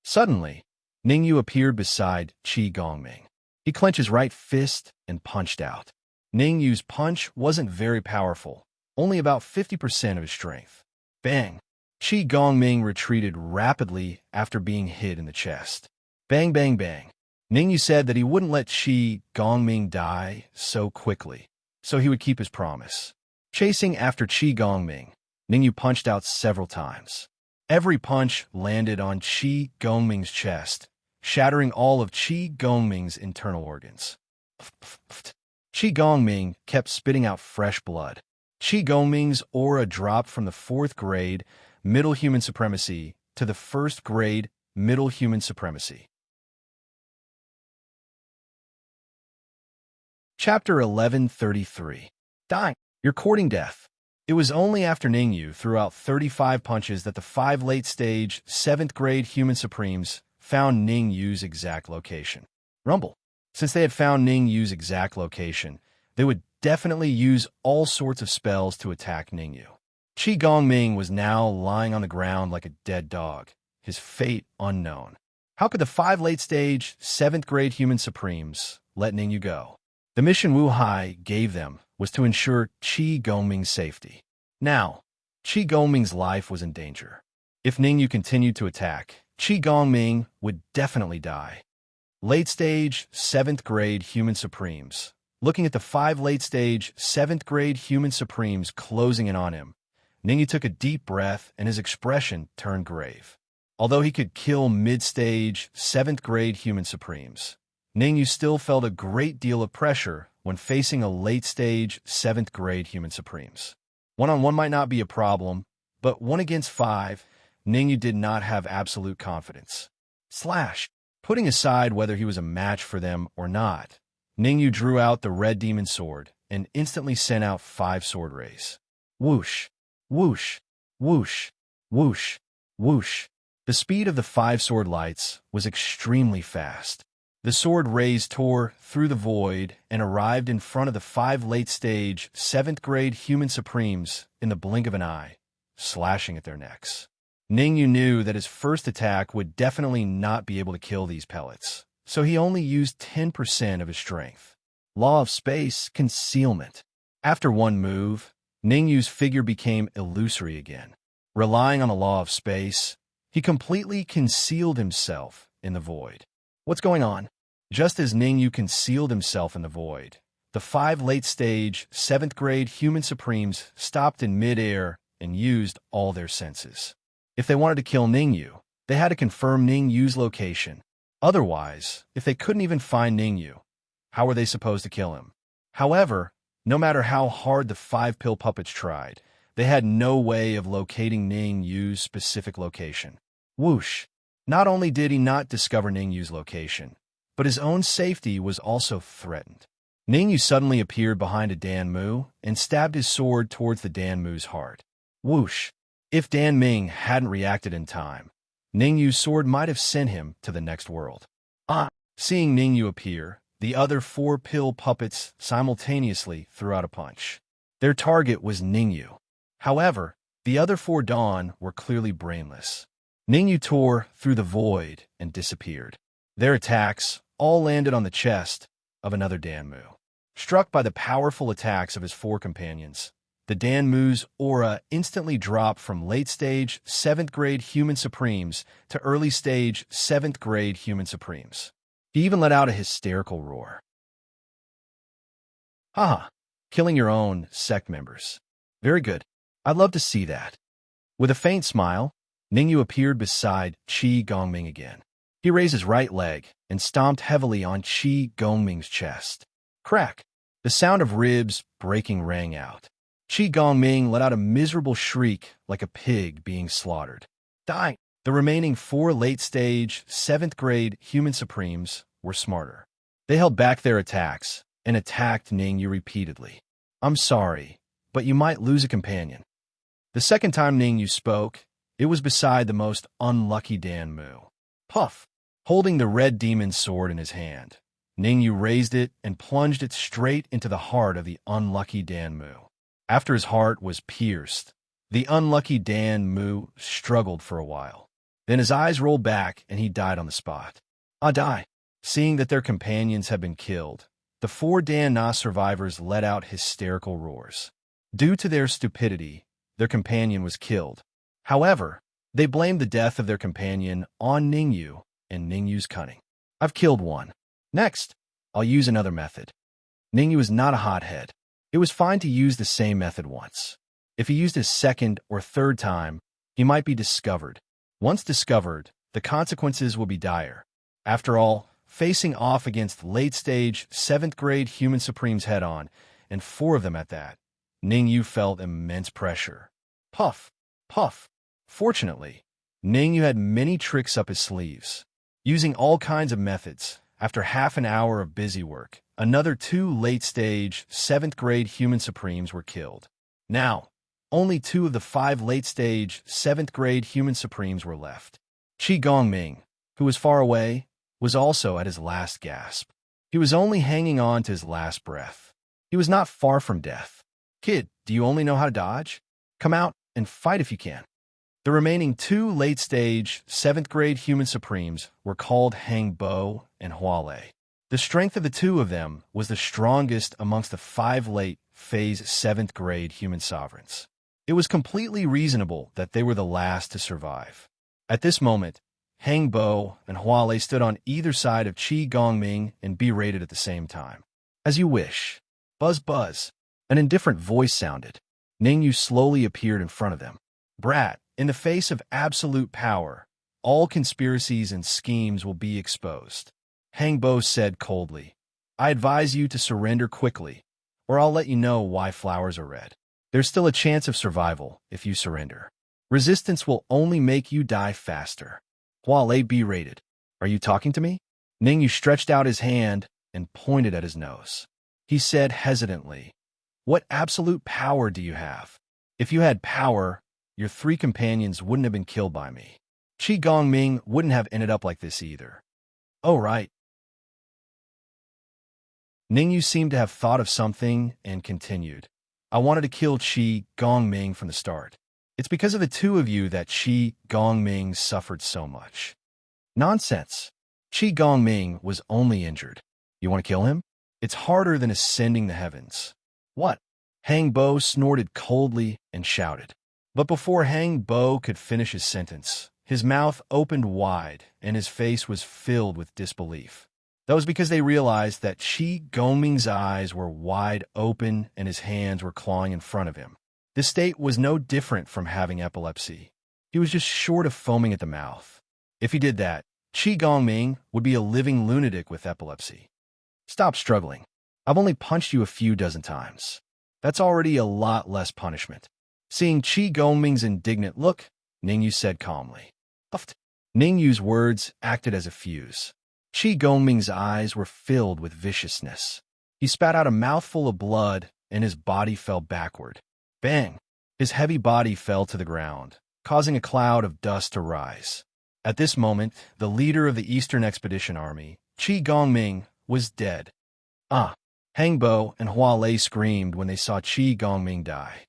Suddenly, Ningyu appeared beside Qi Gongming. He clenched his right fist and punched out. Ningyu's punch wasn't very powerful, only about 50% of his strength. Bang! Qi Gongming retreated rapidly after being hit in the chest. Bang, bang, bang. Ningyu said that he wouldn't let Qi Gongming die so quickly, so he would keep his promise. Chasing after Qi Gongming, Ningyu punched out several times. Every punch landed on Qi Gongming's chest, shattering all of Qi Gongming's internal organs. Qi Gongming kept spitting out fresh blood. Qi Gongming's aura dropped from the 4th grade middle human supremacy to the 1st grade middle human supremacy. Chapter 1133. Dying. You're courting death. It was only after Ningyu threw out 35 punches that the 5 late-stage, 7th grade human supremes found Ningyu's exact location. Rumble. Since they had found Ningyu's exact location, they would definitely use all sorts of spells to attack Ningyu. Qi Gongming was now lying on the ground like a dead dog, his fate unknown. How could the 5 late-stage, 7th grade human supremes let Ningyu go? The mission Wu Hai gave them was to ensure Qi Gongming's safety. Now, Qi Gongming's life was in danger. If Ningyu continued to attack, Qi Gongming would definitely die. Late-stage, 7th grade human supremes, Looking at the 5 late-stage, 7th-grade human supremes closing in on him, Ningyu took a deep breath and his expression turned grave. Although he could kill mid-stage, 7th-grade human supremes, Ningyu still felt a great deal of pressure when facing a late-stage, 7th-grade human supremes. One-on-one might not be a problem, but 1 against 5, Ningyu did not have absolute confidence. Putting aside whether he was a match for them or not, Ningyu drew out the red demon sword and instantly sent out 5 sword rays. Whoosh, whoosh, whoosh, whoosh, whoosh. The speed of the 5 sword lights was extremely fast. The sword rays tore through the void and arrived in front of the 5 late-stage, 7th-grade human supremes in the blink of an eye, slashing at their necks. Ningyu knew that his first attack would definitely not be able to kill these pellets, so he only used 10% of his strength. Law of space, concealment. After one move, Ningyu's figure became illusory again. Relying on the law of space, he completely concealed himself in the void. What's going on? Just as Ningyu concealed himself in the void, the 5 late-stage, 7th-grade human supremes stopped in mid-air and used all their senses. If they wanted to kill Ningyu, they had to confirm Ningyu's location. Otherwise, if they couldn't even find Ningyu, how were they supposed to kill him? However, no matter how hard the 5 pill puppets tried, they had no way of locating Ningyu's specific location. Whoosh! Not only did he not discover Ningyu's location, but his own safety was also threatened. Ningyu suddenly appeared behind a Danmu and stabbed his sword towards the Danmu's heart. Whoosh! If Dan Ming hadn't reacted in time, Ningyu's sword might have sent him to the next world. Seeing Ningyu appear, the other 4 pill puppets simultaneously threw out a punch. Their target was Ningyu. However, the other 4 Dawn were clearly brainless. Ningyu tore through the void and disappeared. Their attacks all landed on the chest of another Danmu. Struck by the powerful attacks of his 4 companions, the Danmu's aura instantly dropped from late-stage, 7th-grade human supremes to early-stage, 7th-grade human supremes. He even let out a hysterical roar. Haha, killing your own sect members. Very good. I'd love to see that. With a faint smile, Ningyu appeared beside Qi Gongming again. He raised his right leg and stomped heavily on Qi Gongming's chest. Crack! The sound of ribs breaking rang out. Qi Gongming let out a miserable shriek like a pig being slaughtered. Die! The remaining 4 late-stage, 7th-grade human supremes were smarter. They held back their attacks and attacked Ningyu repeatedly. I'm sorry, but you might lose a companion. The second time Ningyu spoke, it was beside the most unlucky Danmu. Puff! Holding the red demon sword in his hand, Ningyu raised it and plunged it straight into the heart of the unlucky Danmu. After his heart was pierced, the unlucky Danmu struggled for a while. Then his eyes rolled back and he died on the spot. Die! Seeing that their companions had been killed, the 4 Dan Na survivors let out hysterical roars. Due to their stupidity, their companion was killed. However, they blamed the death of their companion on Ningyu and Ningyu's cunning. I've killed one. Next, I'll use another method. Ningyu is not a hothead. It was fine to use the same method once. If he used it a second or third time, he might be discovered. Once discovered, the consequences will be dire. After all, facing off against late-stage, 7th-grade human supremes head-on, and 4 of them at that, Ningyu felt immense pressure. Puff! Puff! Fortunately, Ningyu had many tricks up his sleeves. Using all kinds of methods, after half an hour of busy work, another 2 late-stage, 7th-grade human supremes were killed. Now, only 2 of the 5 late-stage, 7th-grade human supremes were left. Qi Gongming, who was far away, was also at his last gasp. He was only hanging on to his last breath. He was not far from death. Kid, do you only know how to dodge? Come out and fight if you can. The remaining 2 late-stage, 7th-grade human supremes were called Hang Bo and Hualei. The strength of the 2 of them was the strongest amongst the 5 late-phase 7th-grade human sovereigns. It was completely reasonable that they were the last to survive. At this moment, Hang Bo and Hualei stood on either side of Qi Gongming and berated at the same time. As you wish. Buzz, buzz. An indifferent voice sounded. Ningyu slowly appeared in front of them. Brat, in the face of absolute power, all conspiracies and schemes will be exposed. Hangbo said coldly. I advise you to surrender quickly, or I'll let you know why flowers are red. There's still a chance of survival if you surrender. Resistance will only make you die faster. Hualei berated. Are you talking to me? Ningyu stretched out his hand and pointed at his nose. He said hesitantly, What absolute power do you have? If you had power, your 3 companions wouldn't have been killed by me. Qi Gongming wouldn't have ended up like this either. Oh, right. Ningyu seemed to have thought of something and continued. I wanted to kill Qi Gongming from the start. It's because of the 2 of you that Qi Gongming suffered so much. Nonsense. Qi Gongming was only injured. You want to kill him? It's harder than ascending the heavens. What? Hangbo snorted coldly and shouted. But before Hangbo could finish his sentence, his mouth opened wide and his face was filled with disbelief. That was because they realized that Qi Gongming's eyes were wide open and his hands were clawing in front of him. This state was no different from having epilepsy. He was just short of foaming at the mouth. If he did that, Qi Gongming would be a living lunatic with epilepsy. Stop struggling. I've only punched you a few dozen times. That's already a lot less punishment. Seeing Qi Gongming's indignant look, Ningyu said calmly. Puffed. Ningyu's words acted as a fuse. Qi Gongming's eyes were filled with viciousness. He spat out a mouthful of blood and his body fell backward. Bang! His heavy body fell to the ground, causing a cloud of dust to rise. At this moment, the leader of the Eastern Expedition Army, Qi Gongming, was dead. Ah! Hangbo and Hualei screamed when they saw Qi Gongming die.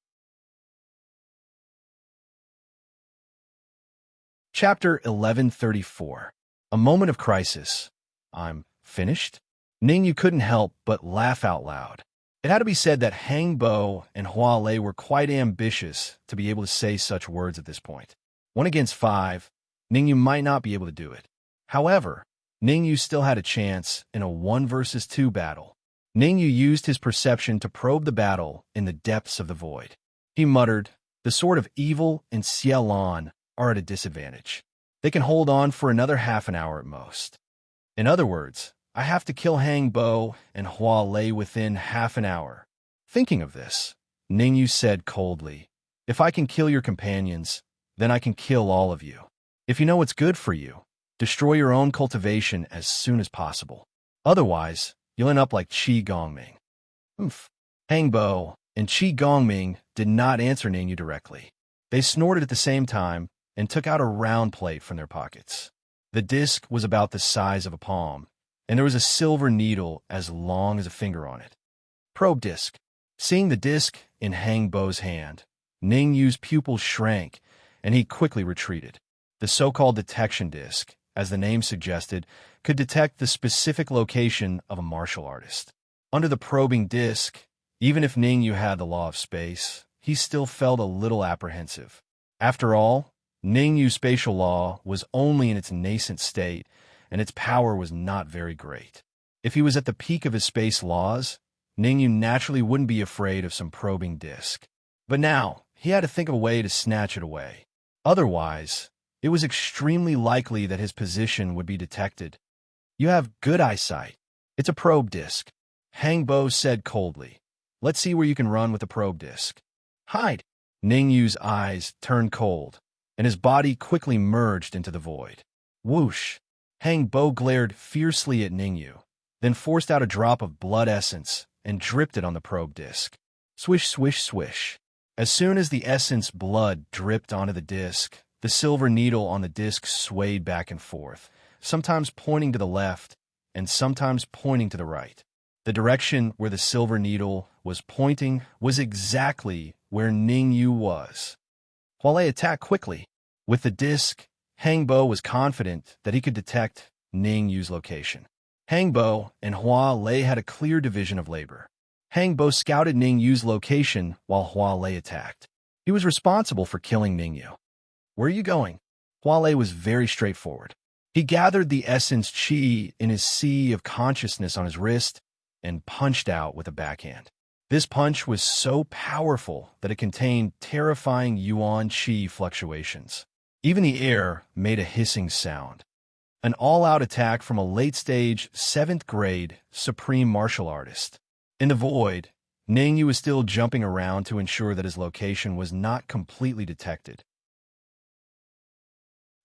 Chapter 1134. A moment of crisis. I'm finished? Ningyu couldn't help but laugh out loud. It had to be said that Hangbo and Hualei were quite ambitious to be able to say such words at this point. 1 against 5, Ningyu might not be able to do it. However, Ningyu still had a chance in a 1 versus 2 battle. Ningyu used his perception to probe the battle in the depths of the void. He muttered, The sword of evil and Xielan are at a disadvantage. They can hold on for another half an hour at most. In other words, I have to kill Hangbo and Hualei within half an hour. Thinking of this, Ningyu said coldly, If I can kill your companions, then I can kill all of you. If you know what's good for you, destroy your own cultivation as soon as possible. Otherwise, you'll end up like Qi Gongming. Oof. Hangbo and Qi Gongming did not answer Ningyu directly. They snorted at the same time and took out a round plate from their pockets. The disc was about the size of a palm, and there was a silver needle as long as a finger on it. Probe disc. Seeing the disc in Hangbo's hand, Ningyu's pupils shrank, and he quickly retreated. The so-called detection disc, as the name suggested, could detect the specific location of a martial artist. Under the probing disc, even if Ningyu had the law of space, he still felt a little apprehensive. After all, Ningyu's spatial law was only in its nascent state, and its power was not very great. If he was at the peak of his space laws, Ningyu naturally wouldn't be afraid of some probing disc. But now, he had to think of a way to snatch it away. Otherwise, it was extremely likely that his position would be detected. You have good eyesight. It's a probe disc. Hangbo said coldly. Let's see where you can run with the probe disc. Hide! Ningyu's eyes turned cold, and his body quickly merged into the void. Whoosh! Hangbo glared fiercely at Ningyu, then forced out a drop of blood essence and dripped it on the probe disc. Swish, swish, swish. As soon as the essence blood dripped onto the disc, the silver needle on the disc swayed back and forth, sometimes pointing to the left and sometimes pointing to the right. The direction where the silver needle was pointing was exactly where Ningyu was. Hualei attacked quickly. With the disc, Hangbo was confident that he could detect Ningyu's location. Hangbo and Hualei had a clear division of labor. Hangbo scouted Ningyu's location while Hualei attacked. He was responsible for killing Ningyu. Where are you going? Hualei was very straightforward. He gathered the essence qi in his sea of consciousness on his wrist and punched out with a backhand. This punch was so powerful that it contained terrifying yuan qi fluctuations. Even the air made a hissing sound. An all-out attack from a late-stage, 7th grade, supreme martial artist. In the void, Ningyu was still jumping around to ensure that his location was not completely detected.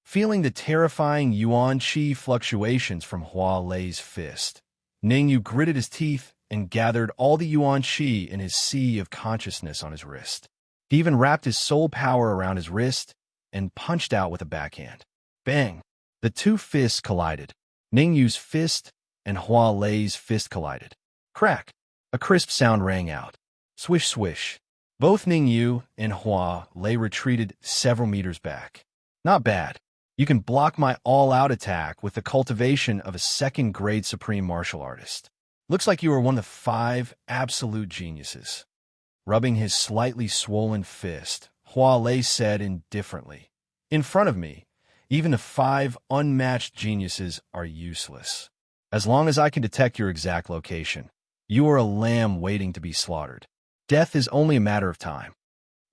Feeling the terrifying yuan qi fluctuations from Hua Lei's fist, Ningyu gritted his teeth and gathered all the yuan qi in his sea of consciousness on his wrist. He even wrapped his soul power around his wrist and punched out with a backhand. Bang! The two fists collided. Ningyu's fist and Hua Lei's fist collided. Crack! A crisp sound rang out. Swish, swish. Both Ningyu and Hua Lei retreated several meters back. Not bad. You can block my all-out attack with the cultivation of a 2nd-grade supreme martial artist. Looks like you are one of the 5 absolute geniuses. Rubbing his slightly swollen fist, Hua Lei said indifferently, "In front of me, even the 5 unmatched geniuses are useless. As long as I can detect your exact location, you are a lamb waiting to be slaughtered. Death is only a matter of time."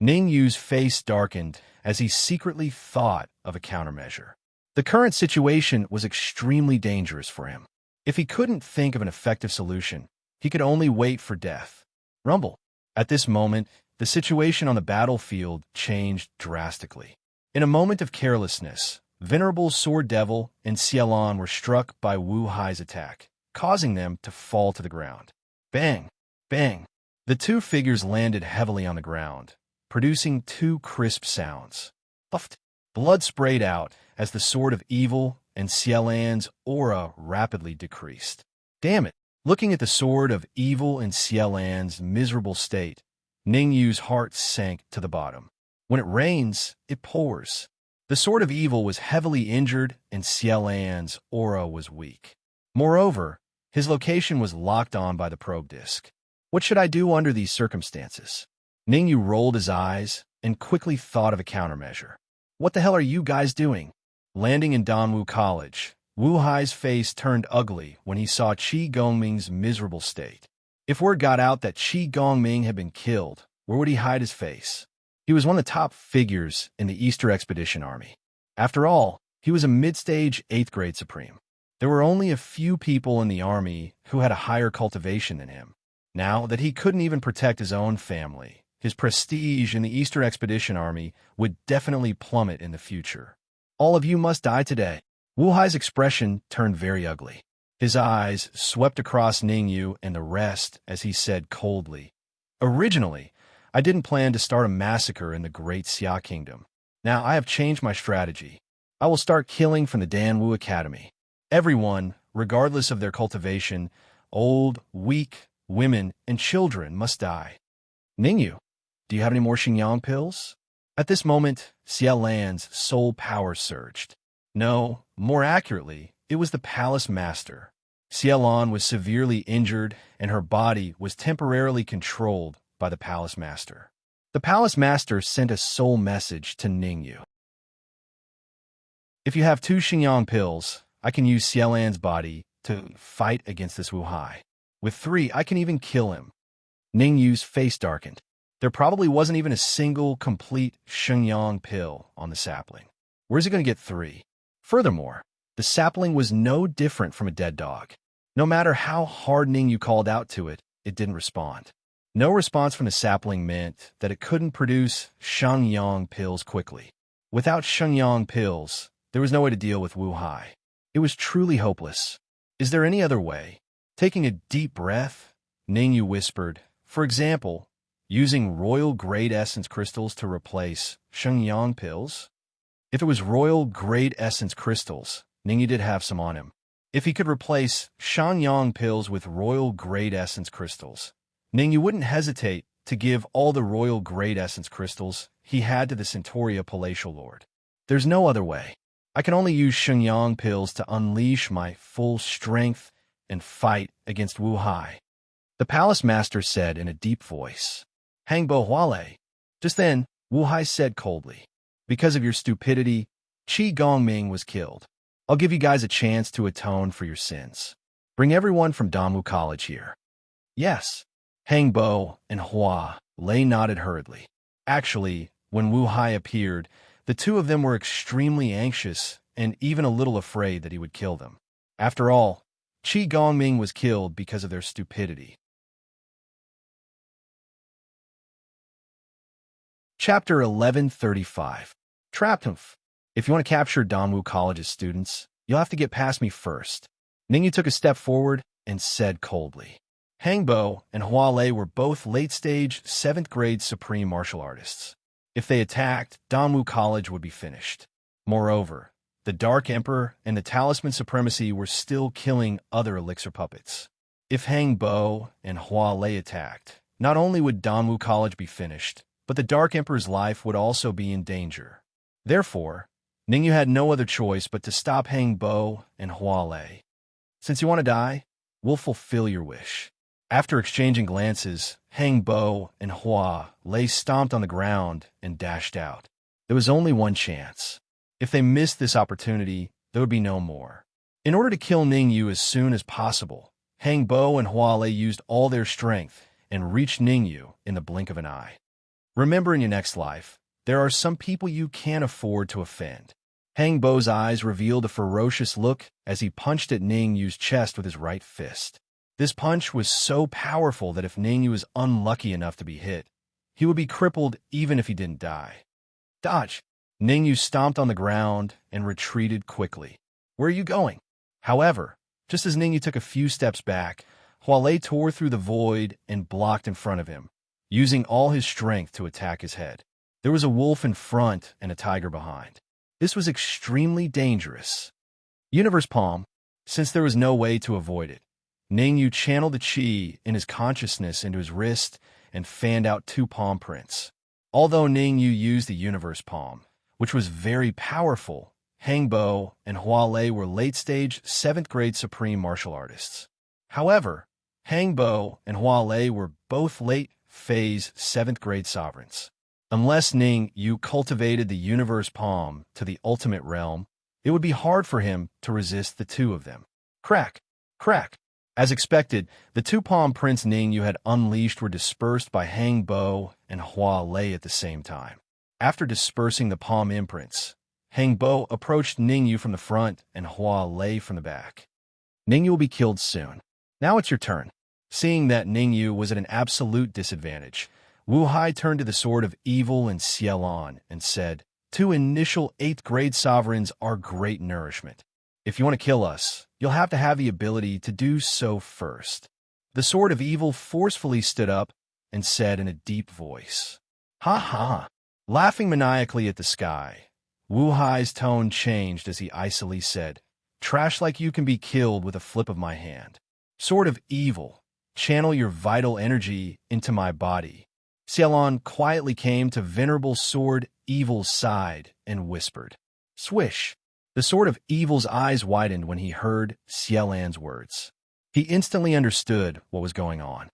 Ningyu's face darkened as he secretly thought of a countermeasure. The current situation was extremely dangerous for him. If he couldn't think of an effective solution, he could only wait for death. Rumble. At this moment, the situation on the battlefield changed drastically. In a moment of carelessness, Venerable Sword Devil and Xialan were struck by Wu Hai's attack, causing them to fall to the ground. Bang! Bang! The two figures landed heavily on the ground, producing 2 crisp sounds. Puffed. Blood sprayed out as the Sword of Evil and Xialan's aura rapidly decreased. Damn it! Looking at the Sword of Evil and Xialan's miserable state, Ningyu's heart sank to the bottom. When it rains, it pours. The Sword of Evil was heavily injured and Xialan's aura was weak. Moreover, his location was locked on by the probe disc. What should I do under these circumstances? Ningyu rolled his eyes and quickly thought of a countermeasure. What the hell are you guys doing? Landing in Danwu College, Wu Hai's face turned ugly when he saw Qi Gongming's miserable state. If word got out that Qi Gongming had been killed, where would he hide his face? He was one of the top figures in the Easter Expedition Army. After all, he was a mid-stage 8th grade supreme. There were only a few people in the army who had a higher cultivation than him. Now that he couldn't even protect his own family, his prestige in the Easter Expedition Army would definitely plummet in the future. All of you must die today. Wu Hai's expression turned very ugly. His eyes swept across Ningyu and the rest as he said coldly, "Originally, I didn't plan to start a massacre in the Great Xia Kingdom. Now I have changed my strategy. I will start killing from the Danwu Academy. Everyone, regardless of their cultivation, old, weak, women, and children must die. Ningyu, do you have any more Xingyang pills?" At this moment, Xialan's soul power surged. No, more accurately, it was the Palace Master. Xialan was severely injured, and her body was temporarily controlled by the Palace Master. The Palace Master sent a soul message to Ningyu. "If you have 2 Xingyang pills, I can use Xialan's body to fight against this Wu Hai. With 3, I can even kill him." Ningyu's face darkened. There probably wasn't even a single complete Xingyang pill on the sapling. Where's he going to get 3? Furthermore, the sapling was no different from a dead dog. No matter how hard Ningyu called out to it, it didn't respond. No response from the sapling meant that it couldn't produce Xingyang pills quickly. Without Xingyang pills, there was no way to deal with Wu Hai. It was truly hopeless. Is there any other way? Taking a deep breath, Ningyu whispered, "For example, using royal grade essence crystals to replace Xingyang pills?" If it was royal grade essence crystals, Ningyu did have some on him. If he could replace Xingyang pills with royal grade essence crystals, Ningyu wouldn't hesitate to give all the royal grade essence crystals he had to the Centauria Palatial Lord. There's no other way. I can only use Xingyang pills to unleash my full strength and fight against Wu Hai. The Palace Master said in a deep voice. "Hangbo Huale." Just then, Wu Hai said coldly, "Because of your stupidity, Qi Gongming was killed. I'll give you guys a chance to atone for your sins. Bring everyone from Danwu College here." Yes. Hang Bo and Hua Lei nodded hurriedly. Actually, when Wu Hai appeared, the two of them were extremely anxious and even a little afraid that he would kill them. After all, Qi Gongming was killed because of their stupidity. Chapter 1135. Trapped. If you want to capture Dongwu College's students, you'll have to get past me first. Ningyu took a step forward and said coldly. Hangbo and Hua Lei were both late-stage 7th-grade supreme martial artists. If they attacked, Dongwu College would be finished. Moreover, the Dark Emperor and the Talisman Supremacy were still killing other elixir puppets. If Hangbo and Hua Lei attacked, not only would Dongwu College be finished, but the Dark Emperor's life would also be in danger. Therefore, Ningyu had no other choice but to stop Hangbo and Hua Lei. Since you want to die, we'll fulfill your wish. After exchanging glances, Hangbo and Hua Lei stomped on the ground and dashed out. There was only one chance. If they missed this opportunity, there would be no more. In order to kill Ningyu as soon as possible, Hangbo and Hua Lei used all their strength and reached Ningyu in the blink of an eye. Remember, in your next life, there are some people you can't afford to offend. Hangbo's eyes revealed a ferocious look as he punched at Ningyu's chest with his right fist. This punch was so powerful that if Ningyu was unlucky enough to be hit, he would be crippled even if he didn't die. Dodge! Ningyu stomped on the ground and retreated quickly. Where are you going? However, just as Ningyu took a few steps back, Hua Lei tore through the void and blocked in front of him, using all his strength to attack his head. There was a wolf in front and a tiger behind. This was extremely dangerous. Universe Palm, since there was no way to avoid it, Ningyu channeled the qi in his consciousness into his wrist and fanned out 2 palm prints. Although Ningyu used the Universe Palm, which was very powerful, Hangbo and Hua Lei were late-stage 7th-grade supreme martial artists. However, Hangbo and Hua Lei were both late-phase 7th-grade sovereigns. Unless Ningyu cultivated the Universe Palm to the ultimate realm, it would be hard for him to resist the two of them. Crack! Crack! As expected, the 2 palm prints Ningyu had unleashed were dispersed by Hangbo and Hua Lei at the same time. After dispersing the palm imprints, Hangbo approached Ningyu from the front and Hua Lei from the back. Ningyu will be killed soon. Now it's your turn. Seeing that Ningyu was at an absolute disadvantage, Wu Hai turned to the Sword of Evil and Xiaolon and said, 2 initial 8th-grade sovereigns are great nourishment. If you want to kill us, you'll have to have the ability to do so first. The Sword of Evil forcefully stood up and said in a deep voice, Ha ha! Laughing maniacally at the sky, Wu Hai's tone changed as he icily said, Trash like you can be killed with a flip of my hand. Sword of Evil, channel your vital energy into my body. Xiaolon quietly came to Venerable Sword Evil's side and whispered, Swish! The Sword of Evil's eyes widened when he heard Xiaolon's words. He instantly understood what was going on.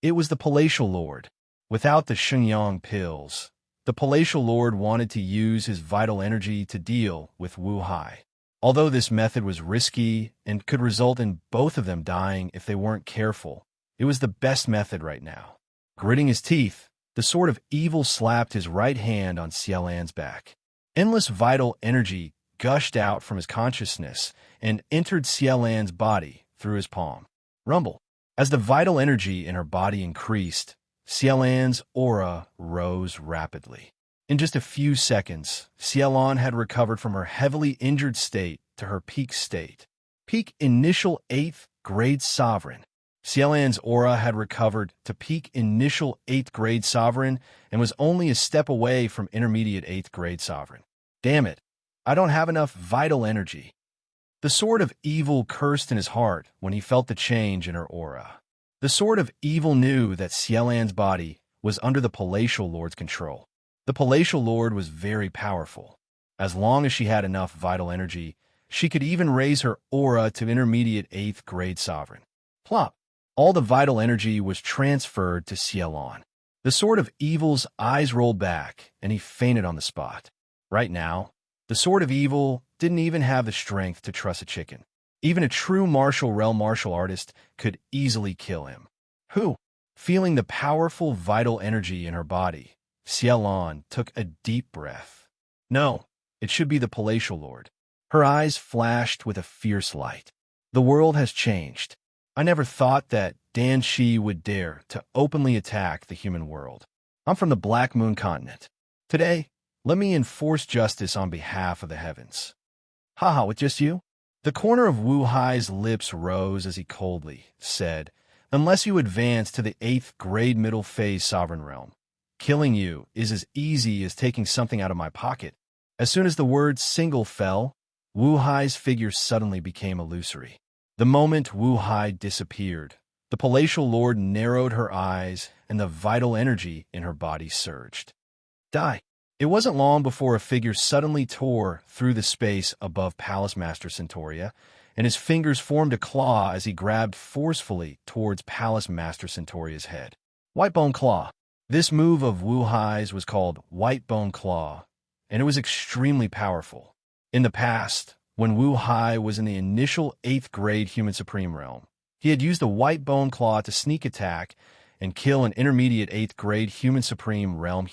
It was the Palatial Lord. Without the Shenyang pills, the Palatial Lord wanted to use his vital energy to deal with Wu Hai. Although this method was risky and could result in both of them dying if they weren't careful, it was the best method right now. Gritting his teeth, the Sword of Evil slapped his right hand on Xiaolon's back. Endless vital energy gushed out from his consciousness and entered Xiaolon's body through his palm. Rumble. As the vital energy in her body increased, Xiaolon's aura rose rapidly. In just a few seconds, Xiaolon had recovered from her heavily injured state to her peak state. Peak initial 8th-grade sovereign. Xiaolon's aura had recovered to peak initial 8th-grade sovereign and was only a step away from intermediate 8th-grade sovereign. Damn it, I don't have enough vital energy. The Sword of Evil cursed in his heart when he felt the change in her aura. The Sword of Evil knew that Xiaolon's body was under the Palatial Lord's control. The Palatial Lord was very powerful. As long as she had enough vital energy, she could even raise her aura to intermediate 8th-grade sovereign. Plop! All the vital energy was transferred to Xiaolon. The Sword of Evil's eyes rolled back, and he fainted on the spot. Right now, the Sword of Evil didn't even have the strength to truss a chicken. Even a true martial realm martial artist could easily kill him. Who? Feeling the powerful vital energy in her body, Xiaolon took a deep breath. No, it should be the palatial lord. Her eyes flashed with a fierce light. The world has changed. I never thought that Dan Shi would dare to openly attack the human world. I'm from the Black Moon continent. Today, let me enforce justice on behalf of the heavens. Haha, with just you? The corner of Wu Hai's lips rose as he coldly said, unless you advance to the 8th grade middle phase sovereign realm, killing you is as easy as taking something out of my pocket. As soon as the word single fell, Wu Hai's figure suddenly became illusory. The moment Wu Hai disappeared, the palatial lord narrowed her eyes and the vital energy in her body surged. Die. It wasn't long before a figure suddenly tore through the space above Palace Master Centauria, and his fingers formed a claw as he grabbed forcefully towards Palace Master Centauria's head. White Bone Claw. This move of Wu Hai's was called White Bone Claw, and it was extremely powerful. In the past, when Wu Hai was in the initial 8th grade Human Supreme realm, he had used the White Bone Claw to sneak attack and kill an intermediate 8th grade Human Supreme realm.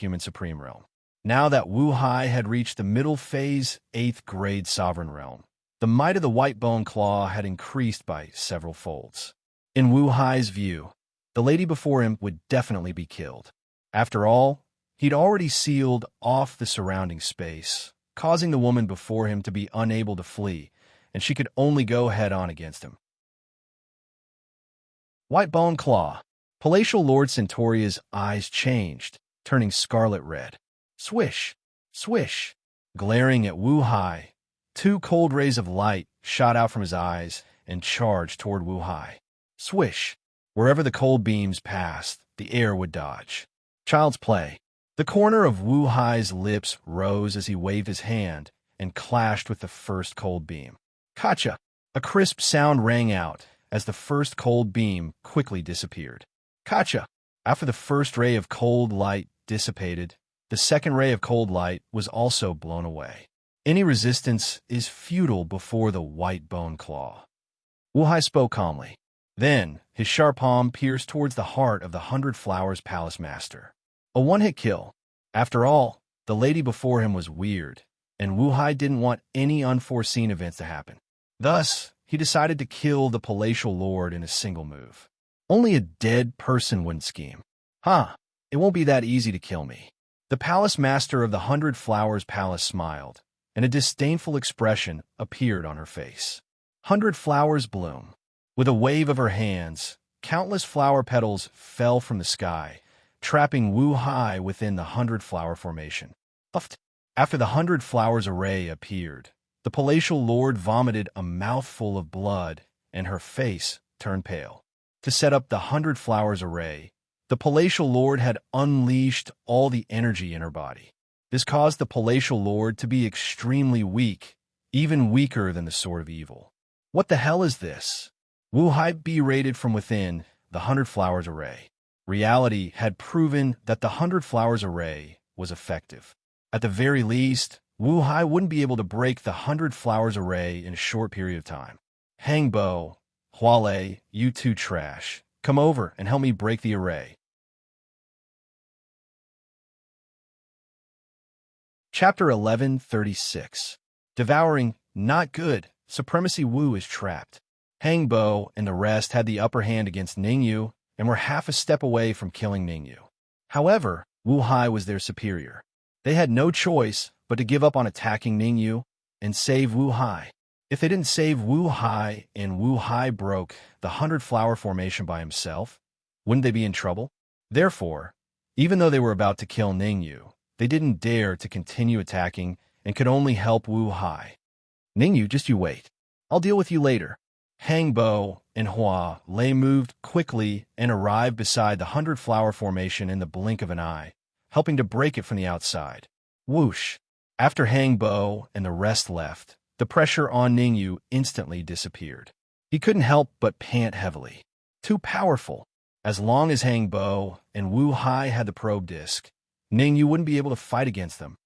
Now that Wu Hai had reached the middle phase 8th grade sovereign realm, the might of the White Bone Claw had increased by several folds. In Wu Hai's view, the lady before him would definitely be killed. After all, he'd already sealed off the surrounding space, causing the woman before him to be unable to flee, and she could only go head-on against him. White Bone Claw. Palatial Lord Centauria's eyes changed, turning scarlet red. Swish! Swish! Glaring at Wu Hai, 2 cold rays of light shot out from his eyes and charged toward Wu Hai. Swish! Wherever the cold beams passed, the air would dodge. Child's play. The corner of Wu Hai's lips rose as he waved his hand and clashed with the first cold beam. Kacha! A crisp sound rang out as the first cold beam quickly disappeared. Kacha! After the first ray of cold light dissipated, the second ray of cold light was also blown away. Any resistance is futile before the White Bone Claw. Wu Hai spoke calmly. Then, his sharp palm pierced towards the heart of the 100 Flowers Palace Master. A one-hit kill. After all, the lady before him was weird, and Wu Hai didn't want any unforeseen events to happen. Thus, he decided to kill the palatial lord in a single move. Only a dead person wouldn't scheme. It won't be that easy to kill me. The palace master of the 100 Flowers Palace smiled, and a disdainful expression appeared on her face. 100 flowers bloom. With a wave of her hands, countless flower petals fell from the sky, trapping Wu Hai within the 100 flower formation. After the 100 flowers array appeared, the palatial lord vomited a mouthful of blood, and her face turned pale. To set up the 100 flowers array, the palatial lord had unleashed all the energy in her body. This caused the palatial lord to be extremely weak, even weaker than the Sword of Evil. What the hell is this? Wu Hai berated from within the 100 flowers array. Reality had proven that the 100 flowers array was effective. At the very least, Wu Hai wouldn't be able to break the 100 flowers array in a short period of time. Hangbo, Hualei, you two trash. Come over and help me break the array. Chapter 1136. Devouring, not good. Supremacy Wu is trapped. Hangbo and the rest had the upper hand against Ningyu and were half a step away from killing Ningyu. However, Wu Hai was their superior. They had no choice but to give up on attacking Ningyu and save Wu Hai. If they didn't save Wu Hai and Wu Hai broke the 100 flower formation by himself, wouldn't they be in trouble? Therefore, even though they were about to kill Ningyu, they didn't dare to continue attacking and could only help Wu Hai. Ningyu, just you wait. I'll deal with you later. Hangbo and Hua Lei moved quickly and arrived beside the 100 flower formation in the blink of an eye, helping to break it from the outside. Whoosh! After Hangbo and the rest left, the pressure on Ningyu instantly disappeared. He couldn't help but pant heavily. Too powerful. As long as Hangbo and Wu Hai had the probe disc, Ningyu wouldn't be able to fight against them.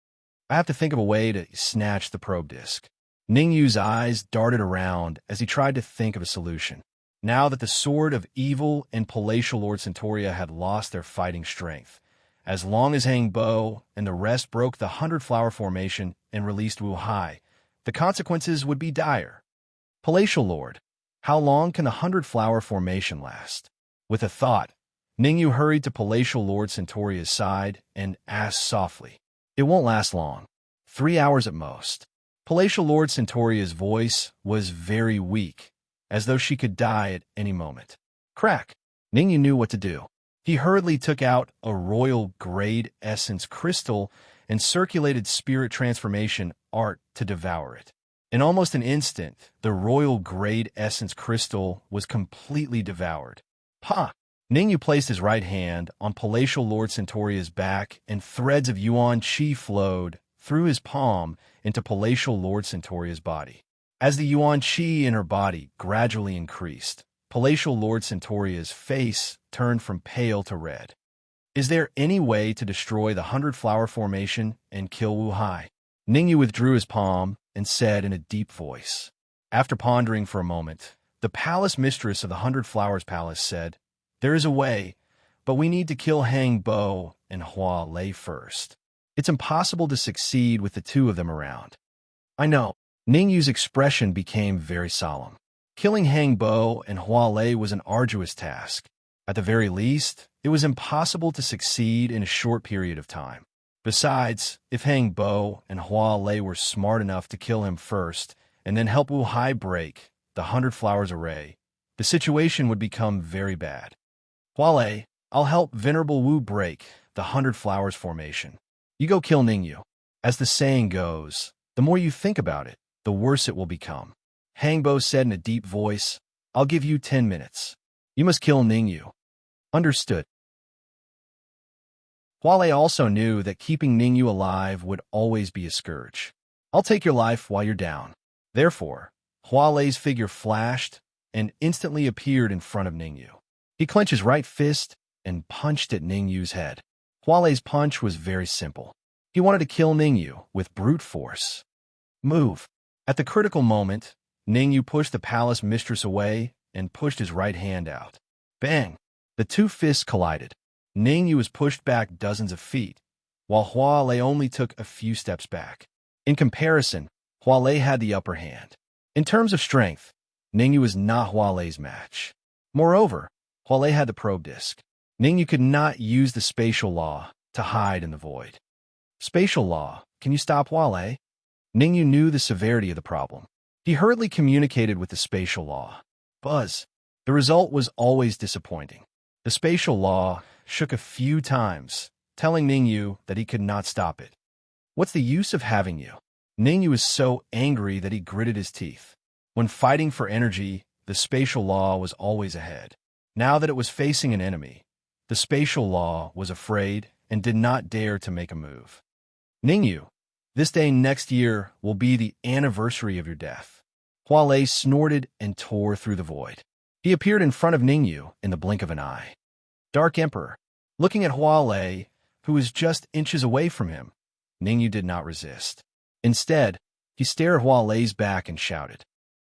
I have to think of a way to snatch the probe disc. Ningyu's eyes darted around as he tried to think of a solution. Now that the sword of evil and palatial Lord Centauria had lost their fighting strength, as long as Hang Bo and the rest broke the 100-flower formation and released Wu Hai, the consequences would be dire. Palatial Lord, how long can the 100-flower formation last? With a thought, Ningyu hurried to Palatial Lord Centauria's side and asked softly, "It won't last long. 3 hours at most." Palatial Lord Centauria's voice was very weak, as though she could die at any moment. Crack! Ningyu knew what to do. He hurriedly took out a royal grade essence crystal and circulated spirit transformation art to devour it. In almost an instant, the royal grade essence crystal was completely devoured. Ha! Ningyu placed his right hand on Palatial Lord Centauria's back, and threads of yuan qi flowed through his palm into Palatial Lord Centauria's body. As the yuan qi in her body gradually increased, Palatial Lord Centauria's face turned from pale to red. Is there any way to destroy the 100-flower formation and kill Wu Hai? Ningyu withdrew his palm and said in a deep voice. After pondering for a moment, the palace mistress of the 100 Flowers Palace said, "There is a way, but we need to kill Hang Bo and Hua Lei first. It's impossible to succeed with the two of them around." "I know." Ningyu's expression became very solemn. Killing Hang Bo and Hua Lei was an arduous task. At the very least, it was impossible to succeed in a short period of time. Besides, if Hang Bo and Hua Lei were smart enough to kill him first and then help Wu Hai break the 100 Flowers Array, the situation would become very bad. "Hua Lei, I'll help Venerable Wu break the 100 Flowers formation. You go kill Ningyu." As the saying goes, the more you think about it, the worse it will become. Hang Bo said in a deep voice, "I'll give you 10 minutes. You must kill Ningyu." Understood. Hua Lei also knew that keeping Ningyu alive would always be a scourge. "I'll take your life while you're down." Therefore, Hua Lei's figure flashed and instantly appeared in front of Ningyu. He clenched his right fist and punched at Ningyu's head. Hua Lei's punch was very simple. He wanted to kill Ningyu with brute force. "Move." At the critical moment, Ningyu pushed the palace mistress away and pushed his right hand out. Bang! The two fists collided. Ningyu was pushed back dozens of feet, while Hua Lei only took a few steps back. In comparison, Hua Lei had the upper hand. In terms of strength, Ningyu was not Hua Lei's match. Moreover, Hua Lei had the probe disc. Ningyu could not use the spatial law to hide in the void. "Spatial law, can you stop Hua Lei?" Ningyu knew the severity of the problem. He hurriedly communicated with the spatial law. Buzz. The result was always disappointing. The spatial law shook a few times, telling Ningyu that he could not stop it. "What's the use of having you?" Ningyu was so angry that he gritted his teeth. When fighting for energy, the spatial law was always ahead. Now that it was facing an enemy, the spatial law was afraid and did not dare to make a move. "Ningyu, this day next year will be the anniversary of your death." Hua Lei snorted and tore through the void. He appeared in front of Ningyu in the blink of an eye. Dark Emperor. Looking at Hua Lei, who was just inches away from him, Ningyu did not resist. Instead, he stared at Hua Lei's back and shouted,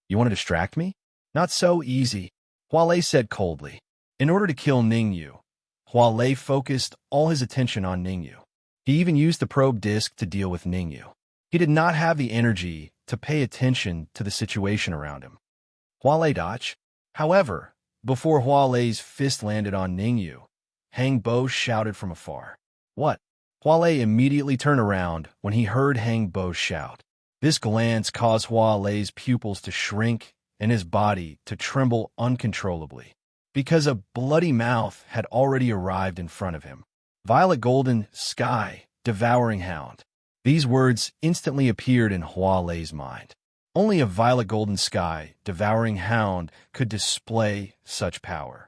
"You want to distract me?" "Not so easy," Hua Lei said coldly. In order to kill Ningyu, Hua Lei focused all his attention on Ningyu. He even used the probe disc to deal with Ningyu. He did not have the energy to pay attention to the situation around him. Hua Lei dodged. However, before Hua Lei's fist landed on Ningyu, Hang Bo shouted from afar. "What?" Hua Lei immediately turned around when he heard Hang Bo shout. This glance caused Hua Lei's pupils to shrink and his body to tremble uncontrollably, because a bloody mouth had already arrived in front of him. "Violet golden sky, devouring hound." These words instantly appeared in Hua Lei's mind. Only a violet golden sky, devouring hound could display such power.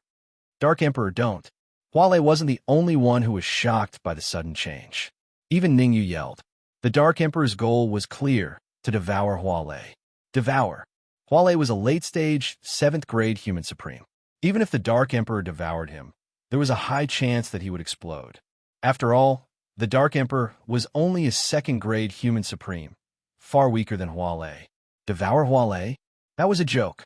Dark Emperor, don't. Hua Lei wasn't the only one who was shocked by the sudden change. Even Ningyu yelled. The Dark Emperor's goal was clear, to devour Hua Lei. Devour. Hua Lei was a late-stage, 7th-grade human supreme. Even if the Dark Emperor devoured him, there was a high chance that he would explode. After all, the Dark Emperor was only a 2nd-grade human supreme, far weaker than Hua Lei. Devour Hualei? That was a joke.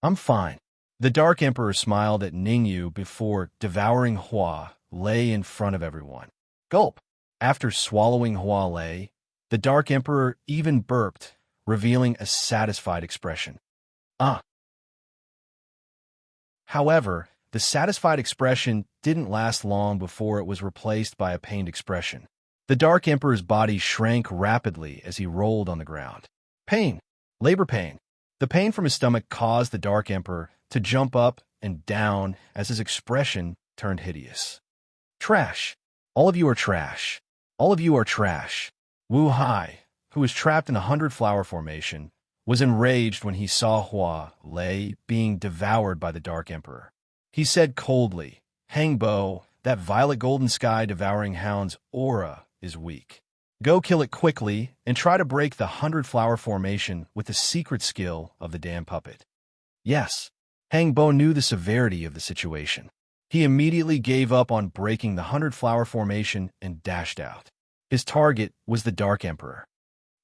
I'm fine. The Dark Emperor smiled at Ningyu before devouring Hua Lei in front of everyone. Gulp. After swallowing Hua Lei, the Dark Emperor even burped, revealing a satisfied expression. Ah. However, the satisfied expression didn't last long before it was replaced by a pained expression. The Dark Emperor's body shrank rapidly as he rolled on the ground. Pain. Labor pain. The pain from his stomach caused the Dark Emperor to jump up and down as his expression turned hideous. Trash. All of you are trash. All of you are trash. Wu Hai, who was trapped in a 100-flower formation, was enraged when he saw Hua Lei being devoured by the Dark Emperor. He said coldly, Hang Bo, that violet golden sky devouring hound's aura is weak. Go kill it quickly and try to break the 100-flower formation with the secret skill of the damn puppet. Yes, Hang Bo knew the severity of the situation. He immediately gave up on breaking the 100-flower formation and dashed out. His target was the Dark Emperor.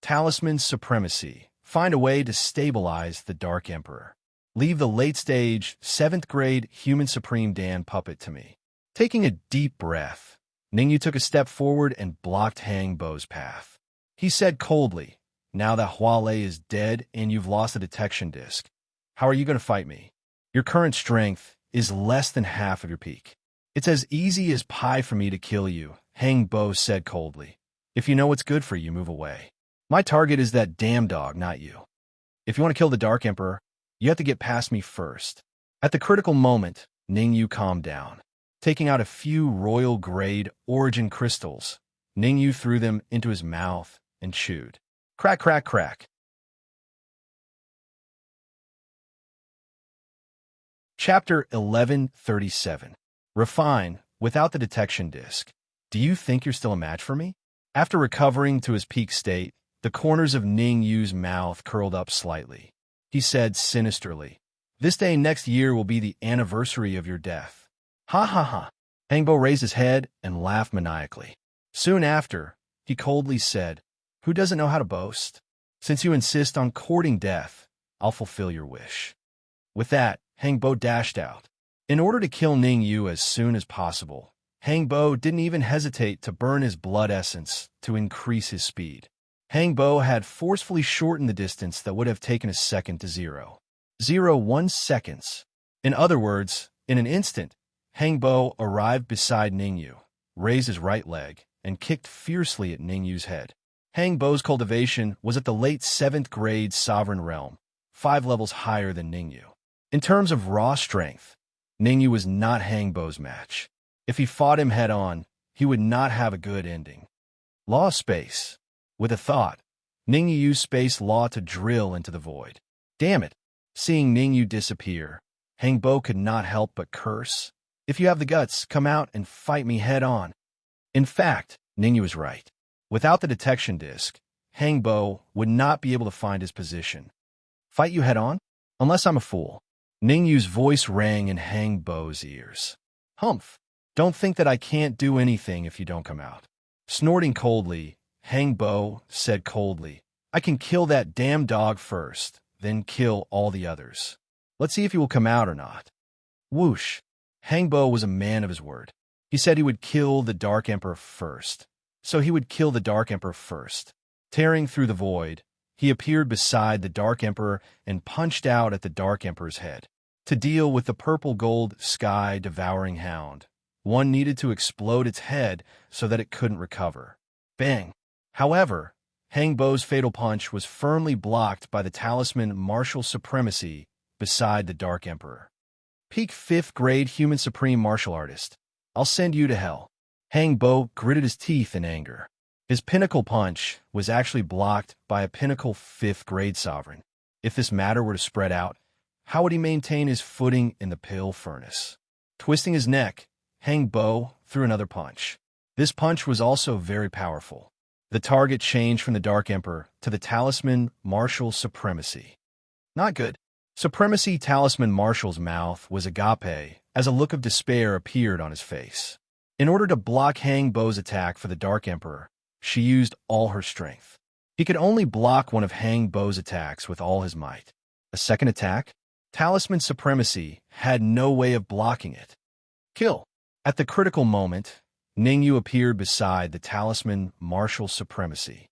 Talisman Supremacy. Find a way to stabilize the Dark Emperor. Leave the late-stage, 7th-grade Human Supreme Dan puppet to me. Taking a deep breath, Ningyu took a step forward and blocked Hang Bo's path. He said coldly, Now that Hua Lei is dead and you've lost the detection disc, how are you going to fight me? Your current strength is less than half of your peak. It's as easy as pie for me to kill you, Hang Bo said coldly. If you know what's good for you, move away. My target is that damn dog, not you. If you want to kill the Dark Emperor, you have to get past me first. At the critical moment, Ningyu calmed down. Taking out a few royal-grade origin crystals, Ningyu threw them into his mouth and chewed. Crack, crack, crack. Chapter 1137. Refine, without the detection disc. Do you think you're still a match for me? After recovering to his peak state, the corners of Ningyu's mouth curled up slightly. He said sinisterly, This day next year will be the anniversary of your death. Ha ha ha. Hang Bo raised his head and laughed maniacally. Soon after, he coldly said, Who doesn't know how to boast? Since you insist on courting death, I'll fulfill your wish. With that, Hang Bo dashed out. In order to kill Ningyu as soon as possible, Hang Bo didn't even hesitate to burn his blood essence to increase his speed. Hang Bo had forcefully shortened the distance that would have taken a second to 0.01 seconds. In other words, in an instant, Hang Bo arrived beside Ningyu, raised his right leg, and kicked fiercely at Ningyu's head. Hang Bo's cultivation was at the late 7th grade sovereign realm, 5 levels higher than Ningyu. In terms of raw strength, Ningyu was not Hang Bo's match. If he fought him head-on, he would not have a good ending. Law of Space. With a thought, Ningyu used Space Law to drill into the void. Damn it! Seeing Ningyu disappear, Hang Bo could not help but curse. If you have the guts, come out and fight me head-on. In fact, Ningyu was right. Without the detection disc, Hang Bo would not be able to find his position. Fight you head-on? Unless I'm a fool. Ningyu's voice rang in Hang Bo's ears. Humph! Don't think that I can't do anything if you don't come out. Snorting coldly, Hang Bo said coldly, I can kill that damn dog first, then kill all the others. Let's see if he will come out or not. Whoosh. Hang Bo was a man of his word. He said he would kill the Dark Emperor first. So he would kill the Dark Emperor first. Tearing through the void, he appeared beside the Dark Emperor and punched out at the Dark Emperor's head. To deal with the purple-gold sky-devouring hound, one needed to explode its head so that it couldn't recover. Bang! However, Hang Bo's fatal punch was firmly blocked by the talisman Martial Supremacy beside the Dark Emperor. Peak 5th grade Human Supreme Martial Artist. I'll send you to hell. Hang Bo gritted his teeth in anger. His pinnacle punch was actually blocked by a pinnacle 5th grade sovereign. If this matter were to spread out, how would he maintain his footing in the pill furnace? Twisting his neck, Hang Bo threw another punch. This punch was also very powerful. The target changed from the Dark Emperor to the talisman Martial Supremacy. Not good. Supremacy Talisman Martial's mouth was agape as a look of despair appeared on his face. In order to block Hang Bo's attack for the Dark Emperor, she used all her strength. He could only block one of Hang Bo's attacks with all his might. A second attack? Talisman Supremacy had no way of blocking it. Kill. At the critical moment, Ningyu appeared beside the Talisman Martial Supremacy.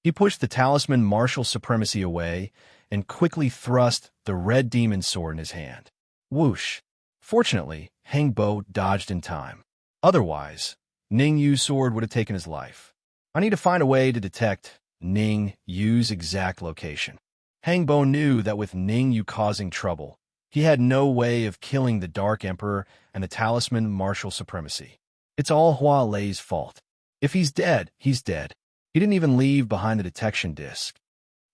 He pushed the Talisman Martial Supremacy away and quickly thrust the red demon sword in his hand. Whoosh! Fortunately, Hang Bo dodged in time. Otherwise, Ning Yu's sword would have taken his life. I need to find a way to detect Ning Yu's exact location. Hang Bo knew that with Ning Yu causing trouble, he had no way of killing the Dark Emperor and the Talisman Martial Supremacy. It's all Hua Lei's fault. If he's dead, he's dead. He didn't even leave behind the detection disc.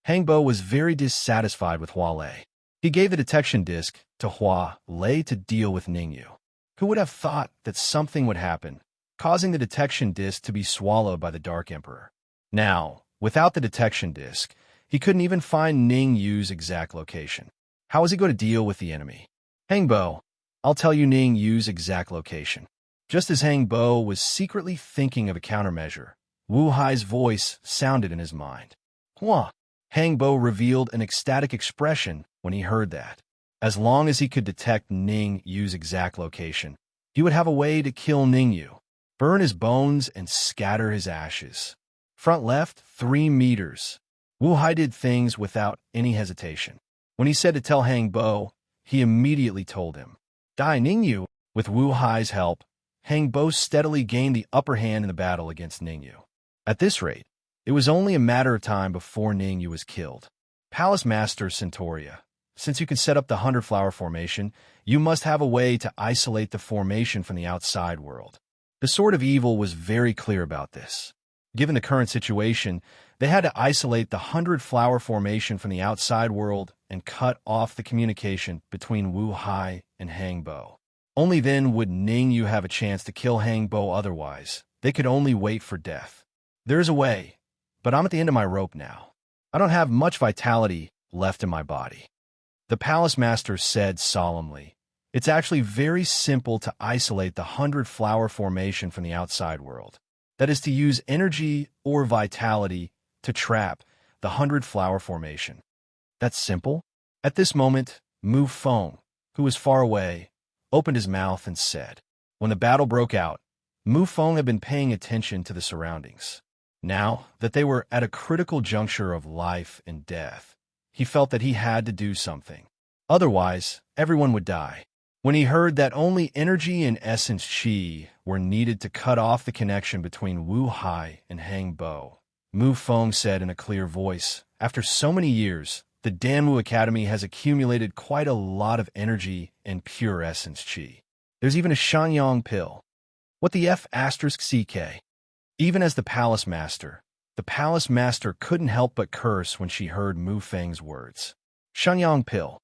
Hang Bo was very dissatisfied with Hua Lei. He gave the detection disc to Hua Lei to deal with Ningyu. Who would have thought that something would happen, causing the detection disc to be swallowed by the Dark Emperor? Now, without the detection disc, he couldn't even find Ning Yu's exact location. How was he going to deal with the enemy? Hang Bo, I'll tell you Ning Yu's exact location. Just as Hang Bo was secretly thinking of a countermeasure, Wu Hai's voice sounded in his mind. Hua! Hang Bo revealed an ecstatic expression when he heard that. As long as he could detect Ning Yu's exact location, he would have a way to kill Ning Yu, burn his bones, and scatter his ashes. Front left, 3 meters. Wu Hai did things without any hesitation. When he said to tell Hang Bo, he immediately told him. Die Ning Yu. With Wu Hai's help, Hang Bo steadily gained the upper hand in the battle against Ning Yu. At this rate, it was only a matter of time before Ning Yu was killed. Palace Master Centauria, since you can set up the 100-flower formation, you must have a way to isolate the formation from the outside world. The Sword of Evil was very clear about this. Given the current situation, they had to isolate the 100-flower formation from the outside world and cut off the communication between Wu Hai and Hang Bo. Only then would Ning Yu have a chance to kill Hang Bo, otherwise, they could only wait for death. There is a way, but I'm at the end of my rope now. I don't have much vitality left in my body. The Palace Master said solemnly, it's actually very simple to isolate the 100-flower formation from the outside world. That is to use energy or vitality to trap the 100-flower formation. That's simple. At this moment, Mu Feng, who was far away, opened his mouth and said, when the battle broke out, Mu Feng had been paying attention to the surroundings. Now that they were at a critical juncture of life and death, he felt that he had to do something. Otherwise, everyone would die. When he heard that only energy and essence Qi were needed to cut off the connection between Wu Hai and Hang Bo, Mu Feng said in a clear voice, after so many years, the Danwu Academy has accumulated quite a lot of energy and pure essence Qi. There's even a Shanyang pill. What the F***CK? Even as the Palace Master couldn't help but curse when she heard Mu Feng's words. Shanyang pill.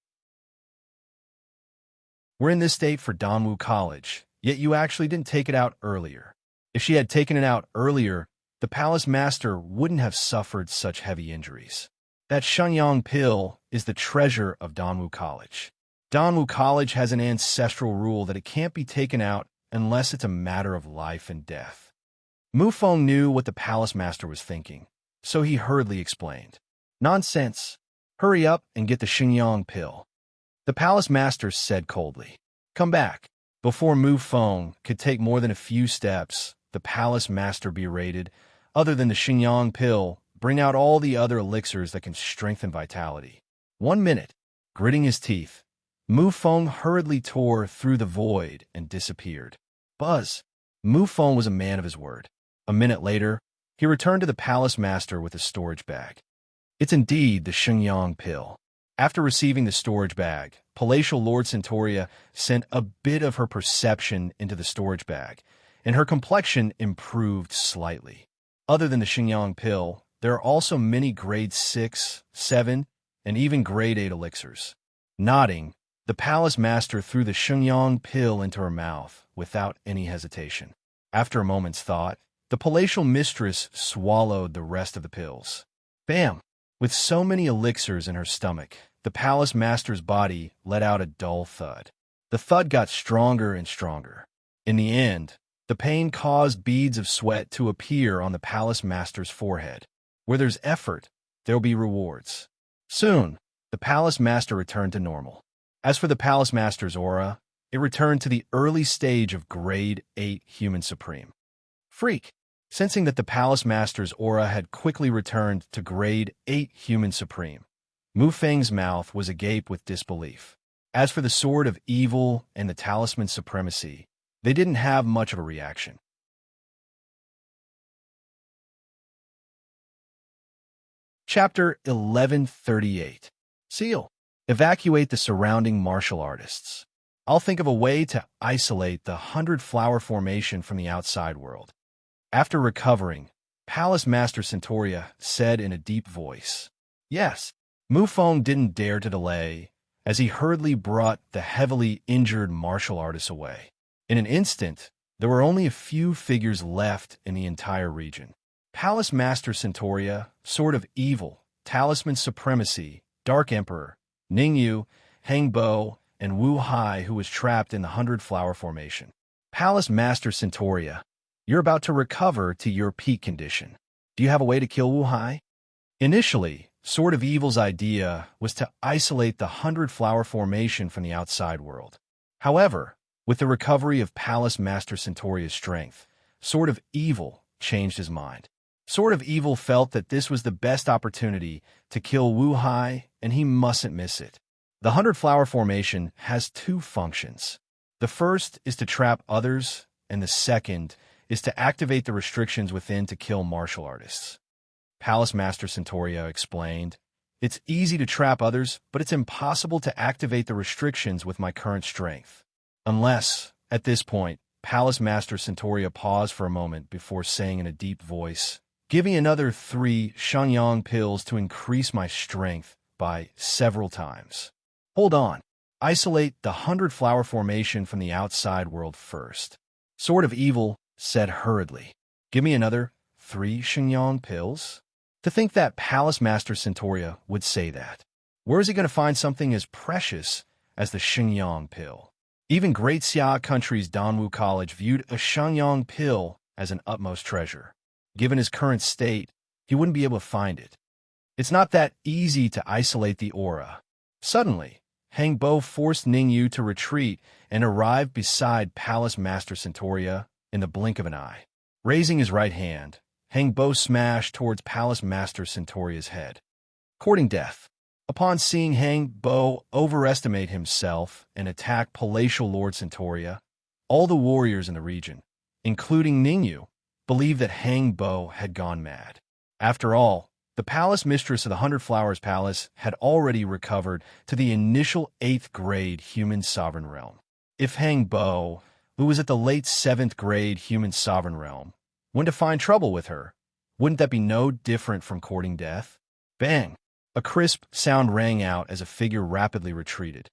We're in this state for Danwu College, yet you actually didn't take it out earlier. If she had taken it out earlier, the Palace Master wouldn't have suffered such heavy injuries. That Shanyang pill is the treasure of Danwu College. Danwu College has an ancestral rule that it can't be taken out unless it's a matter of life and death. Mu Feng knew what the Palace Master was thinking, so he hurriedly explained. Nonsense. Hurry up and get the Xingyang pill. The Palace Master said coldly. Come back. Before Mu Feng could take more than a few steps, the Palace Master berated, other than the Xingyang pill, bring out all the other elixirs that can strengthen vitality. 1 minute. Gritting his teeth, Mu Feng hurriedly tore through the void and disappeared. Buzz. Mu Feng was a man of his word. A minute later, he returned to the Palace Master with a storage bag. It's indeed the Xingyang pill. After receiving the storage bag, Palatial Lord Centauria sent a bit of her perception into the storage bag, and her complexion improved slightly. Other than the Xingyang pill, there are also many grade 6, 7, and even grade 8 elixirs. Nodding, the Palace Master threw the Xingyang pill into her mouth without any hesitation. After a moment's thought, the palatial mistress swallowed the rest of the pills. Bam! With so many elixirs in her stomach, the Palace Master's body let out a dull thud. The thud got stronger and stronger. In the end, The pain caused beads of sweat to appear on the palace master's forehead. Where there's effort, there'll be rewards. Soon, the palace master returned to normal. As for the palace master's aura, it returned to the early stage of Grade 8 Human Supreme. Freak. Sensing that the palace master's aura had quickly returned to Grade 8 Human Supreme, Mu Feng's mouth was agape with disbelief. As for the Sword of Evil and the Talisman Supremacy, they didn't have much of a reaction. Chapter 1138. Seal. Evacuate the surrounding martial artists. I'll think of a way to isolate the 100-flower formation from the outside world. After recovering, Palace Master Centauria said in a deep voice. Yes. Mu Feng didn't dare to delay, as he hurriedly brought the heavily injured martial artists away. In an instant, there were only a few figures left in the entire region. Palace Master Centauria, Sword of Evil, Talisman Supremacy, Dark Emperor, Ningyu, Hangbo, and Wu Hai, who was trapped in the 100-flower formation. Palace Master Centauria, you're about to recover to your peak condition. Do you have a way to kill Wu Hai? Initially, Sword of Evil's idea was to isolate the 100-flower formation from the outside world. However, with the recovery of Palace Master Centauria's strength, Sword of Evil changed his mind. Sword of Evil felt that this was the best opportunity to kill Wu Hai, and he mustn't miss it. The 100-flower formation has two functions. The first is to trap others, and the second is to activate the restrictions within to kill martial artists. Palace Master Centauria explained, "It's easy to trap others, but it's impossible to activate the restrictions with my current strength. Unless, at this point, Palace Master Centauria paused for a moment before saying in a deep voice, "Give me another 3 Shenyang pills to increase my strength by several times. Hold on. Isolate the 100-flower formation from the outside world first." Sword of Evil said hurriedly, "Give me another 3 Shenyang pills?" To think that Palace Master Centauria would say that. Where is he going to find something as precious as the Shenyang pill? Even Great Xia Country's Danwu College viewed a Shenyang pill as an utmost treasure. Given his current state, he wouldn't be able to find it. It's not that easy to isolate the aura. Suddenly, Hangbo forced Ningyu to retreat and arrived beside Palace Master Centauria in the blink of an eye. Raising his right hand, Hangbo smashed towards Palace Master Centauria's head. Courting death. Upon seeing Hangbo overestimate himself and attack Palatial Lord Centauria, all the warriors in the region, including Ningyu, believed that Hangbo had gone mad. After all, the palace mistress of the 100 Flowers Palace had already recovered to the initial 8th grade human sovereign realm. If Hangbo, who was at the late 7th grade human sovereign realm, went to find trouble with her, wouldn't that be no different from courting death? Bang! A crisp sound rang out as a figure rapidly retreated.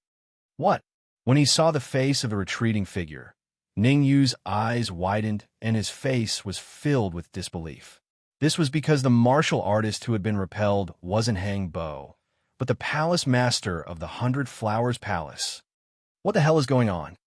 What? When he saw the face of the retreating figure, Ningyu's eyes widened and his face was filled with disbelief. This was because the martial artist who had been repelled wasn't Hangbo, but the palace master of the 100 Flowers Palace. What the hell is going on?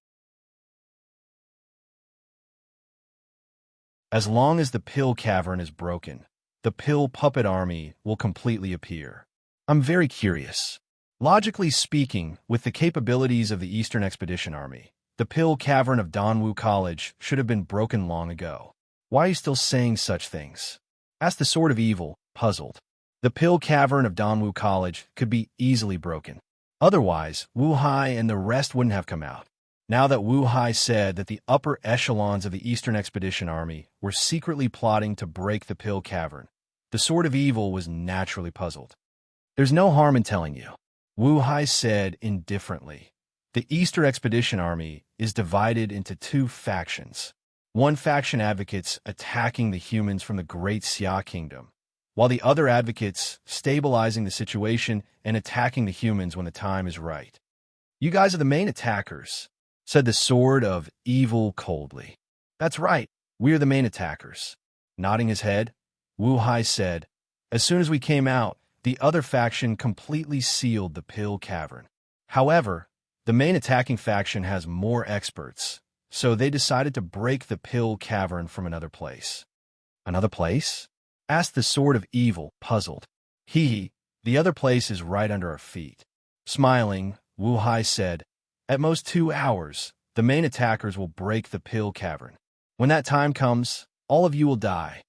As long as the pill cavern is broken, the pill puppet army will completely appear. I'm very curious. Logically speaking, with the capabilities of the Eastern Expedition Army, the pill cavern of Danwu College should have been broken long ago. Why are you still saying such things? Asked the Sword of Evil, puzzled. The pill cavern of Danwu College could be easily broken. Otherwise, Wu Hai and the rest wouldn't have come out. Now that Wu Hai said that the upper echelons of the Eastern Expedition Army were secretly plotting to break the pill cavern, the Sword of Evil was naturally puzzled. There's no harm in telling you, Wu Hai said indifferently. The Eastern Expedition Army is divided into 2 factions. One faction advocates attacking the humans from the Great Xia Kingdom, while the other advocates stabilizing the situation and attacking the humans when the time is right. You guys are the main attackers, said the Sword of Evil coldly. That's right, we are the main attackers. Nodding his head, Wu Hai said, as soon as we came out, the other faction completely sealed the pill cavern. However, the main attacking faction has more experts, so they decided to break the pill cavern from another place. Another place? Asked the Sword of Evil, puzzled. The other place is right under our feet. Smiling, Wu Hai said, at most 2 hours, the main attackers will break the pill cavern. When that time comes, all of you will die.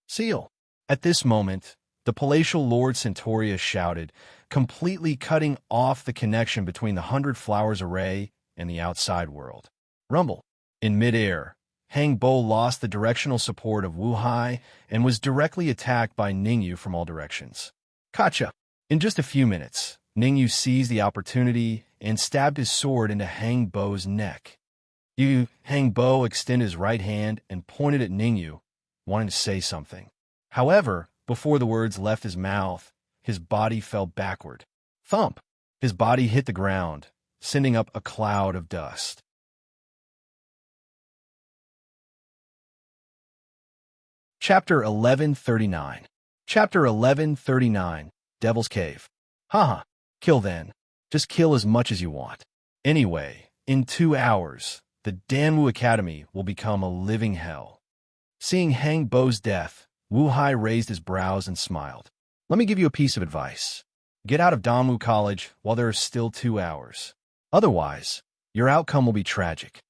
Seal. At this moment, the palatial Lord Centauria shouted, completely cutting off the connection between the 100 Flowers array and the outside world. Rumble. In midair, Hang Bo lost the directional support of Wu Hai and was directly attacked by Ningyu from all directions. Gotcha! In just a few minutes, Ningyu seized the opportunity and stabbed his sword into Hang Bo's neck. Hang Bo extended his right hand and pointed at Ningyu, wanting to say something. However, before the words left his mouth, his body fell backward. Thump! His body hit the ground, sending up a cloud of dust. Chapter 1139. Chapter 1139, Devil's Cave. Haha, kill then. Just kill as much as you want. Anyway, in 2 hours, the Danwu Academy will become a living hell. Seeing Hang Bo's death, Wu Hai raised his brows and smiled. Let me give you a piece of advice. Get out of Danwu College while there are still 2 hours. Otherwise, your outcome will be tragic.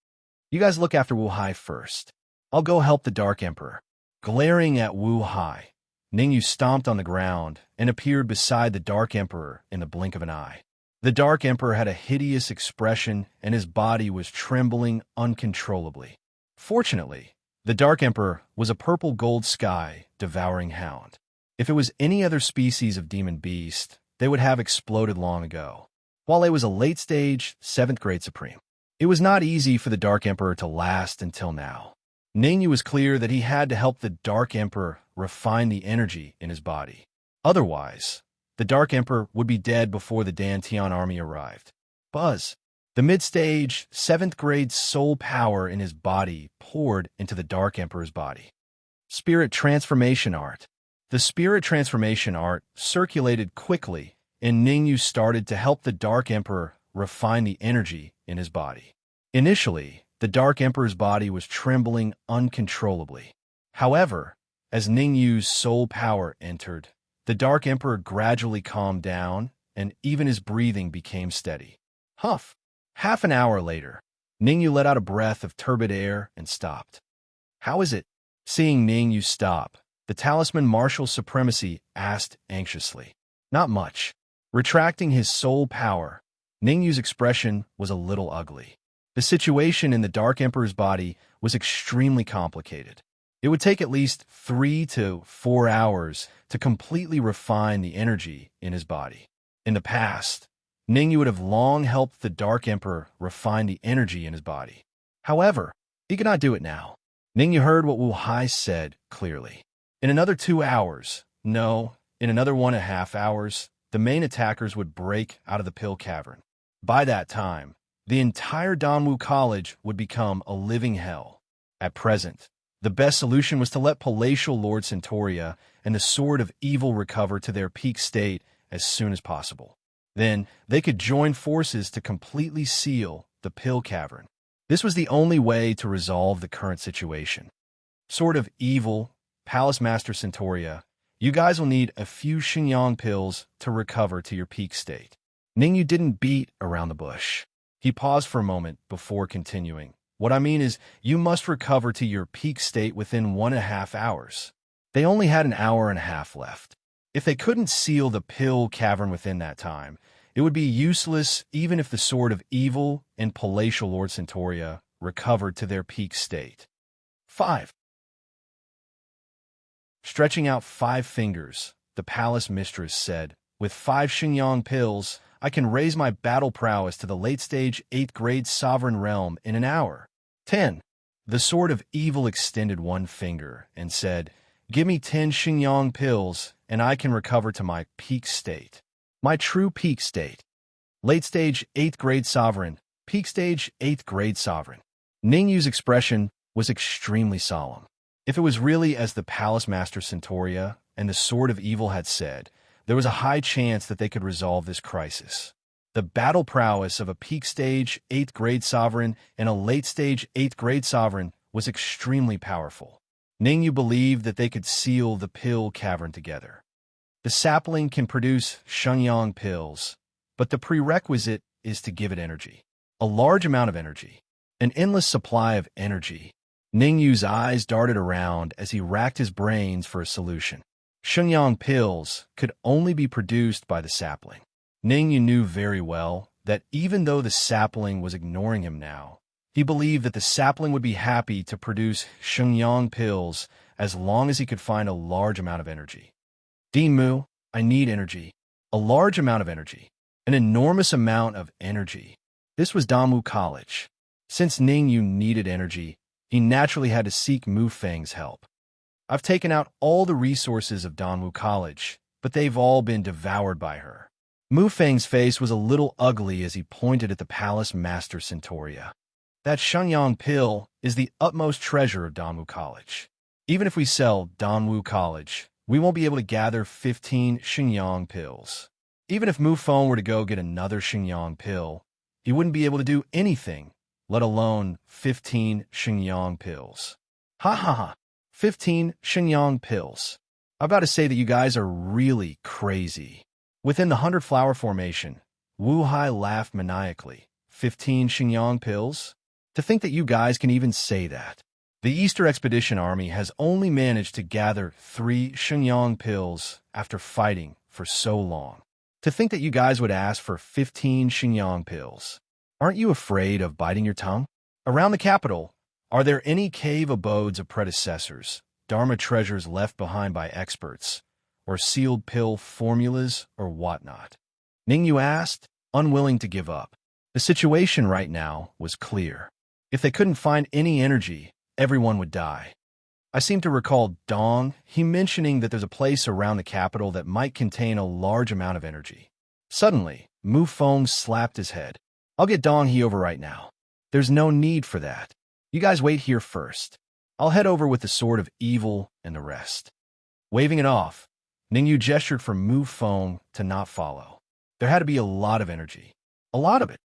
You guys look after Wu Hai first. I'll go help the Dark Emperor. Glaring at Wu Hai, Ningyu stomped on the ground and appeared beside the Dark Emperor in the blink of an eye. The Dark Emperor had a hideous expression and his body was trembling uncontrollably. Fortunately, the Dark Emperor was a purple gold sky devouring hound. If it was any other species of demon beast, they would have exploded long ago. While it was a late-stage, 7th grade supreme, it was not easy for the Dark Emperor to last until now. Ningyu was clear that he had to help the Dark Emperor refine the energy in his body. Otherwise, the Dark Emperor would be dead before the Dantian army arrived. Buzz. The mid-stage, 7th grade soul power in his body poured into the Dark Emperor's body. Spirit Transformation Art. The Spirit Transformation Art circulated quickly, and Ningyu started to help the Dark Emperor refine the energy in his body. Initially, the Dark Emperor's body was trembling uncontrollably. However, as Ningyu's soul power entered, the Dark Emperor gradually calmed down, and even his breathing became steady. Huff! Half an hour later, Ningyu let out a breath of turbid air and stopped. How is it? Seeing Ningyu stop, the Talisman Martial Supremacy asked anxiously. Not much. Retracting his soul power, Ningyu's expression was a little ugly. The situation in the Dark Emperor's body was extremely complicated. It would take at least 3 to 4 hours to completely refine the energy in his body. In the past, Ningyu would have long helped the Dark Emperor refine the energy in his body. However, he could not do it now. Ningyu heard what Wu Hai said clearly. In another 2 hours, no, in another 1.5 hours, the main attackers would break out of the pill cavern. By that time, the entire Danwu College would become a living hell. At present, the best solution was to let Palatial Lord Centauria and the Sword of Evil recover to their peak state as soon as possible. Then, they could join forces to completely seal the pill cavern. This was the only way to resolve the current situation. Sword of Evil, Palace Master Centauria, you guys will need a few Xingyang pills to recover to your peak state. Ningyu didn't beat around the bush. He paused for a moment before continuing. What I mean is, you must recover to your peak state within 1.5 hours. They only had an hour and a half left. If they couldn't seal the pill cavern within that time, it would be useless even if the Sword of Evil and Palatial Lord Centauria recovered to their peak state. 5. Stretching out 5 fingers, the palace mistress said, with 5 Xingyang pills, I can raise my battle prowess to the late-stage 8th grade sovereign realm in an hour. 10. The Sword of Evil extended 1 finger and said, give me 10 Xingyang pills and I can recover to my peak state. My true peak state. Late-stage 8th grade sovereign, peak stage 8th grade sovereign. Ningyu's expression was extremely solemn. If it was really as the Palace Master Centauria and the Sword of Evil had said, there was a high chance that they could resolve this crisis. The battle prowess of a peak stage 8th grade sovereign and a late stage 8th grade sovereign was extremely powerful. Ningyu believed that they could seal the pill cavern together. The sapling can produce Shenyang pills, but the prerequisite is to give it energy. A large amount of energy. An endless supply of energy. Ningyu's eyes darted around as he racked his brains for a solution. Shenyang pills could only be produced by the sapling. Ningyu knew very well that even though the sapling was ignoring him now, he believed that the sapling would be happy to produce Shenyang pills as long as he could find a large amount of energy. Dinmu, I need energy. A large amount of energy. An enormous amount of energy. This was Damu College. Since Ningyu needed energy, he naturally had to seek Mu Feng's help. I've taken out all the resources of Damu College, but they've all been devoured by her. Mu Feng's face was a little ugly as he pointed at the palace master Centauria. That Shenyang pill is the utmost treasure of Damu College. Even if we sell Damu College, we won't be able to gather 15 Shenyang pills. Even if Mu Feng were to go get another Shenyang pill, he wouldn't be able to do anything, let alone 15 Shenyang pills. Ha ha ha. 15 Shenyang pills. I'm about to say that you guys are really crazy. Within the 100 flower formation, Wu Hai laughed maniacally. 15 Shenyang pills? To think that you guys can even say that. The Easter Expedition Army has only managed to gather 3 Shenyang pills after fighting for so long. To think that you guys would ask for 15 Shenyang pills. Aren't you afraid of biting your tongue? Around the capital, are there any cave abodes of predecessors, Dharma treasures left behind by experts, or sealed pill formulas or whatnot? Ningyu asked, unwilling to give up. The situation right now was clear. If they couldn't find any energy, everyone would die. I seem to recall Dong, he mentioning that there's a place around the capital that might contain a large amount of energy. Suddenly, Mu Feng slapped his head. I'll get Dong He over right now. There's no need for that. You guys wait here first. I'll head over with the sword of evil and the rest. Waving it off, Ningyu gestured for Mu Feng to not follow. There had to be a lot of energy. A lot of it.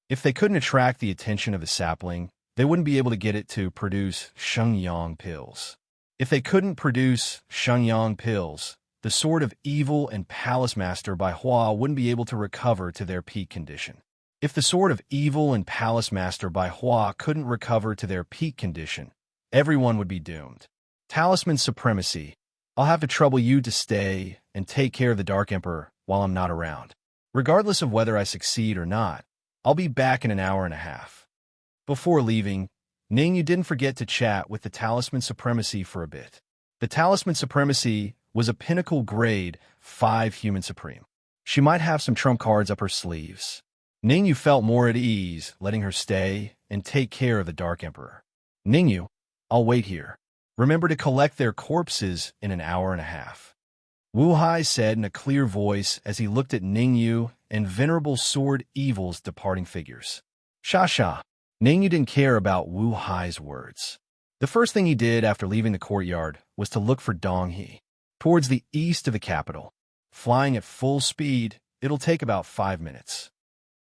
If they couldn't attract the attention of the sapling, they wouldn't be able to get it to produce Shenyang pills. If they couldn't produce Shenyang pills, the Sword of Evil and Palace Master by Hua wouldn't be able to recover to their peak condition. If the Sword of Evil and Palace Master by Hua couldn't recover to their peak condition, everyone would be doomed. Talisman Supremacy. I'll have to trouble you to stay and take care of the Dark Emperor while I'm not around. Regardless of whether I succeed or not, I'll be back in an hour and a half. Before leaving, Ningyu didn't forget to chat with the Talisman Supremacy for a bit. The Talisman Supremacy was a pinnacle grade 5 human supreme. She might have some trump cards up her sleeves. Ningyu felt more at ease letting her stay and take care of the Dark Emperor. Ningyu, I'll wait here. Remember to collect their corpses in an hour and a half. Wu Hai said in a clear voice as he looked at Ningyu and Venerable Sword Evil's departing figures. Sha. Ningyu didn't care about Wu Hai's words. The first thing he did after leaving the courtyard was to look for Dong He, towards the east of the capital. Flying at full speed, it'll take about 5 minutes.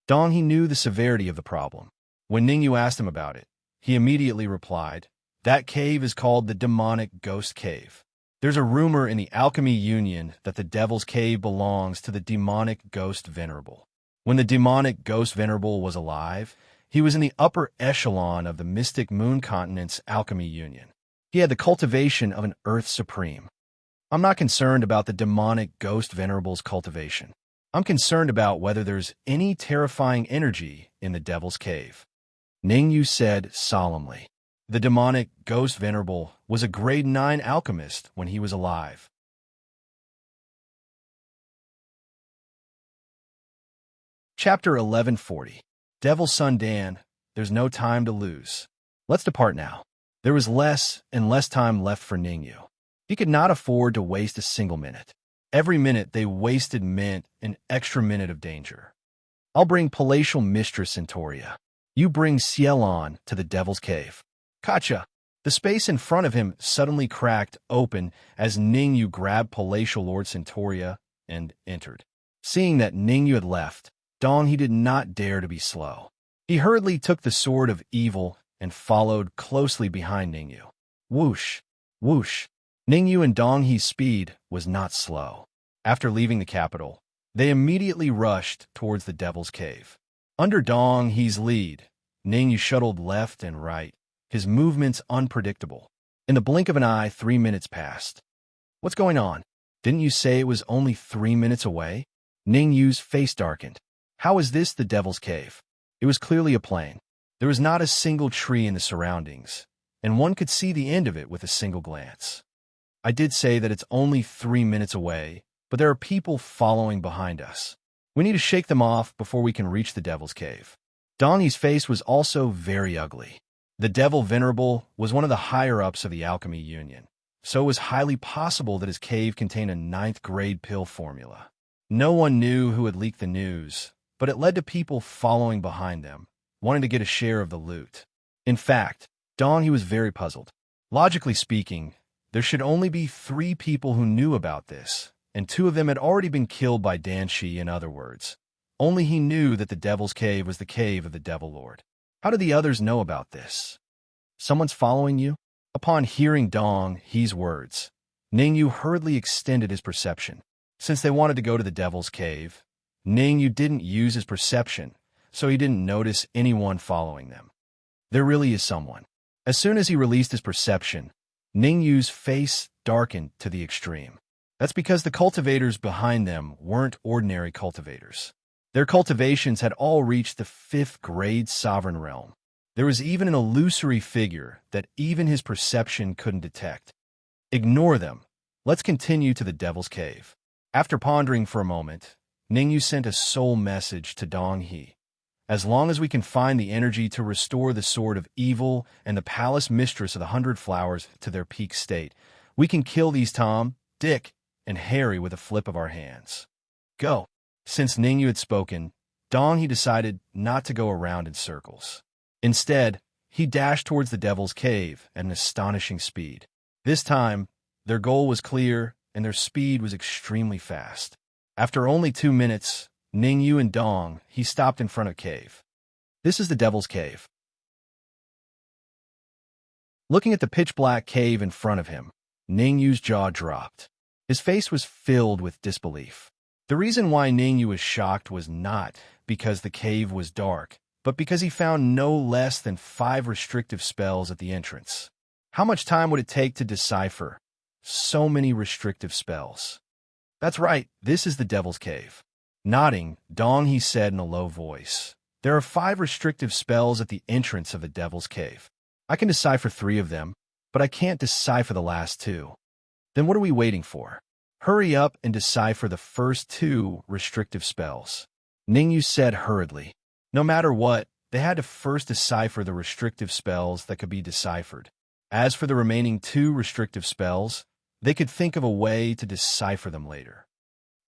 Dong He knew the severity of the problem. When Ningyu asked him about it, he immediately replied, that cave is called the Demonic Ghost Cave. There's a rumor in the Alchemy Union that the Devil's Cave belongs to the Demonic Ghost Venerable. When the Demonic Ghost Venerable was alive, he was in the upper echelon of the Mystic Moon Continent's Alchemy Union. He had the cultivation of an Earth Supreme. I'm not concerned about the Demonic Ghost Venerable's cultivation. I'm concerned about whether there's any terrifying energy in the Devil's Cave. Ningyu said solemnly. The Demonic Ghost Venerable was a grade 9 alchemist when he was alive. Chapter 1140. Devil's Son Dan, there's no time to lose. Let's depart now. There was less and less time left for Ningyu. He could not afford to waste a single minute. Every minute they wasted meant an extra minute of danger. I'll bring Palatial Mistress Centauria. You bring Cielon to the Devil's Cave. Kacha! The space in front of him suddenly cracked open as Ningyu grabbed Palatial Lord Centauria and entered. Seeing that Ningyu had left, Dong he did not dare to be slow. He hurriedly took the sword of evil and followed closely behind Ningyu. Whoosh, whoosh. Ningyu and Dong He's speed was not slow. After leaving the capital, they immediately rushed towards the Devil's Cave. Under Dong He's lead, Ningyu shuttled left and right, his movements unpredictable. In the blink of an eye, 3 minutes passed. What's going on? Didn't you say it was only 3 minutes away? Ningyu's face darkened. How is this the Devil's Cave? It was clearly a plain. There was not a single tree in the surroundings, and one could see the end of it with a single glance. I did say that it's only 3 minutes away, but there are people following behind us. We need to shake them off before we can reach the Devil's Cave. Donnie's face was also very ugly. The Devil Venerable was one of the higher-ups of the Alchemy Union, so it was highly possible that his cave contained a 9th-grade pill formula. No one knew who had leaked the news, but it led to people following behind them, wanting to get a share of the loot. In fact, Dong he was very puzzled. Logically speaking, there should only be 3 people who knew about this, and 2 of them had already been killed by Dan Shi, in other words. Only he knew that the Devil's Cave was the cave of the Devil Lord. How did the others know about this? Someone's following you? Upon hearing Dong He's words, Ningyu hurriedly extended his perception. Since they wanted to go to the Devil's Cave, Ningyu didn't use his perception, so he didn't notice anyone following them. There really is someone. As soon as he released his perception, Ningyu's face darkened to the extreme. That's because the cultivators behind them weren't ordinary cultivators. Their cultivations had all reached the 5th-grade sovereign realm. There was even an illusory figure that even his perception couldn't detect. Ignore them. Let's continue to the Devil's Cave. After pondering for a moment, Ningyu sent a soul message to Dong He. As long as we can find the energy to restore the Sword of Evil and the Palace Mistress of the 100 Flowers to their peak state, we can kill these Tom, Dick, and Harry with a flip of our hands. Go. Since Ningyu had spoken, Dong He decided not to go around in circles. Instead, he dashed towards the Devil's Cave at an astonishing speed. This time, their goal was clear, and their speed was extremely fast. After only 2 minutes, Ningyu and Dong He stopped in front of the cave. This is the Devil's Cave. Looking at the pitch-black cave in front of him, Ningyu's jaw dropped. His face was filled with disbelief. The reason why Ningyu was shocked was not because the cave was dark, but because he found no less than 5 restrictive spells at the entrance. How much time would it take to decipher so many restrictive spells? That's right, this is the Devil's Cave. Nodding, Dong He said in a low voice, there are 5 restrictive spells at the entrance of the Devil's Cave. I can decipher 3 of them, but I can't decipher the last 2. Then what are we waiting for? Hurry up and decipher the first 2 restrictive spells. Ningyu said hurriedly. No matter what, they had to first decipher the restrictive spells that could be deciphered. As for the remaining 2 restrictive spells, they could think of a way to decipher them later.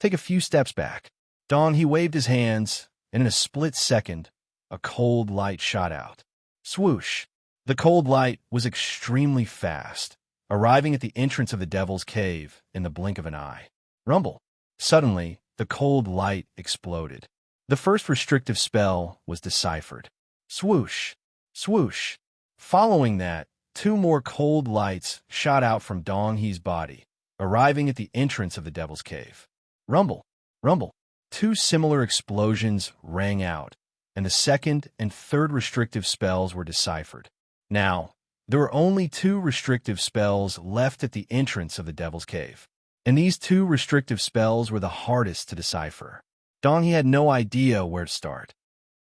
Take a few steps back. Dong He waved his hands, and in a split second, a cold light shot out. Swoosh! The cold light was extremely fast, arriving at the entrance of the Devil's Cave in the blink of an eye. Rumble! Suddenly, the cold light exploded. The first restrictive spell was deciphered. Swoosh! Swoosh! Following that, 2 more cold lights shot out from Dong He's body, arriving at the entrance of the Devil's Cave. Rumble! Rumble! 2 similar explosions rang out, and the second and third restrictive spells were deciphered. Now, there were only 2 restrictive spells left at the entrance of the Devil's Cave, and these 2 restrictive spells were the hardest to decipher. Dong He had no idea where to start.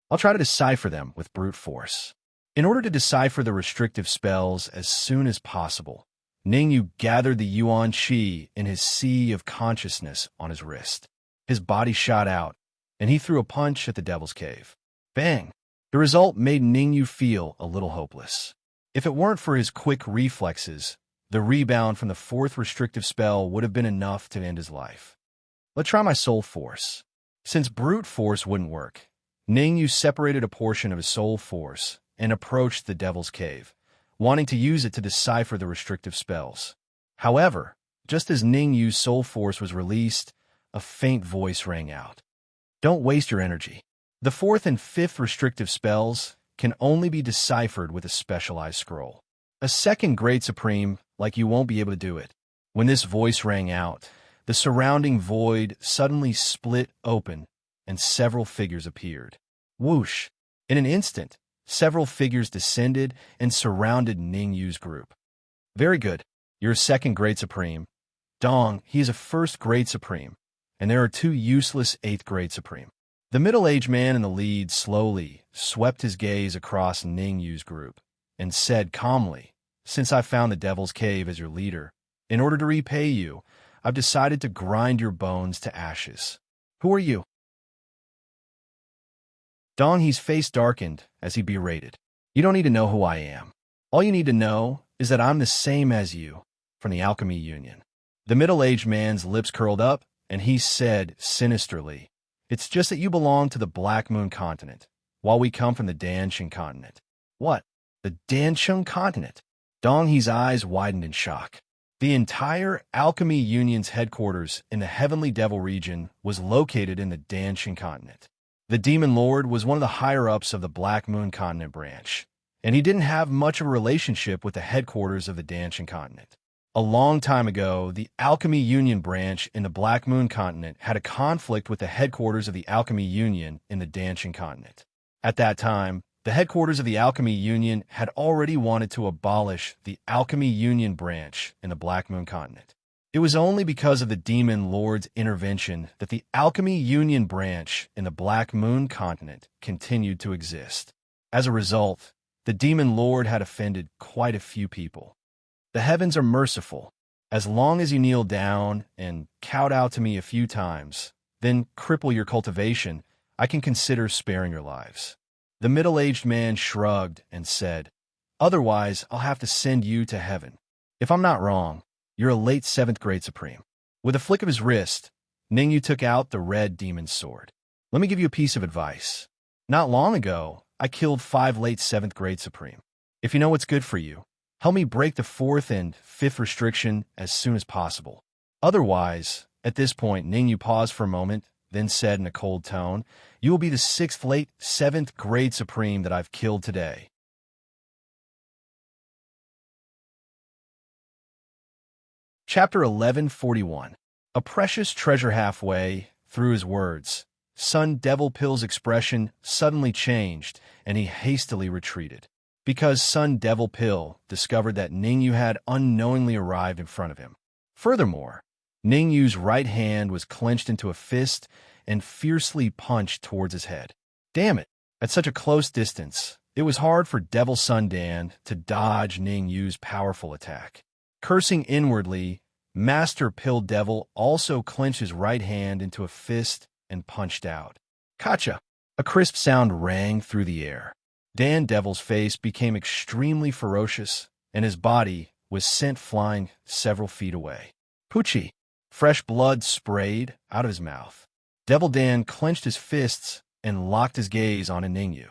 I'll try to decipher them with brute force. In order to decipher the restrictive spells as soon as possible, Ningyu gathered the Yuan Qi in his sea of consciousness on his wrist. His body shot out, and he threw a punch at the Devil's Cave. Bang! The result made Ningyu feel a little hopeless. If it weren't for his quick reflexes, the rebound from the 4th restrictive spell would have been enough to end his life. Let's try my soul force. Since brute force wouldn't work, Ningyu separated a portion of his soul force and approached the Devil's Cave, wanting to use it to decipher the restrictive spells. However, just as Ningyu's soul force was released, a faint voice rang out. Don't waste your energy. The fourth and fifth restrictive spells can only be deciphered with a specialized scroll. A second grade supreme, like you won't be able to do it. When this voice rang out, the surrounding void suddenly split open and several figures appeared. Whoosh! In an instant, several figures descended and surrounded Ningyu's group. Very good. You're a second grade supreme. Dong, he is a first grade supreme. And there are two useless eighth grade supreme. The middle-aged man in the lead slowly swept his gaze across Ningyu's group and said calmly, Since I found the Devil's Cave as your leader, in order to repay you, I've decided to grind your bones to ashes. Who are you? Dong He's face darkened as he berated. You don't need to know who I am. All you need to know is that I'm the same as you, from the Alchemy Union. The middle-aged man's lips curled up, and he said sinisterly, It's just that you belong to the Black Moon continent, while we come from the Dancheng continent. What? The Dancheng continent? Dong He's eyes widened in shock. The entire Alchemy Union's headquarters in the Heavenly Devil region was located in the Dancheng continent. The Demon Lord was one of the higher-ups of the Black Moon continent branch, and he didn't have much of a relationship with the headquarters of the Dancheng continent. A long time ago, the Alchemy Union branch in the Black Moon continent had a conflict with the headquarters of the Alchemy Union in the Dancheng continent. At that time, the headquarters of the Alchemy Union had already wanted to abolish the Alchemy Union branch in the Black Moon continent. It was only because of the Demon Lord's intervention that the Alchemy Union branch in the Black Moon continent continued to exist. As a result, the Demon Lord had offended quite a few people. The heavens are merciful. As long as you kneel down and kowtow to me a few times, then cripple your cultivation, I can consider sparing your lives. The middle-aged man shrugged and said, Otherwise, I'll have to send you to heaven. If I'm not wrong, you're a late 7th grade supreme. With a flick of his wrist, Ningyu took out the red demon's sword. Let me give you a piece of advice. Not long ago, I killed 5 late 7th grade supreme. If you know what's good for you, help me break the 4th and 5th restriction as soon as possible. Otherwise, at this point, Ningyu paused for a moment, then said in a cold tone, You will be the 6th late 7th grade supreme that I've killed today. Chapter 1141. A precious treasure halfway through his words, Sun Devil Pill's expression suddenly changed, and he hastily retreated. Because Sun Devil Pill discovered that Ningyu had unknowingly arrived in front of him. Furthermore, Ningyu's right hand was clenched into a fist and fiercely punched towards his head. Damn it! At such a close distance, it was hard for Devil Sun Dan to dodge Ningyu's powerful attack. Cursing inwardly, Master Pill Devil also clenched his right hand into a fist and punched out. Kacha! A crisp sound rang through the air. Dan Devil's face became extremely ferocious, and his body was sent flying several feet away. Poochie! Fresh blood sprayed out of his mouth. Devil Dan clenched his fists and locked his gaze on Ningyu.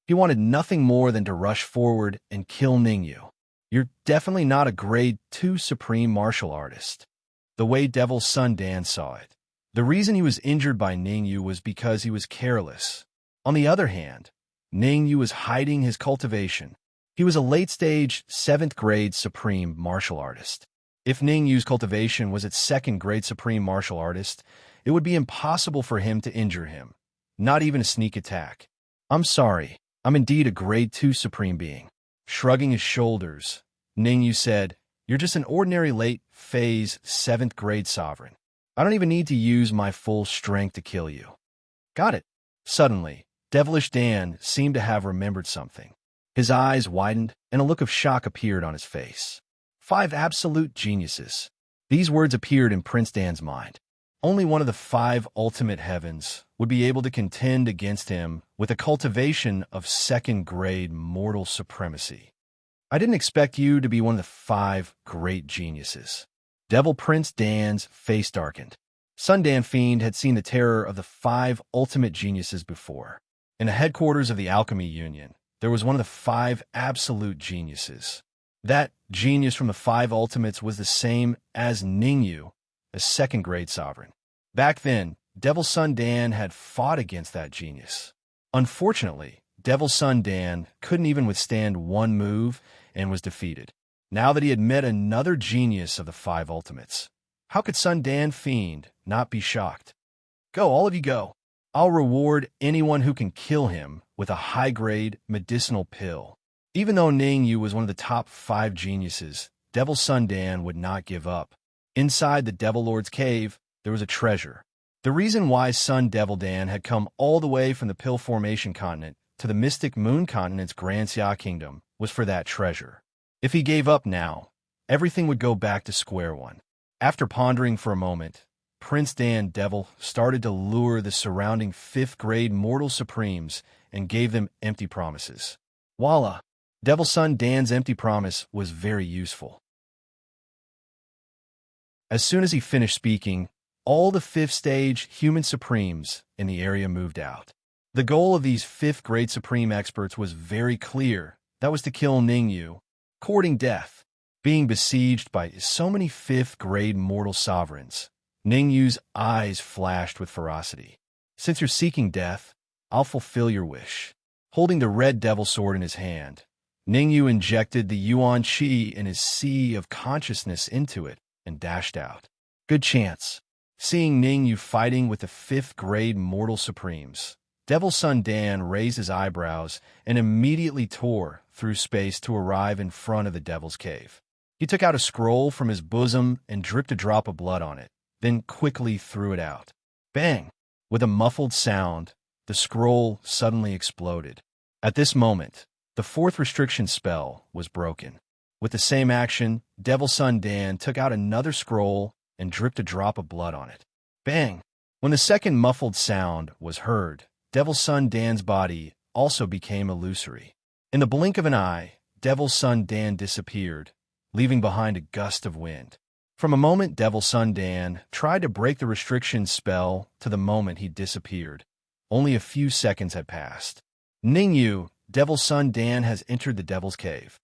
He wanted nothing more than to rush forward and kill Ningyu. You're definitely not a grade 2 supreme martial artist. The way Devil Sun Dan saw it. The reason he was injured by Ningyu was because he was careless. On the other hand, Ningyu was hiding his cultivation. He was a late-stage 7th grade supreme martial artist. If Ningyu's cultivation was at 2nd grade supreme martial artist, it would be impossible for him to injure him, not even a sneak attack. I'm sorry, I'm indeed a grade 2 supreme being. Shrugging his shoulders, Ningyu said, You're just an ordinary late phase 7th grade sovereign. I don't even need to use my full strength to kill you. Got it. Suddenly, Devilish Dan seemed to have remembered something. His eyes widened, and a look of shock appeared on his face. 5 absolute geniuses. These words appeared in Prince Dan's mind. Only one of the 5 ultimate heavens would be able to contend against him with a cultivation of 2nd grade mortal supremacy. I didn't expect you to be one of the 5 great geniuses. Devil Prince Dan's face darkened. Sundan Fiend had seen the terror of the 5 ultimate geniuses before. In the headquarters of the Alchemy Union, there was one of the 5 absolute geniuses. That genius from the 5 ultimates was the same as Ningyu, a 2nd grade sovereign. Back then, Devil's Son Dan had fought against that genius. Unfortunately, Devil's Son Dan couldn't even withstand one move and was defeated. Now that he had met another genius of the five ultimates, how could Son Dan Fiend not be shocked? Go, all of you go. I'll reward anyone who can kill him with a high-grade medicinal pill. Even though Ning Yu was one of the top 5 geniuses, Devil's Son Dan would not give up. Inside the Devil Lord's cave, there was a treasure. The reason why Sun Devil Dan had come all the way from the Pill Formation continent to the Mystic Moon continent's Grand Xia Kingdom was for that treasure. If he gave up now, everything would go back to square one. After pondering for a moment, Prince Dan Devil started to lure the surrounding 5th-grade mortal supremes and gave them empty promises. Voila! Devil Son Dan's empty promise was very useful. As soon as he finished speaking, all the 5th-stage human supremes in the area moved out. The goal of these 5th-grade supreme experts was very clear. That was to kill Ning Yu, courting death. Being besieged by so many 5th-grade mortal sovereigns, Ning Yu's eyes flashed with ferocity. Since you're seeking death, I'll fulfill your wish. Holding the red devil sword in his hand, Ning Yu injected the Yuan Qi in his sea of consciousness into it and dashed out. Good chance. Seeing Ning Yu fighting with the 5th-grade mortal supremes, Devil Son Dan raised his eyebrows and immediately tore through space to arrive in front of the Devil's Cave. He took out a scroll from his bosom and dripped a drop of blood on it, then quickly threw it out. Bang! With a muffled sound, the scroll suddenly exploded. At this moment, the 4th restriction spell was broken. With the same action, Devil Son Dan took out another scroll and dripped a drop of blood on it. Bang! When the second muffled sound was heard, Devil Son Dan's body also became illusory. In the blink of an eye, Devil Son Dan disappeared, leaving behind a gust of wind. From a moment Devil Son Dan tried to break the restriction spell to the moment he disappeared, only a few seconds had passed. Ning Yu, Devil Son Dan has entered the Devil's Cave.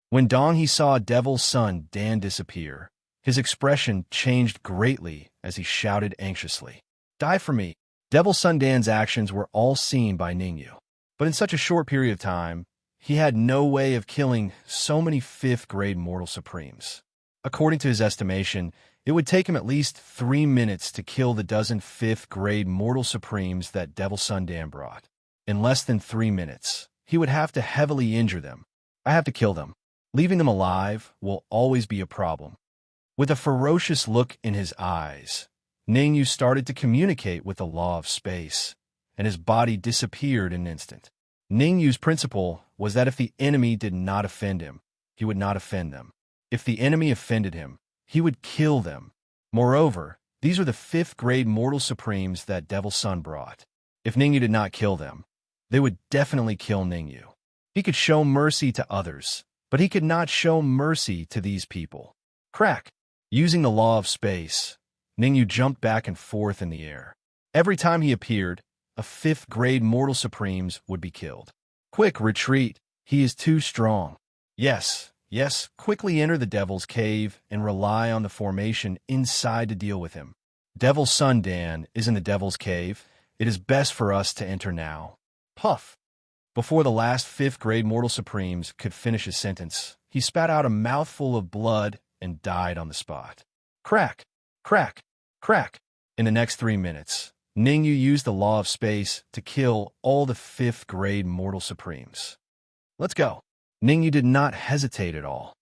When Dong he saw Devil Son Dan disappear, his expression changed greatly as he shouted anxiously, "Die for me!" Devil Son Dan's actions were all seen by Ning Yu, but in such a short period of time, he had no way of killing so many 5th-grade mortal supremes. According to his estimation, it would take him at least 3 minutes to kill the dozen 5th-grade mortal supremes that Devil Son Dan brought. In less than 3 minutes, he would have to heavily injure them. I have to kill them. Leaving them alive will always be a problem. With a ferocious look in his eyes, Ning Yu started to communicate with the law of space, and his body disappeared in an instant. Ning Yu's principle was that if the enemy did not offend him, he would not offend them. If the enemy offended him, he would kill them. Moreover, these were the 5th-grade mortal supremes that Devil Son brought. If Ning Yu did not kill them, they would definitely kill Ning Yu. He could show mercy to others, but he could not show mercy to these people. Crack! Using the law of space, Ning Yu jumped back and forth in the air. Every time he appeared, a 5th-grade mortal supremes would be killed. Quick, retreat! He is too strong. Yes, quickly enter the Devil's Cave and rely on the formation inside to deal with him. Devil Son Dan is in the Devil's Cave. It is best for us to enter now. Puff! Before the last 5th-grade mortal supremes could finish his sentence, he spat out a mouthful of blood and died on the spot. Crack! Crack! Crack! In the next 3 minutes, Ning Yu used the law of space to kill all the 5th-grade mortal supremes. Let's go. Ning Yu did not hesitate at all.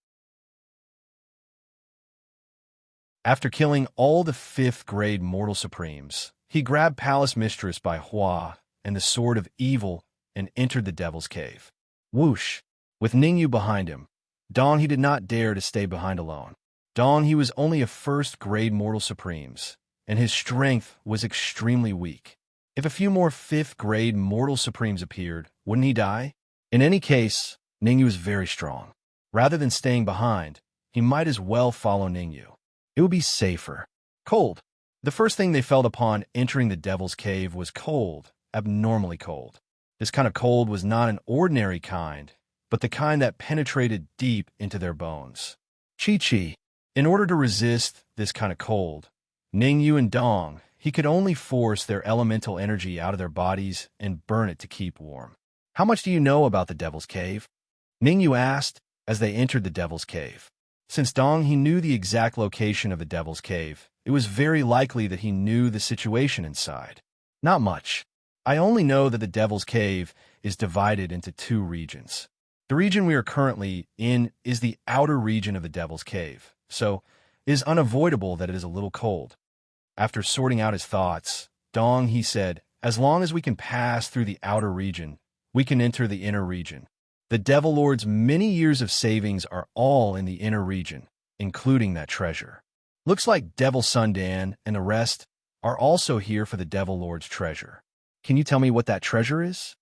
After killing all the 5th-grade mortal supremes, he grabbed Palace Mistress by Hua and the Sword of Evil and entered the Devil's Cave. Whoosh! With Ning Yu behind him, Dong he did not dare to stay behind alone. Dong he was only a 1st-grade mortal supremes, and his strength was extremely weak. If a few more 5th-grade mortal supremes appeared, wouldn't he die? In any case, Ning Yu was very strong. Rather than staying behind, he might as well follow Ning Yu. It would be safer. Cold. The first thing they felt upon entering the Devil's Cave was cold, abnormally cold. This kind of cold was not an ordinary kind, but the kind that penetrated deep into their bones. Chi-Chi. In order to resist this kind of cold, Ning Yu and Dong, he could only force their elemental energy out of their bodies and burn it to keep warm. How much do you know about the Devil's Cave? Ningyu asked as they entered the Devil's Cave. Since Dong he knew the exact location of the Devil's Cave, it was very likely that he knew the situation inside. Not much. I only know that the Devil's Cave is divided into two regions. The region we are currently in is the outer region of the Devil's Cave, so it is unavoidable that it is a little cold. After sorting out his thoughts, Dong he said, as long as we can pass through the outer region, we can enter the inner region. The Devil Lord's many years of savings are all in the inner region, including that treasure. Looks like Devil Sundan and the rest are also here for the Devil Lord's treasure. Can you tell me what that treasure is?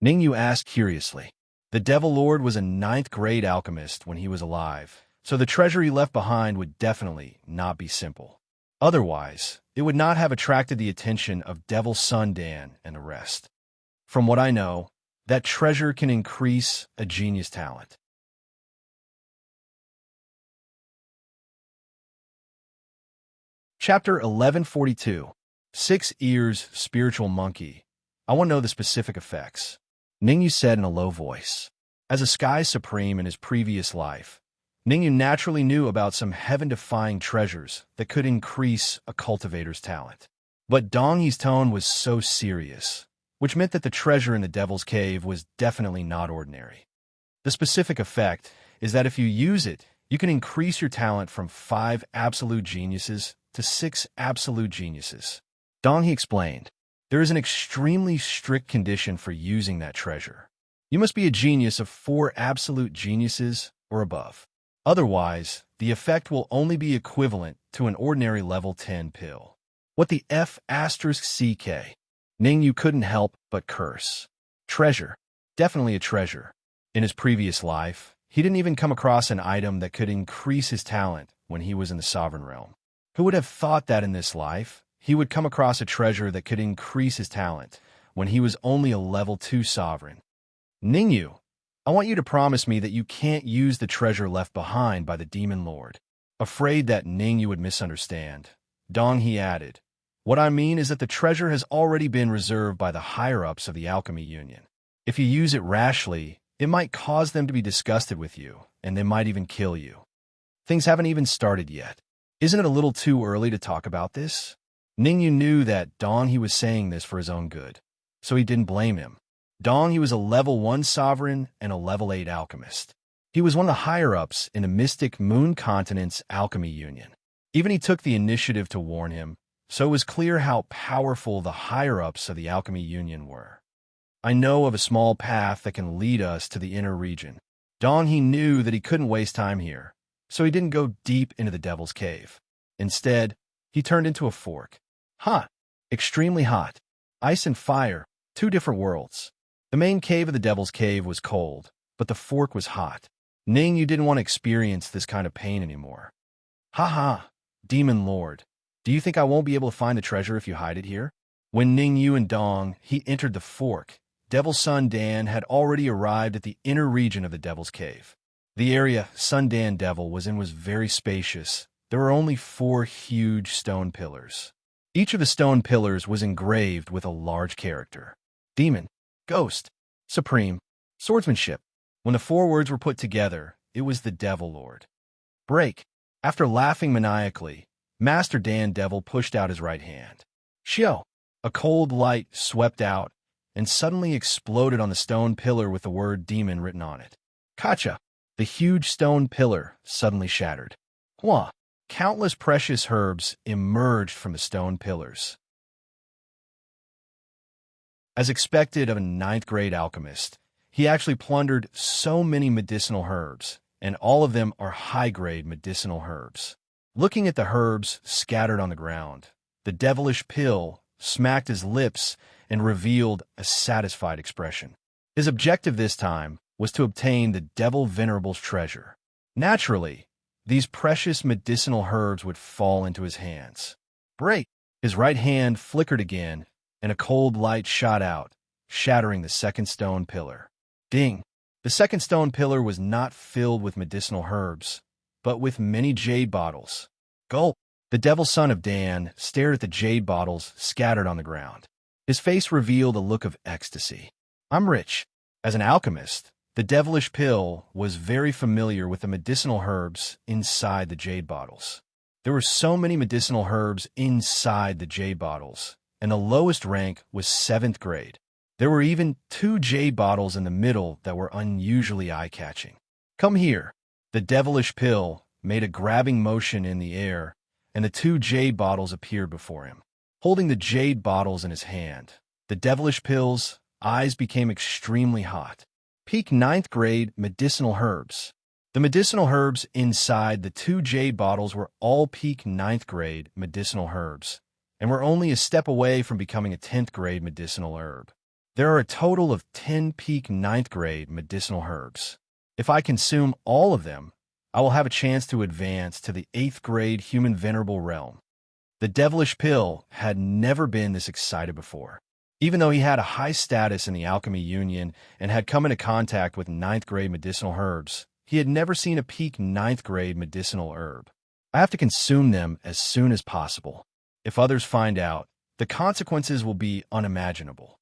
Ningyu asked curiously. The Devil Lord was a 9th grade alchemist when he was alive, so the treasure he left behind would definitely not be simple. Otherwise, it would not have attracted the attention of Devil Sundan and the rest. From what I know, that treasure can increase a genius talent. Chapter 1142. 6 Ears Spiritual Monkey. I want to know the specific effects. Ningyu said in a low voice. As a Sky Supreme in his previous life, Ningyu naturally knew about some heaven-defying treasures that could increase a cultivator's talent. But Dongyi's tone was so serious, which meant that the treasure in the Devil's Cave was definitely not ordinary. The specific effect is that if you use it, you can increase your talent from 5 absolute geniuses to 6 absolute geniuses. Dongyi explained, there is an extremely strict condition for using that treasure. You must be a genius of 4 absolute geniuses or above. Otherwise, the effect will only be equivalent to an ordinary level 10 pill. What the F***CK? Ningyu couldn't help but curse. Treasure. Definitely a treasure. In his previous life, he didn't even come across an item that could increase his talent when he was in the Sovereign Realm. Who would have thought that in this life, he would come across a treasure that could increase his talent when he was only a level 2 Sovereign? Ningyu, I want you to promise me that you can't use the treasure left behind by the Demon Lord. Afraid that Ningyu would misunderstand, Dongyi added, what I mean is that the treasure has already been reserved by the higher-ups of the Alchemy Union. If you use it rashly, it might cause them to be disgusted with you, and they might even kill you. Things haven't even started yet. Isn't it a little too early to talk about this? Ningyu knew that Dongyi was saying this for his own good, so he didn't blame him. Dongyi was a level 1 Sovereign and a level 8 Alchemist. He was one of the higher-ups in the Mystic Moon Continent's Alchemy Union. Even he took the initiative to warn him, so it was clear how powerful the higher-ups of the Alchemy Union were. I know of a small path that can lead us to the inner region. Dongyi knew that he couldn't waste time here, so he didn't go deep into the Devil's Cave. Instead, he turned into a fork. Hot. Extremely hot. Ice and fire, 2 different worlds. The main cave of the Devil's Cave was cold, but the fork was hot. Ningyu didn't want to experience this kind of pain anymore. Ha, Demon Lord. Do you think I won't be able to find the treasure if you hide it here? When Ningyu and Dongyi entered the fork, Devil Sundan had already arrived at the inner region of the Devil's Cave. The area Sundan Devil was in was very spacious. There were only 4 huge stone pillars. Each of the stone pillars was engraved with a large character. Demon, Ghost, Supreme, Swordsmanship. When the 4 words were put together, it was the Devil Lord. Break. After laughing maniacally, Master Dan Devil pushed out his right hand. Shio! A cold light swept out and suddenly exploded on the stone pillar with the word demon written on it. Kacha! The huge stone pillar suddenly shattered. Hua! Countless precious herbs emerged from the stone pillars. As expected of a 9th grade alchemist, he actually plundered so many medicinal herbs, and all of them are high-grade medicinal herbs. Looking at the herbs scattered on the ground, the devilish pill smacked his lips and revealed a satisfied expression. His objective this time was to obtain the Devil Venerable's treasure. Naturally, these precious medicinal herbs would fall into his hands. Break! His right hand flickered again, and a cold light shot out, shattering the 2nd stone pillar. Ding! The 2nd stone pillar was not filled with medicinal herbs, but with many jade bottles. Gulp! The devil son of Dan stared at the jade bottles scattered on the ground. His face revealed a look of ecstasy. I'm rich. As an alchemist, the devilish pill was very familiar with the medicinal herbs inside the jade bottles. There were so many medicinal herbs inside the jade bottles, and the lowest rank was 7th grade. There were even 2 jade bottles in the middle that were unusually eye-catching. Come here. The devilish pill made a grabbing motion in the air, and the 2 jade bottles appeared before him. Holding the jade bottles in his hand, the devilish pill's eyes became extremely hot. Peak 9th grade medicinal herbs. The medicinal herbs inside the 2 jade bottles were all peak 9th grade medicinal herbs, and were only a step away from becoming a 10th grade medicinal herb. There are a total of 10 peak 9th grade medicinal herbs. If I consume all of them, I will have a chance to advance to the 8th grade human venerable realm. The devilish pill had never been this excited before. Even though he had a high status in the alchemy union and had come into contact with 9th grade medicinal herbs, he had never seen a peak 9th grade medicinal herb. I have to consume them as soon as possible. If others find out, the consequences will be unimaginable.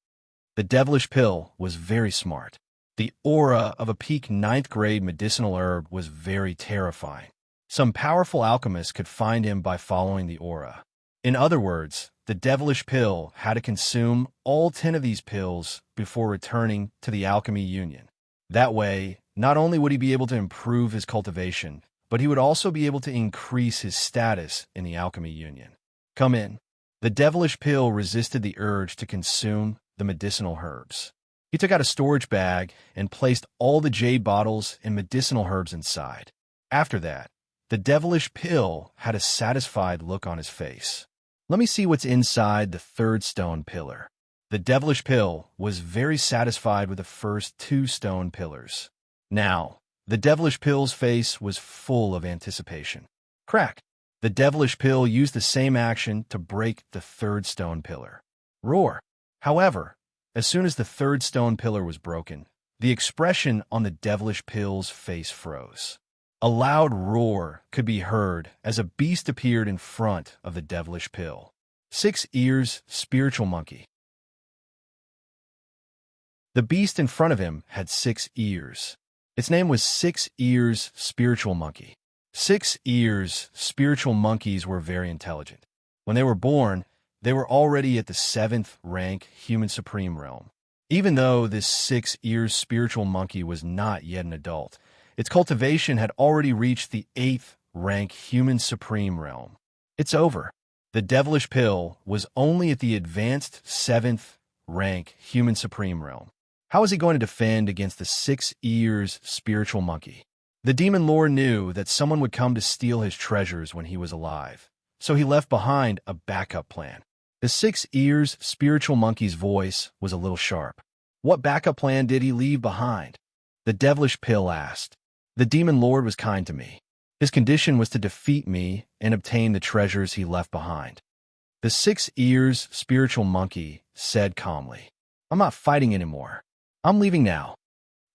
The devilish pill was very smart. The aura of a peak 9th grade medicinal herb was very terrifying. Some powerful alchemists could find him by following the aura. In other words, the devilish pill had to consume all 10 of these pills before returning to the alchemy union. That way, not only would he be able to improve his cultivation, but he would also be able to increase his status in the alchemy union. Come in. The devilish pill resisted the urge to consume the medicinal herbs. He took out a storage bag and placed all the jade bottles and medicinal herbs inside. After that, the devilish pill had a satisfied look on his face. Let me see what's inside the 3rd stone pillar. The devilish pill was very satisfied with the first 2 stone pillars. Now, the devilish pill's face was full of anticipation. Crack! The devilish pill used the same action to break the 3rd stone pillar. Roar! However, as soon as the 3rd stone pillar was broken, the expression on the devilish pill's face froze. A loud roar could be heard as a beast appeared in front of the devilish pill. 6 ears, spiritual monkey. The beast in front of him had 6 ears. Its name was 6 ears, spiritual monkey. 6 ears, spiritual monkeys were very intelligent. When they were born, they were already at the 7th rank human supreme realm. Even though this 6 ears spiritual monkey was not yet an adult, its cultivation had already reached the 8th rank human supreme realm. It's over. The devilish pill was only at the advanced 7th rank human supreme realm. How is he going to defend against the 6 ears spiritual monkey? The demon lord knew that someone would come to steal his treasures when he was alive, so he left behind a backup plan. The 6 ears spiritual monkey's voice was a little sharp. What backup plan did he leave behind? The devilish pill asked. The demon lord was kind to me. His condition was to defeat me and obtain the treasures he left behind. The 6 ears spiritual monkey said calmly, I'm not fighting anymore. I'm leaving now.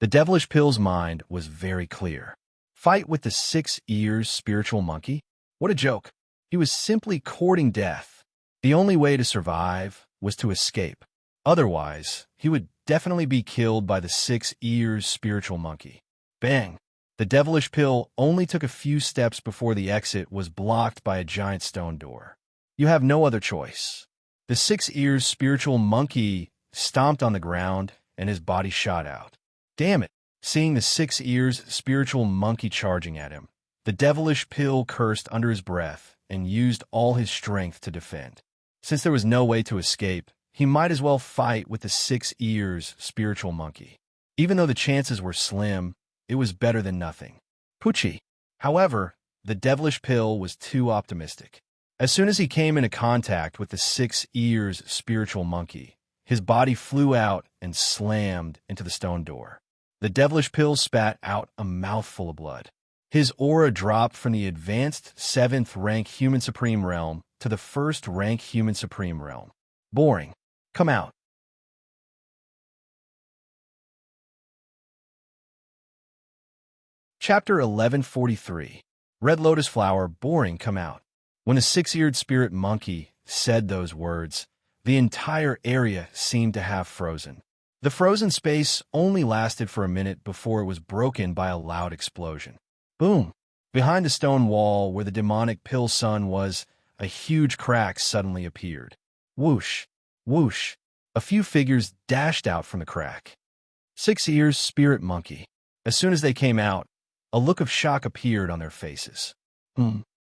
The devilish pill's mind was very clear. Fight with the 6 ears spiritual monkey? What a joke. He was simply courting death. The only way to survive was to escape. Otherwise, he would definitely be killed by the 6 ears spiritual monkey. Bang! The devilish pill only took a few steps before the exit was blocked by a giant stone door. You have no other choice. The 6 ears spiritual monkey stomped on the ground and his body shot out. Damn it! Seeing the 6 ears spiritual monkey charging at him, the devilish pill cursed under his breath and used all his strength to defend. Since there was no way to escape, he might as well fight with the 6 ears spiritual monkey. Even though the chances were slim, it was better than nothing. Poochie. However, the devilish pill was too optimistic. As soon as he came into contact with the 6 ears spiritual monkey, his body flew out and slammed into the stone door. The devilish pill spat out a mouthful of blood. His aura dropped from the advanced 7th rank human supreme realm to the 1st rank human supreme realm. Boring. Come out. Chapter 1143. Red Lotus Flower, boring, come out. When the six-eared spirit monkey said those words, the entire area seemed to have frozen. The frozen space only lasted for a minute before it was broken by a loud explosion. Boom! Behind the stone wall where the demonic pill sun was, a huge crack suddenly appeared. Whoosh! Whoosh! A few figures dashed out from the crack. 6 ears spirit monkey. As soon as they came out, a look of shock appeared on their faces.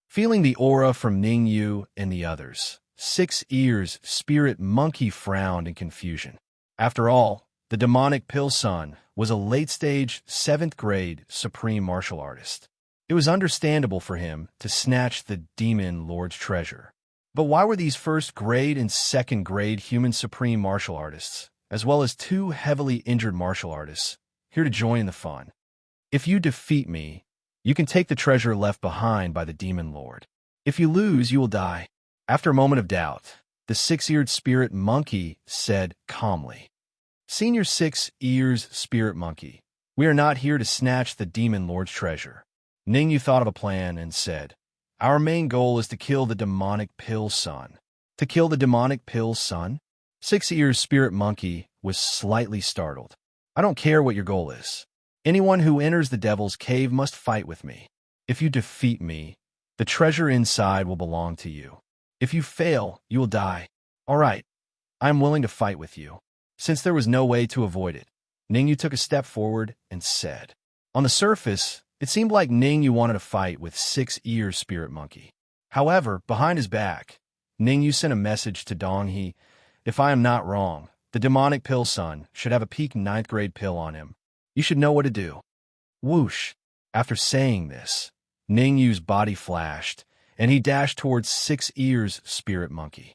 Feeling the aura from Ning Yu and the others, 6 ears spirit monkey frowned in confusion. After all, the demonic pill sun was a late-stage 7th grade supreme martial artist. It was understandable for him to snatch the demon lord's treasure. But why were these 1st grade and 2nd grade human supreme martial artists, as well as 2 heavily injured martial artists, here to join in the fun? If you defeat me, you can take the treasure left behind by the demon lord. If you lose, you will die. After a moment of doubt, the 6-eared spirit monkey said calmly, Senior 6 ears spirit monkey, we are not here to snatch the demon lord's treasure. Ning Yu thought of a plan and said, Our main goal is to kill the demonic pill sun. To kill the demonic pill sun? 6 ears spirit monkey was slightly startled. I don't care what your goal is. Anyone who enters the devil's cave must fight with me. If you defeat me, the treasure inside will belong to you. If you fail, you will die. All right, I am willing to fight with you. Since there was no way to avoid it, Ning Yu took a step forward and said. On the surface, it seemed like Ning Yu wanted to fight with 6 ears spirit monkey. However, behind his back, Ning Yu sent a message to Dong He. If I am not wrong, the demonic pill sun should have a peak 9th grade pill on him. You should know what to do. Whoosh! After saying this, Ning Yu's body flashed, and he dashed towards 6 ears spirit monkey.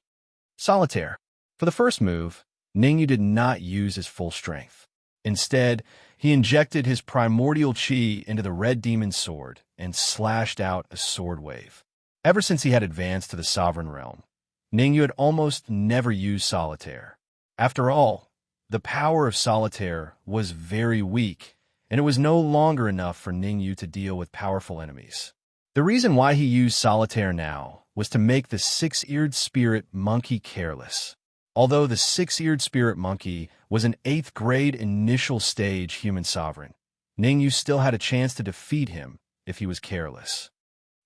Solitaire. For the first move, Ning Yu did not use his full strength. Instead, he injected his primordial chi into the red demon's sword and slashed out a sword wave. Ever since he had advanced to the sovereign realm, Ning Yu had almost never used solitaire. After all, the power of solitaire was very weak, and it was no longer enough for Ning Yu to deal with powerful enemies. The reason why he used solitaire now was to make the 6-eared spirit monkey careless. Although the 6-eared spirit monkey was an 8th grade initial stage human sovereign, Ning Yu still had a chance to defeat him if he was careless.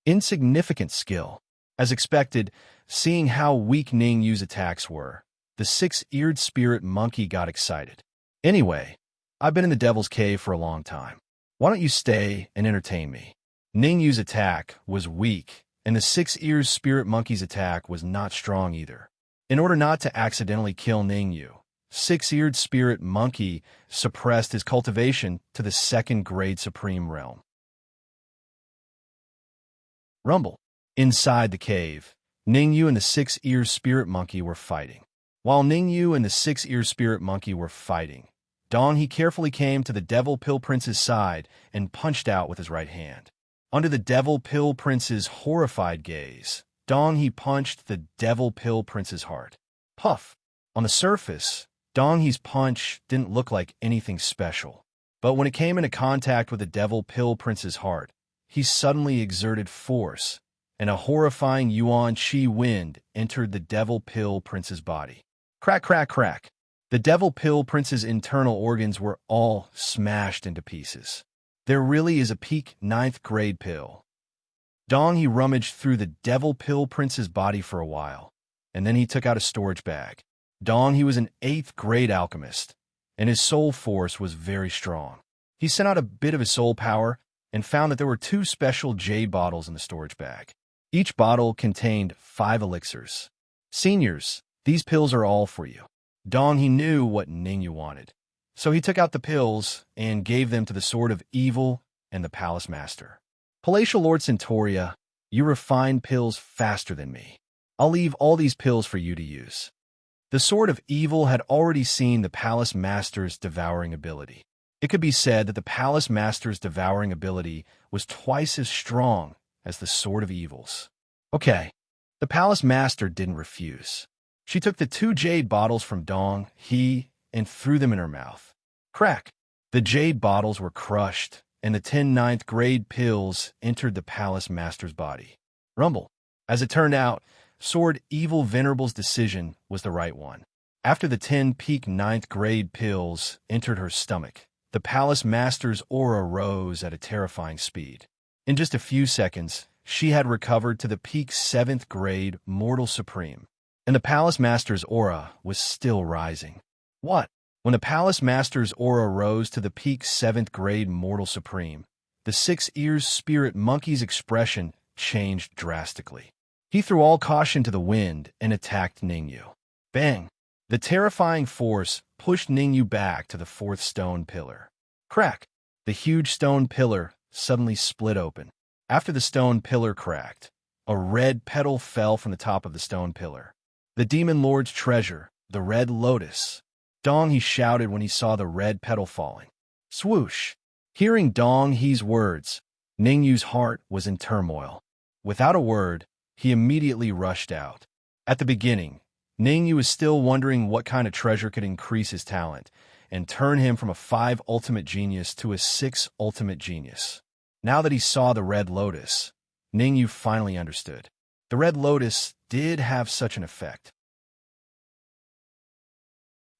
Insignificant skill. As expected, seeing how weak Ning Yu's attacks were, the 6-eared spirit monkey got excited. Anyway, I've been in the devil's cave for a long time. Why don't you stay and entertain me? Ning Yu's attack was weak, and the 6-eared spirit monkey's attack was not strong either. In order not to accidentally kill Ning Yu, 6-eared spirit monkey suppressed his cultivation to the 2nd grade supreme realm. Rumble. Inside the cave, Ning Yu and the 6-eared spirit monkey were fighting. While Ning Yu and the 6-eared spirit monkey were fighting, Dong He carefully came to the Devil Pill Prince's side and punched out with his right hand. Under the Devil Pill Prince's horrified gaze, Dong He punched the Devil Pill Prince's heart. Puff! On the surface, Dong He's punch didn't look like anything special. But when it came into contact with the Devil Pill Prince's heart, he suddenly exerted force, and a horrifying Yuan Qi wind entered the Devil Pill Prince's body. Crack, crack, crack. The Devil Pill Prince's internal organs were all smashed into pieces. There really is a peak 9th grade pill. Dong He rummaged through the Devil Pill Prince's body for a while, and then he took out a storage bag. Dong He was an 8th grade alchemist, and his soul force was very strong. He sent out a bit of his soul power and found that there were 2 special jade bottles in the storage bag. Each bottle contained 5 elixirs. Seniors, these pills are all for you. Dong He knew what Ning Yu wanted, so he took out the pills and gave them to the Sword of Evil and the Palace Master. Palatial Lord Centauria, you refine pills faster than me. I'll leave all these pills for you to use. The Sword of Evil had already seen the Palace Master's devouring ability. It could be said that the Palace Master's devouring ability was twice as strong as the Sword of Evil's. Okay, the Palace Master didn't refuse. She took the 2 jade bottles from Dong He and threw them in her mouth. Crack! The jade bottles were crushed, and the 10 9th grade pills entered the Palace Master's body. Rumble. As it turned out, Sword Evil Venerable's decision was the right one. After the 10 peak ninth grade pills entered her stomach, the Palace Master's aura rose at a terrifying speed. In just a few seconds, she had recovered to the peak 7th grade Mortal Supreme, and the Palace Master's aura was still rising. What? When the Palace Master's aura rose to the peak 7th grade Mortal Supreme, the Six Ears Spirit Monkey's expression changed drastically. He threw all caution to the wind and attacked Ningyu. Bang! The terrifying force pushed Ningyu back to the 4th stone pillar. Crack! The huge stone pillar suddenly split open. After the stone pillar cracked, a red petal fell from the top of the stone pillar. The Demon Lord's treasure, the Red Lotus. Dong He shouted when he saw the red petal falling. Swoosh! Hearing Dong He's words, Ningyu's heart was in turmoil. Without a word, he immediately rushed out. At the beginning, Ningyu was still wondering what kind of treasure could increase his talent and turn him from a 5 ultimate genius to a 6 ultimate genius. Now that he saw the Red Lotus, Ningyu finally understood. The Red Lotus did have such an effect.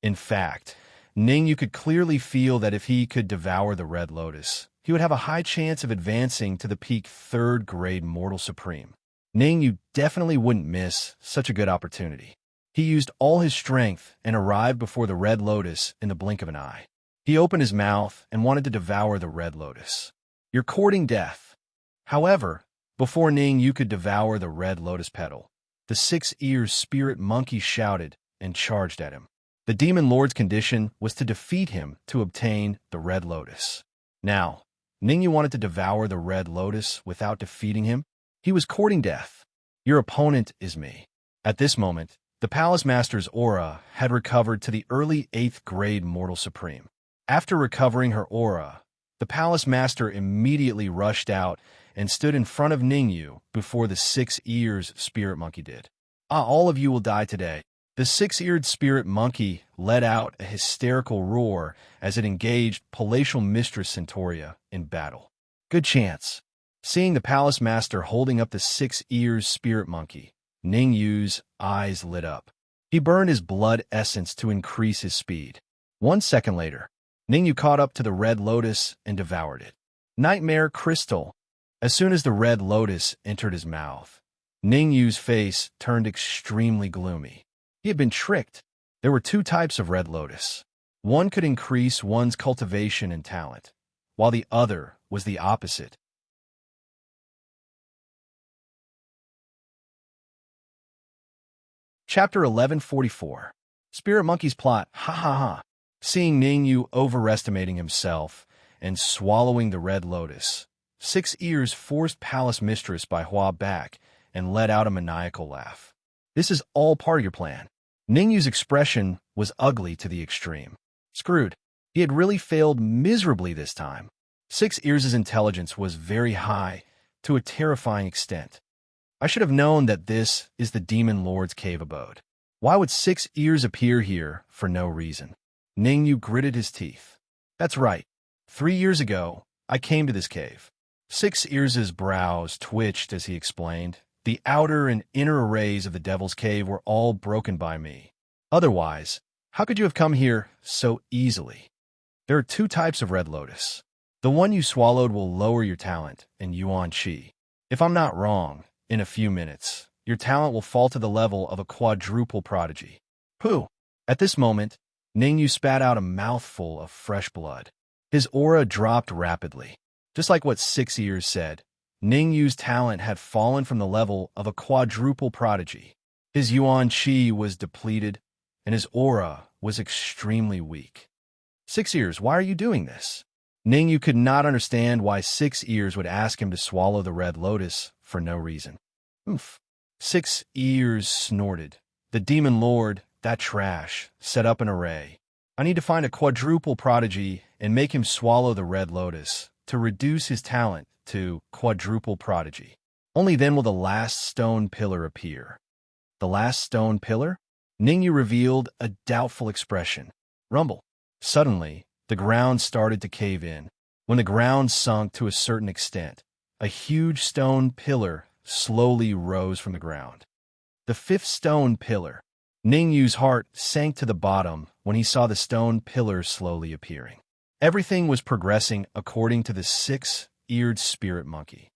In fact, Ningyu could clearly feel that if he could devour the Red Lotus, he would have a high chance of advancing to the peak 3rd grade Mortal Supreme. Ningyu definitely wouldn't miss such a good opportunity. He used all his strength and arrived before the Red Lotus in the blink of an eye. He opened his mouth and wanted to devour the Red Lotus. You're courting death. However, before Ningyu could devour the Red Lotus petal, the 6 Ears Spirit Monkey shouted and charged at him. The Demon Lord's condition was to defeat him to obtain the Red Lotus. Now, Ningyu wanted to devour the Red Lotus without defeating him. He was courting death. Your opponent is me. At this moment, the Palace Master's aura had recovered to the early 8th grade Mortal Supreme. After recovering her aura, the Palace Master immediately rushed out and stood in front of Ningyu before the 6 Ears Spirit Monkey did. All of you will die today. The 6-eared Spirit Monkey let out a hysterical roar as it engaged Palatial Mistress Centauria in battle. Good chance. Seeing the Palace Master holding up the 6 Ears Spirit Monkey, Ningyu's eyes lit up. He burned his blood essence to increase his speed. 1 second later, Ningyu caught up to the Red Lotus and devoured it. Nightmare Crystal. As soon as the Red Lotus entered his mouth, Ningyu's face turned extremely gloomy. He had been tricked. There were 2 types of Red Lotus. One could increase one's cultivation and talent, while the other was the opposite. Chapter 1144. Spirit Monkey's Plot. Ha ha ha. Seeing Ningyu overestimating himself and swallowing the Red Lotus, 6 Ears forced Palace Mistress Bai Hua back and let out a maniacal laugh. This is all part of your plan. Ningyu's expression was ugly to the extreme. Screwed. He had really failed miserably this time. 6 Ears' intelligence was very high, to a terrifying extent. I should have known that this is the Demon Lord's cave abode. Why would 6 Ears appear here for no reason? Ningyu gritted his teeth. That's right. 3 years ago, I came to this cave. 6 Ears' brows twitched as he explained. The outer and inner arrays of the Devil's Cave were all broken by me. Otherwise, how could you have come here so easily? There are 2 types of Red Lotus. The one you swallowed will lower your talent and Yuan Qi. If I'm not wrong, in a few minutes, your talent will fall to the level of a quadruple prodigy. Pooh! At this moment, Ningyu spat out a mouthful of fresh blood. His aura dropped rapidly. Just like what 6 Ears said, Ningyu's talent had fallen from the level of a quadruple prodigy. His Yuan Qi was depleted, and his aura was extremely weak. 6 Ears, why are you doing this? Ningyu could not understand why 6 Ears would ask him to swallow the Red Lotus for no reason. Oof. 6 Ears snorted. The Demon Lord, that trash, set up an array. I need to find a quadruple prodigy and make him swallow the Red Lotus to reduce his talent to quadruple prodigy. Only then will the last stone pillar appear. The last stone pillar? Ningyu revealed a doubtful expression. Rumble. Suddenly, the ground started to cave in. When the ground sunk to a certain extent, a huge stone pillar slowly rose from the ground. The fifth stone pillar. Ningyu's heart sank to the bottom when he saw the stone pillar slowly appearing. Everything was progressing according to the six-eared spirit monkey.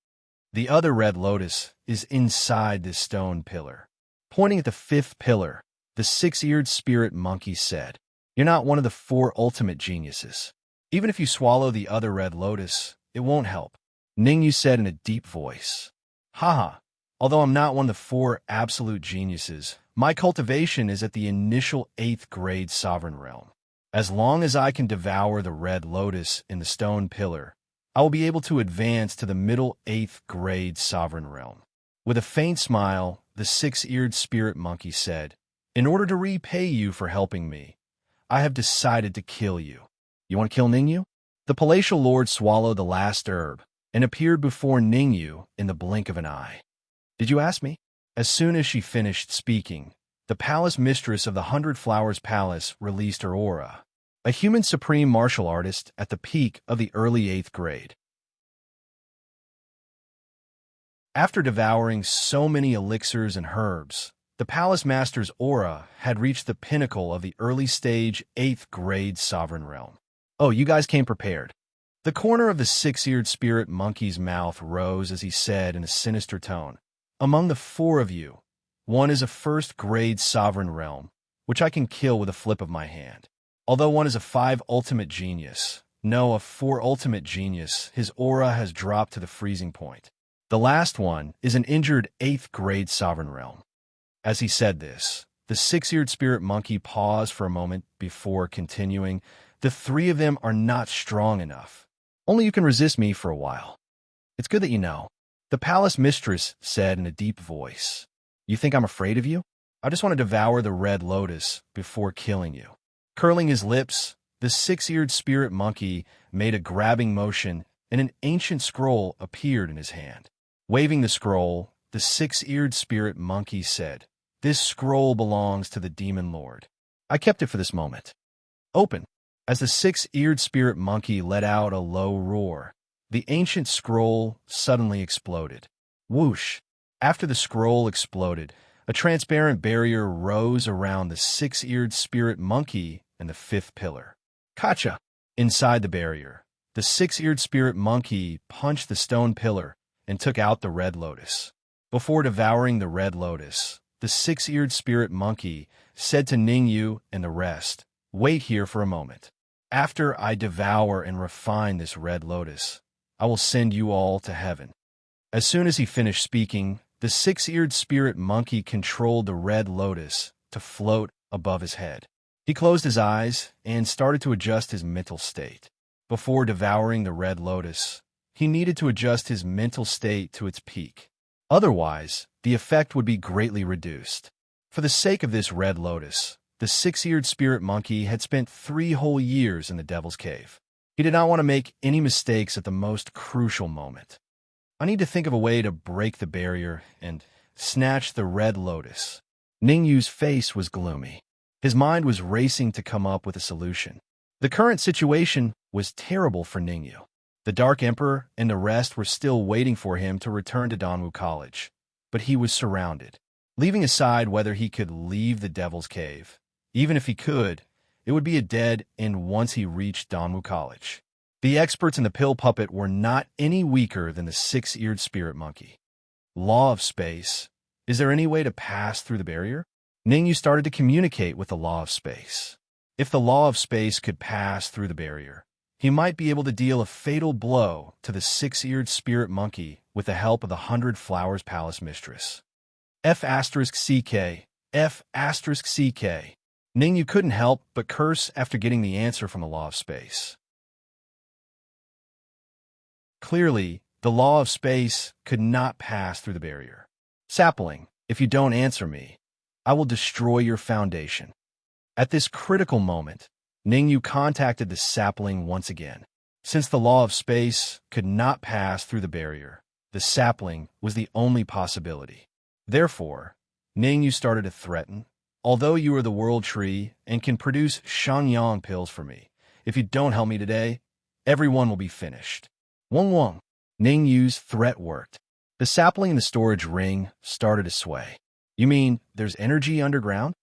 The other red lotus is inside this stone pillar. Pointing at the fifth pillar, the six-eared spirit monkey said, "You're not one of the four ultimate geniuses. Even if you swallow the other red lotus, it won't help." Ningyu said in a deep voice, "Haha, although I'm not one of the four absolute geniuses, my cultivation is at the initial 8th grade sovereign realm. As long as I can devour the red lotus in the stone pillar, I will be able to advance to the middle 8th grade sovereign realm." With a faint smile, the six-eared spirit monkey said, "In order to repay you for helping me, I have decided to kill you. You want to kill Ningyu?" The palatial lord swallowed the last herb and appeared before Ningyu in the blink of an eye. "Did you ask me?" As soon as she finished speaking, the palace mistress of the 100 Flowers Palace released her aura, a human supreme martial artist at the peak of the early 8th grade. After devouring so many elixirs and herbs, the palace master's aura had reached the pinnacle of the early stage 8th grade sovereign realm. "Oh, you guys came prepared." The corner of the six-eared spirit monkey's mouth rose as he said in a sinister tone, "Among the four of you, one is a first-grade sovereign realm, which I can kill with a flip of my hand. Although one is a 5 ultimate genius, no, a 4 ultimate genius, his aura has dropped to the freezing point. The last one is an injured 8th grade sovereign realm." As he said this, the six-eared spirit monkey paused for a moment before continuing, "The three of them are not strong enough. Only you can resist me for a while. It's good that you know." The palace mistress said in a deep voice, "You think I'm afraid of you? I just want to devour the red lotus before killing you." Curling his lips, the six-eared spirit monkey made a grabbing motion and an ancient scroll appeared in his hand. Waving the scroll, the six-eared spirit monkey said, "This scroll belongs to the demon lord. I kept it for this moment. Open." As the six-eared spirit monkey let out a low roar, the ancient scroll suddenly exploded. Whoosh! After the scroll exploded, a transparent barrier rose around the six-eared spirit monkey and the fifth pillar. Kacha! Inside the barrier, the six-eared spirit monkey punched the stone pillar and took out the red lotus. Before devouring the red lotus, the six-eared spirit monkey said to Ningyu and the rest, "Wait here for a moment. After I devour and refine this red lotus, I will send you all to heaven." As soon as he finished speaking, the six-eared spirit monkey controlled the red lotus to float above his head. He closed his eyes and started to adjust his mental state. Before devouring the red lotus, he needed to adjust his mental state to its peak. Otherwise, the effect would be greatly reduced. For the sake of this red lotus, the six-eared spirit monkey had spent 3 whole years in the Devil's Cave. He did not want to make any mistakes at the most crucial moment. "I need to think of a way to break the barrier and snatch the red lotus." Ningyu's face was gloomy. His mind was racing to come up with a solution. The current situation was terrible for Ningyu. The Dark Emperor and the rest were still waiting for him to return to Danwu College, but he was surrounded. Leaving aside whether he could leave the Devil's Cave, even if he could, it would be a dead end once he reached Danwu College. The experts in the pill puppet were not any weaker than the six-eared spirit monkey. Law of space. Is there any way to pass through the barrier? Ningyu started to communicate with the law of space. If the law of space could pass through the barrier, he might be able to deal a fatal blow to the six-eared spirit monkey with the help of the 100 Flowers Palace mistress. F***CK. F***CK. Ningyu couldn't help but curse after getting the answer from the law of space. Clearly, the law of space could not pass through the barrier. "Sapling, if you don't answer me, I will destroy your foundation." At this critical moment, Ningyu contacted the sapling once again. Since the law of space could not pass through the barrier, the sapling was the only possibility. Therefore, Ningyu started to threaten, "Although you are the world tree and can produce Shangyang pills for me, if you don't help me today, everyone will be finished." Wong Wong. Ningyu's threat worked. The sapling in the storage ring started to sway. You mean there's energy underground?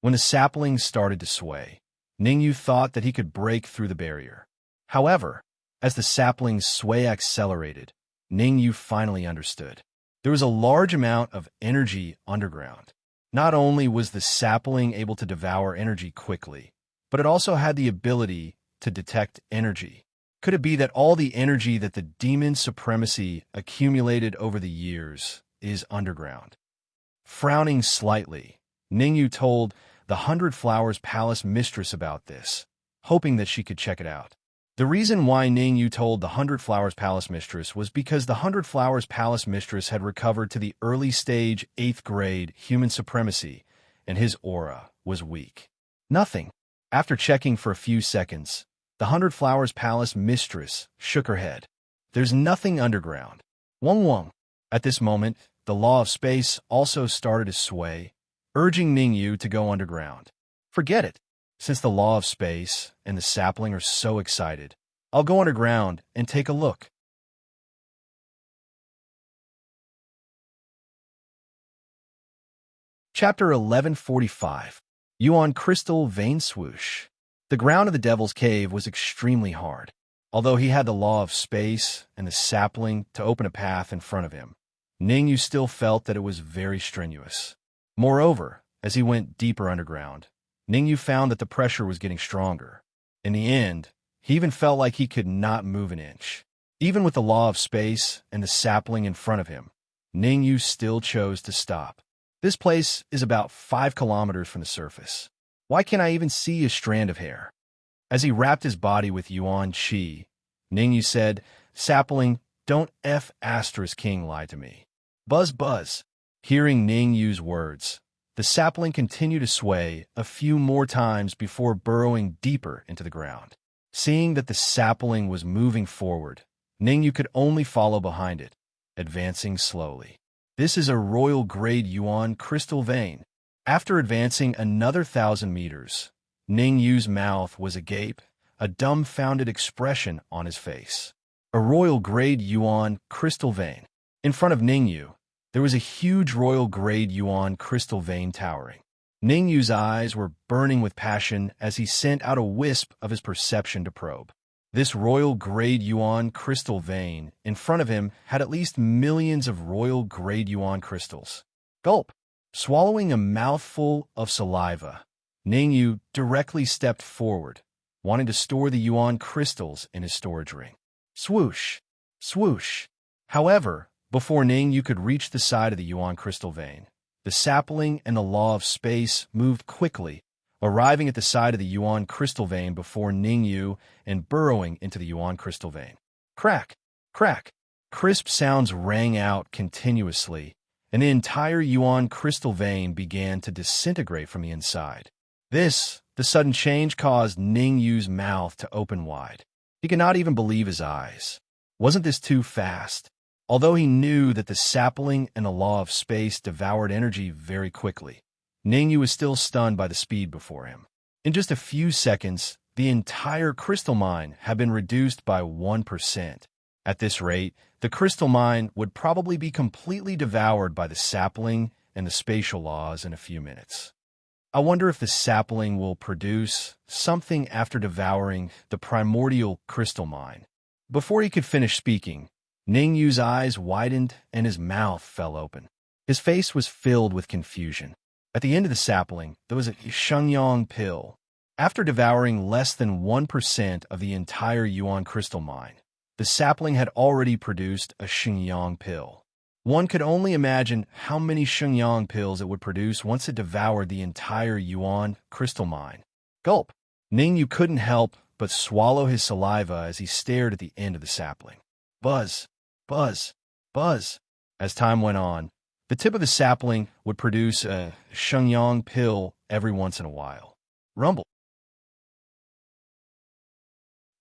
When the sapling started to sway, Ningyu thought that he could break through the barrier. However, as the sapling's sway accelerated, Ningyu finally understood. There was a large amount of energy underground. Not only was the sapling able to devour energy quickly, but it also had the ability to detect energy. Could it be that all the energy that the demon supremacy accumulated over the years is underground? Frowning slightly, Ningyu told the Hundred Flowers Palace mistress about this, hoping that she could check it out. The reason why Ningyu told the Hundred Flowers Palace mistress was because the Hundred Flowers Palace mistress had recovered to the early stage 8th grade human supremacy, and his aura was weak. Nothing. After checking for a few seconds, the Hundred Flowers Palace mistress shook her head. There's nothing underground. Wong Wong. At this moment, the law of space also started to sway, urging Ningyu to go underground. Forget it. Since the law of space and the sapling are so excited, I'll go underground and take a look. Chapter 1145. Yuan Crystal Vein Swoosh. The ground of the Devil's Cave was extremely hard. Although he had the law of space and the sapling to open a path in front of him, Ningyu still felt that it was very strenuous. Moreover, as he went deeper underground, Ningyu found that the pressure was getting stronger. In the end, he even felt like he could not move an inch. Even with the law of space and the sapling in front of him, Ningyu still chose to stop. This place is about 5 kilometers from the surface. Why can't I even see a strand of hair? As he wrapped his body with Yuan Qi, Ningyu said, Sapling, don't F*** King lie to me. Buzz buzz. Hearing Ningyu's words, the sapling continued to sway a few more times before burrowing deeper into the ground. Seeing that the sapling was moving forward, Ningyu could only follow behind it, advancing slowly. This is a royal grade Yuan crystal vein. After advancing another 1,000 meters, Ningyu's mouth was agape, a dumbfounded expression on his face. A royal grade Yuan crystal vein. In front of Ningyu, there was a huge royal grade Yuan crystal vein towering. Ningyu's eyes were burning with passion as he sent out a wisp of his perception to probe. This royal grade Yuan crystal vein in front of him had at least millions of royal grade Yuan crystals. Gulp. Swallowing a mouthful of saliva, Ningyu directly stepped forward, wanting to store the Yuan crystals in his storage ring. Swoosh! Swoosh! However, before Ningyu could reach the side of the Yuan crystal vein, the sapling and the law of space moved quickly, arriving at the side of the Yuan crystal vein before Ningyu and burrowing into the Yuan crystal vein. Crack! Crack! Crisp sounds rang out continuously, and the entire Yuan crystal vein began to disintegrate from the inside. The sudden change caused Ningyu's mouth to open wide. He could not even believe his eyes. Wasn't this too fast? Although he knew that the sapling and the law of space devoured energy very quickly, Ningyu was still stunned by the speed before him. In just a few seconds, the entire crystal mine had been reduced by 1%. At this rate, the crystal mine would probably be completely devoured by the sapling and the spatial laws in a few minutes. I wonder if the sapling will produce something after devouring the primordial crystal mine. Before he could finish speaking, Ningyu's eyes widened and his mouth fell open. His face was filled with confusion. At the end of the sapling, there was a Shenyang pill. After devouring less than 1% of the entire Yuan crystal mine, the sapling had already produced a Shenyang pill. One could only imagine how many Shenyang pills it would produce once it devoured the entire Yuan crystal mine. Gulp! Ningyu couldn't help but swallow his saliva as he stared at the end of the sapling. Buzz! Buzz! Buzz! As time went on, the tip of the sapling would produce a Shenyang pill every once in a while. Rumble!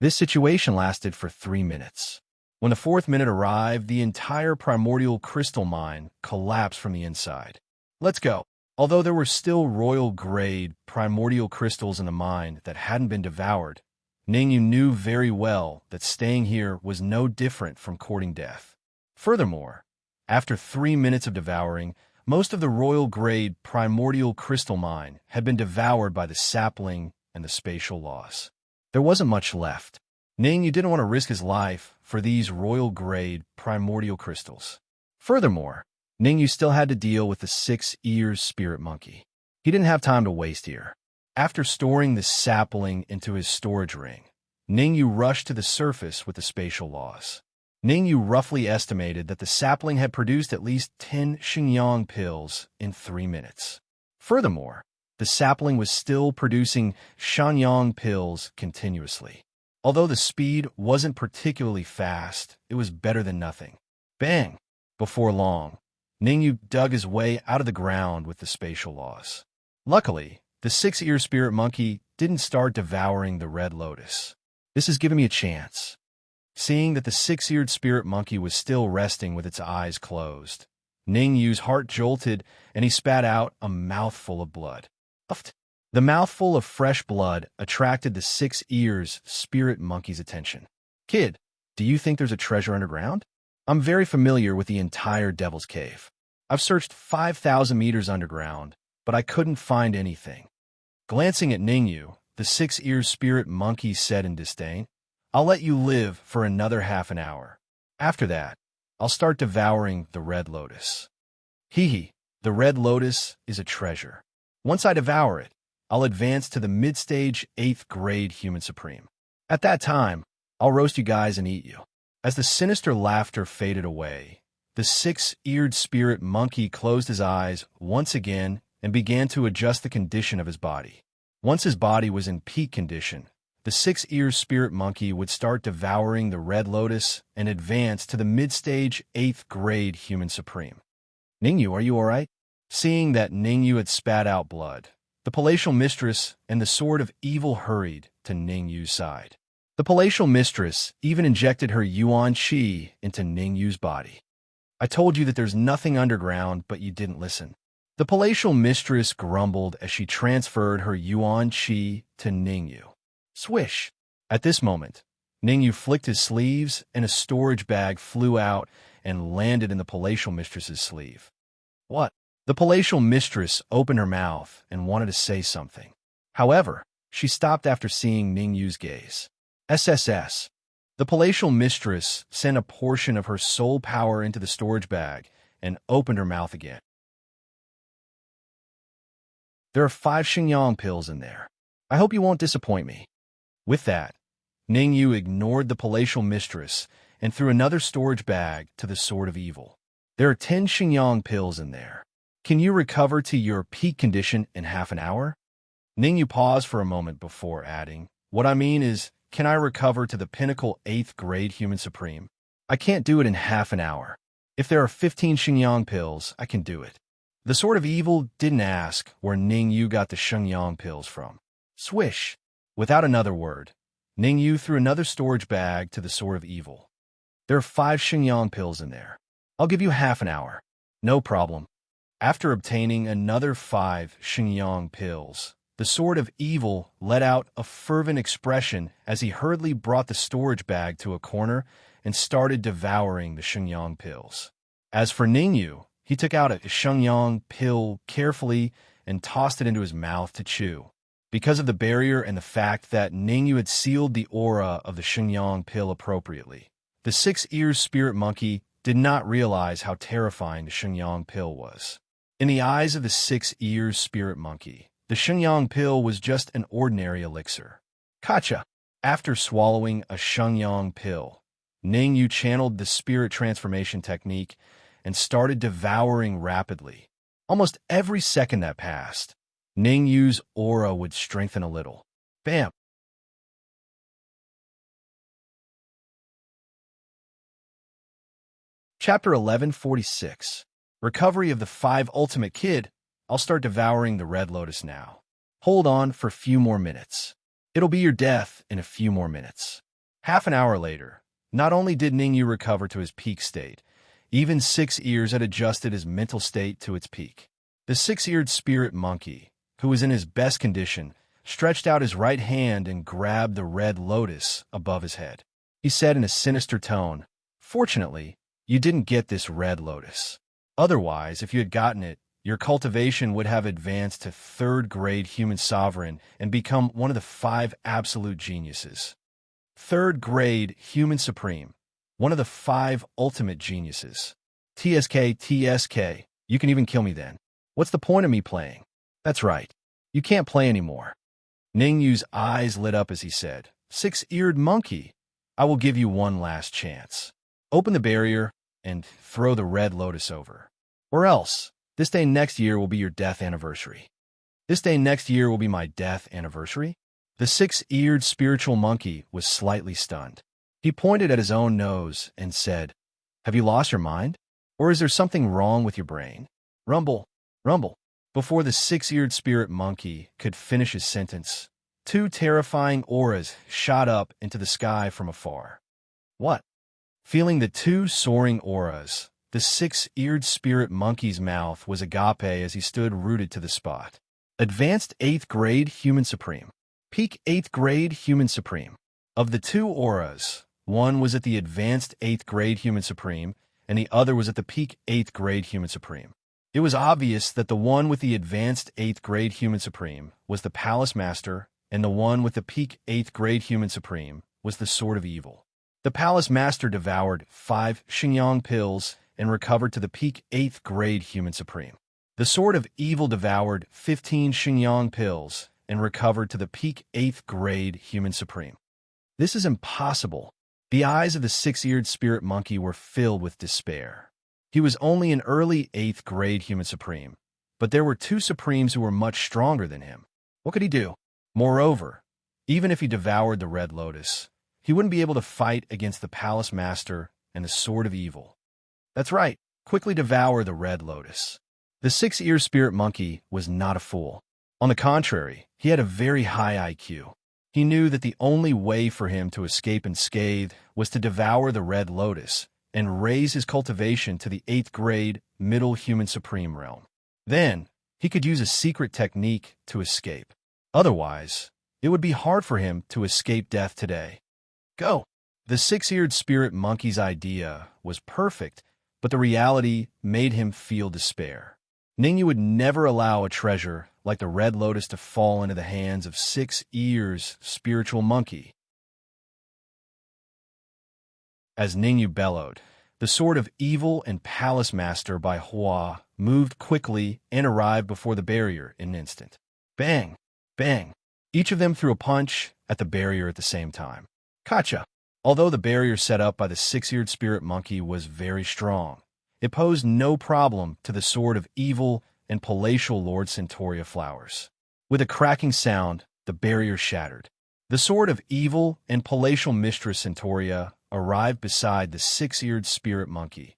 This situation lasted for 3 minutes. When the 4th minute arrived, the entire primordial crystal mine collapsed from the inside. Let's go. Although there were still royal-grade primordial crystals in the mine that hadn't been devoured, Ningyu knew very well that staying here was no different from courting death. Furthermore, After 3 minutes of devouring, most of the royal-grade primordial crystal mine had been devoured by the sapling and the spatial loss. There wasn't much left. Ningyu didn't want to risk his life for these royal-grade primordial crystals. Furthermore, Ningyu still had to deal with the 6 ears spirit monkey. He didn't have time to waste here. After storing the sapling into his storage ring, Ningyu rushed to the surface with the spatial loss. Ningyu roughly estimated that the sapling had produced at least 10 Xingyang pills in 3 minutes. Furthermore, the sapling was still producing Shanyang pills continuously. Although the speed wasn't particularly fast, it was better than nothing. Bang! Before long, Ningyu dug his way out of the ground with the spatial loss. Luckily, the 6-ear spirit monkey didn't start devouring the red lotus. This has given me a chance. Seeing that the 6-eared spirit monkey was still resting with its eyes closed, Ningyu's heart jolted and he spat out a mouthful of blood. The mouthful of fresh blood attracted the 6 ears spirit monkey's attention. Kid, do you think there's a treasure underground? I'm very familiar with the entire Devil's Cave. I've searched 5,000 meters underground, but I couldn't find anything. Glancing at Ningyu, the 6-eared spirit monkey said in disdain, I'll let you live for another half an hour. After that, I'll start devouring the red lotus. Hee, the red lotus is a treasure. Once I devour it, I'll advance to the mid-stage 8th grade human supreme. At that time, I'll roast you guys and eat you. As the sinister laughter faded away, the 6-eared spirit monkey closed his eyes once again and began to adjust the condition of his body. Once his body was in peak condition, the 6-eared spirit monkey would start devouring the red lotus and advance to the mid-stage 8th grade human supreme. Ningyu, are you all right? Seeing that Ningyu had spat out blood, the palatial mistress and the sword of evil hurried to Ningyu's side. The palatial mistress even injected her yuan qi into Ningyu's body. I told you that there's nothing underground, but you didn't listen. The palatial mistress grumbled as she transferred her yuan qi to Ningyu. Swish! At this moment, Ningyu flicked his sleeves and a storage bag flew out and landed in the palatial mistress's sleeve. What? The palatial mistress opened her mouth and wanted to say something. However, she stopped after seeing Ningyu's gaze. SSS. The palatial mistress sent a portion of her soul power into the storage bag and opened her mouth again. There are 5 Xingyang pills in there. I hope you won't disappoint me. With that, Ningyu ignored the palatial mistress and threw another storage bag to the sword of evil. There are 10 Xingyang pills in there. Can you recover to your peak condition in half an hour? Ningyu paused for a moment before adding, what I mean is, can I recover to the pinnacle 8th grade human supreme? I can't do it in half an hour. If there are 15 Xingyang pills, I can do it. The sword of evil didn't ask where Ningyu got the Xingyang pills from. Swish! Without another word, Ningyu threw another storage bag to the sword of evil. There are 5 Xingyang pills in there. I'll give you half an hour. No problem. After obtaining another 5 Xingyang pills, the sword of evil let out a fervent expression as he hurriedly brought the storage bag to a corner and started devouring the Xingyang pills. As for Ningyu, he took out a Xingyang pill carefully and tossed it into his mouth to chew. Because of the barrier and the fact that Ningyu had sealed the aura of the Xingyang pill appropriately, the 6-eared spirit monkey did not realize how terrifying the Xingyang pill was. In the eyes of the 6-eared spirit monkey, the Xingyang pill was just an ordinary elixir. Gotcha! After swallowing a Xingyang pill, Ningyu channeled the spirit transformation technique and started devouring rapidly. Almost every second that passed, Ningyu's aura would strengthen a little. Bam! Chapter 1146. Recovery of the 5 Ultimate Kid. I'll start devouring the Red Lotus now. Hold on for a few more minutes. It'll be your death in a few more minutes. Half an hour later, not only did Ningyu recover to his peak state, even 6 ears had adjusted his mental state to its peak. The 6-eared spirit monkey, who was in his best condition, stretched out his right hand and grabbed the red lotus above his head. He said in a sinister tone, "Fortunately, you didn't get this red lotus. Otherwise, if you had gotten it, your cultivation would have advanced to third-grade human sovereign and become one of the 5 absolute geniuses. Third-grade human supreme, one of the 5 ultimate geniuses. TSK, you can even kill me then. What's the point of me playing? That's right. You can't play anymore. Ningyu's eyes lit up as he said, "Six-eared monkey, I will give you one last chance. Open the barrier and throw the red lotus over. Or else, this day next year will be your death anniversary." This day next year will be my death anniversary? The 6-eared spiritual monkey was slightly stunned. He pointed at his own nose and said, "Have you lost your mind? Or is there something wrong with your brain?" Rumble, rumble. Before the 6-eared spirit monkey could finish his sentence, 2 terrifying auras shot up into the sky from afar. What? Feeling the 2 soaring auras, the 6-eared spirit monkey's mouth was agape as he stood rooted to the spot. Advanced 8th grade human supreme. Peak 8th grade human supreme. Of the 2 auras, one was at the advanced 8th grade human supreme, and the other was at the peak 8th grade human supreme. It was obvious that the one with the advanced 8th grade human supreme was the palace master, and the one with the peak 8th grade human supreme was the sword of evil. The palace master devoured 5 Xingyang pills and recovered to the peak 8th grade human supreme. The sword of evil devoured 15 Xingyang pills and recovered to the peak 8th grade human supreme. This is impossible. The eyes of the 6-eared spirit monkey were filled with despair. He was only an early 8th grade human supreme, but there were 2 supremes who were much stronger than him. What could he do? Moreover, even if he devoured the red lotus, he wouldn't be able to fight against the palace master and the sword of evil. That's right, quickly devour the red lotus. The 6-eared spirit monkey was not a fool. On the contrary, he had a very high IQ. He knew that the only way for him to escape unscathed was to devour the red lotus and raise his cultivation to the 8th grade middle human supreme realm. Then, he could use a secret technique to escape. Otherwise, it would be hard for him to escape death today. Go! The 6-eared spirit monkey's idea was perfect, but the reality made him feel despair. Ningyu would never allow a treasure like the red lotus to fall into the hands of 6 spiritual monkey. As Ningyu bellowed, the sword of evil and palace master by Hua moved quickly and arrived before the barrier in an instant. Bang! Bang! Each of them threw a punch at the barrier at the same time. Gotcha! Although the barrier set up by the 6-eared spirit monkey was very strong, it posed no problem to the sword of evil and palatial Lord Centauria flowers. With a cracking sound, the barrier shattered. The sword of evil and palatial Mistress Centauria arrived beside the 6-eared spirit monkey,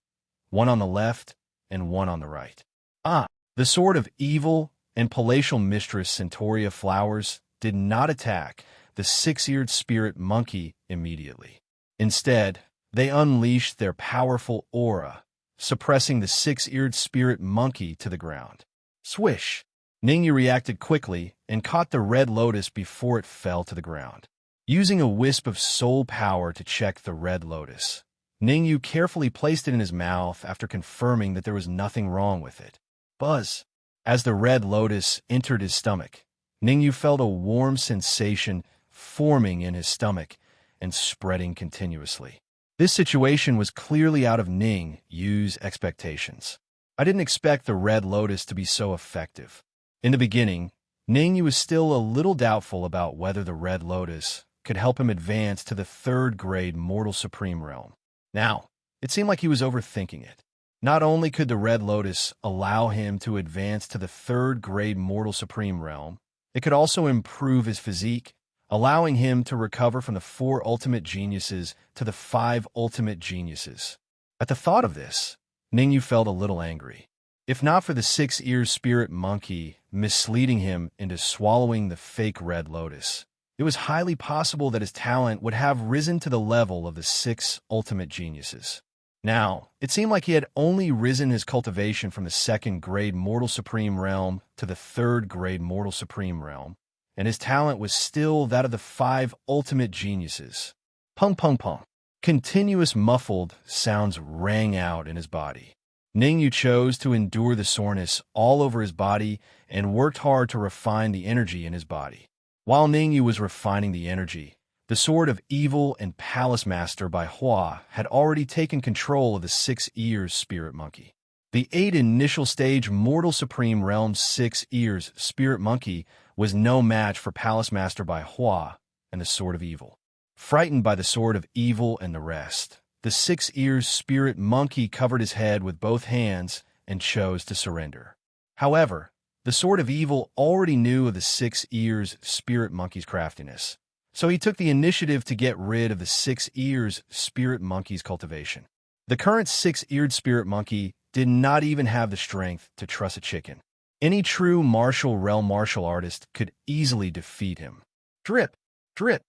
one on the left and one on the right. The sword of evil and palatial Mistress Centauria flowers did not attack the 6-eared spirit monkey immediately. Instead, they unleashed their powerful aura, suppressing the 6-eared spirit monkey to the ground. Swish! Ningyu reacted quickly and caught the red lotus before it fell to the ground. Using a wisp of soul power to check the red lotus, Ningyu carefully placed it in his mouth after confirming that there was nothing wrong with it. Buzz! As the red lotus entered his stomach, Ningyu felt a warm sensation forming in his stomach and spreading continuously. This situation was clearly out of Ningyu's expectations. I didn't expect the red lotus to be so effective. In the beginning, Ningyu was still a little doubtful about whether the red lotus could help him advance to the 3rd grade mortal supreme realm. Now, it seemed like he was overthinking it. Not only could the red lotus allow him to advance to the 3rd grade mortal supreme realm, it could also improve his physique, allowing him to recover from the 4 ultimate geniuses to the 5 ultimate geniuses. At the thought of this, Ningyu felt a little angry. If not for the 6-eared spirit monkey misleading him into swallowing the fake red lotus, it was highly possible that his talent would have risen to the level of the 6 ultimate geniuses. Now, it seemed like he had only risen his cultivation from the 2nd grade mortal supreme realm to the 3rd grade mortal supreme realm, and his talent was still that of the 5 ultimate geniuses. Pung pung pung. Continuous muffled sounds rang out in his body. Ningyu chose to endure the soreness all over his body and worked hard to refine the energy in his body. While Ningyu was refining the energy, the Sword of Evil and Palace Master by Hua had already taken control of the 6 Ears Spirit Monkey. The 8 initial stage Mortal Supreme Realm 6 Ears Spirit Monkey was no match for Palace Master by Hua and the Sword of Evil. Frightened by the Sword of Evil and the rest, the 6 Ears Spirit Monkey covered his head with both hands and chose to surrender. However, the Sword of Evil already knew of the 6 Ears Spirit Monkey's craftiness, so he took the initiative to get rid of the 6 Ears Spirit Monkey's cultivation. The current 6-eared Spirit Monkey did not even have the strength to truss a chicken. Any true martial realm martial artist could easily defeat him. Drip, drip.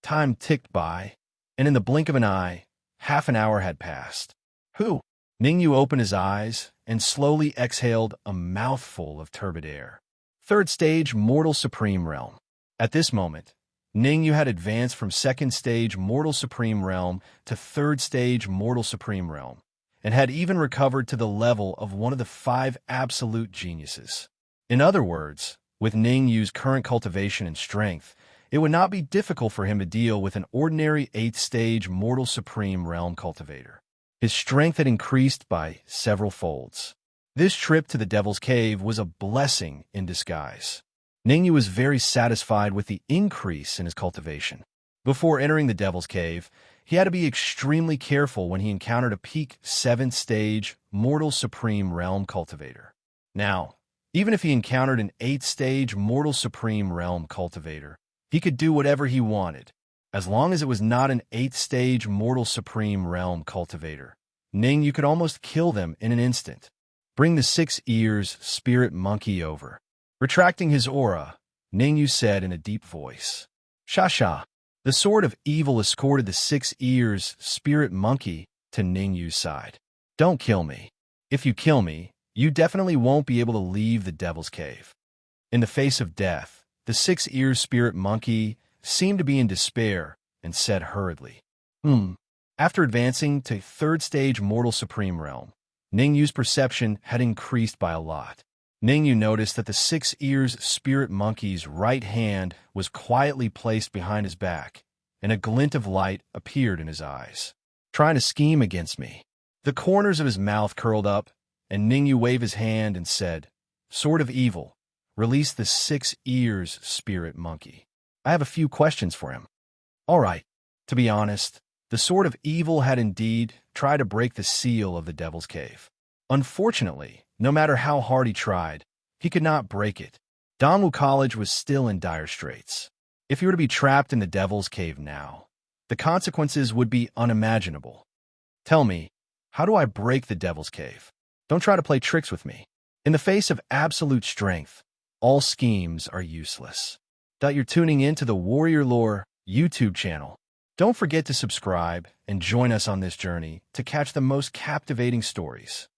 Time ticked by, and in the blink of an eye, half an hour had passed. Who? Ningyu opened his eyes and slowly exhaled a mouthful of turbid air. 3rd stage Mortal Supreme Realm. At this moment, Ningyu had advanced from 2nd stage Mortal Supreme Realm to 3rd stage Mortal Supreme Realm, and had even recovered to the level of one of the 5 absolute geniuses. In other words, with Ningyu's current cultivation and strength, it would not be difficult for him to deal with an ordinary 8th stage Mortal Supreme Realm cultivator. His strength had increased by several folds. This trip to the Devil's Cave was a blessing in disguise. Ningyu was very satisfied with the increase in his cultivation. Before entering the Devil's Cave, he had to be extremely careful when he encountered a peak 7th stage Mortal Supreme Realm cultivator. Now, even if he encountered an 8th stage Mortal Supreme Realm cultivator, he could do whatever he wanted. As long as it was not an 8th stage Mortal Supreme Realm cultivator, Ningyu could almost kill them in an instant. Bring the 6 Ears Spirit Monkey over. Retracting his aura, Ningyu said in a deep voice. Sha. The Sword of Evil escorted the 6 Ears Spirit Monkey to Ningyu's side. Don't kill me. If you kill me, you definitely won't be able to leave the Devil's Cave. In the face of death, the 6 Ears Spirit Monkey seemed to be in despair and said hurriedly, After advancing to 3rd stage Mortal Supreme Realm, Ningyu's perception had increased by a lot. Ningyu noticed that the 6 Ears Spirit Monkey's right hand was quietly placed behind his back, and a glint of light appeared in his eyes. Trying to scheme against me. The corners of his mouth curled up, and Ningyu waved his hand and said, Sword of Evil, release the 6 Ears Spirit Monkey. I have a few questions for him. All right. To be honest, the Sword of Evil had indeed tried to break the seal of the Devil's Cave. Unfortunately, no matter how hard he tried, he could not break it. Danwu College was still in dire straits. If he were to be trapped in the Devil's Cave now, the consequences would be unimaginable. Tell me, how do I break the Devil's Cave? Don't try to play tricks with me. In the face of absolute strength, all schemes are useless. You're tuning in to the Warrior Lore YouTube channel. Don't forget to subscribe and join us on this journey to catch the most captivating stories.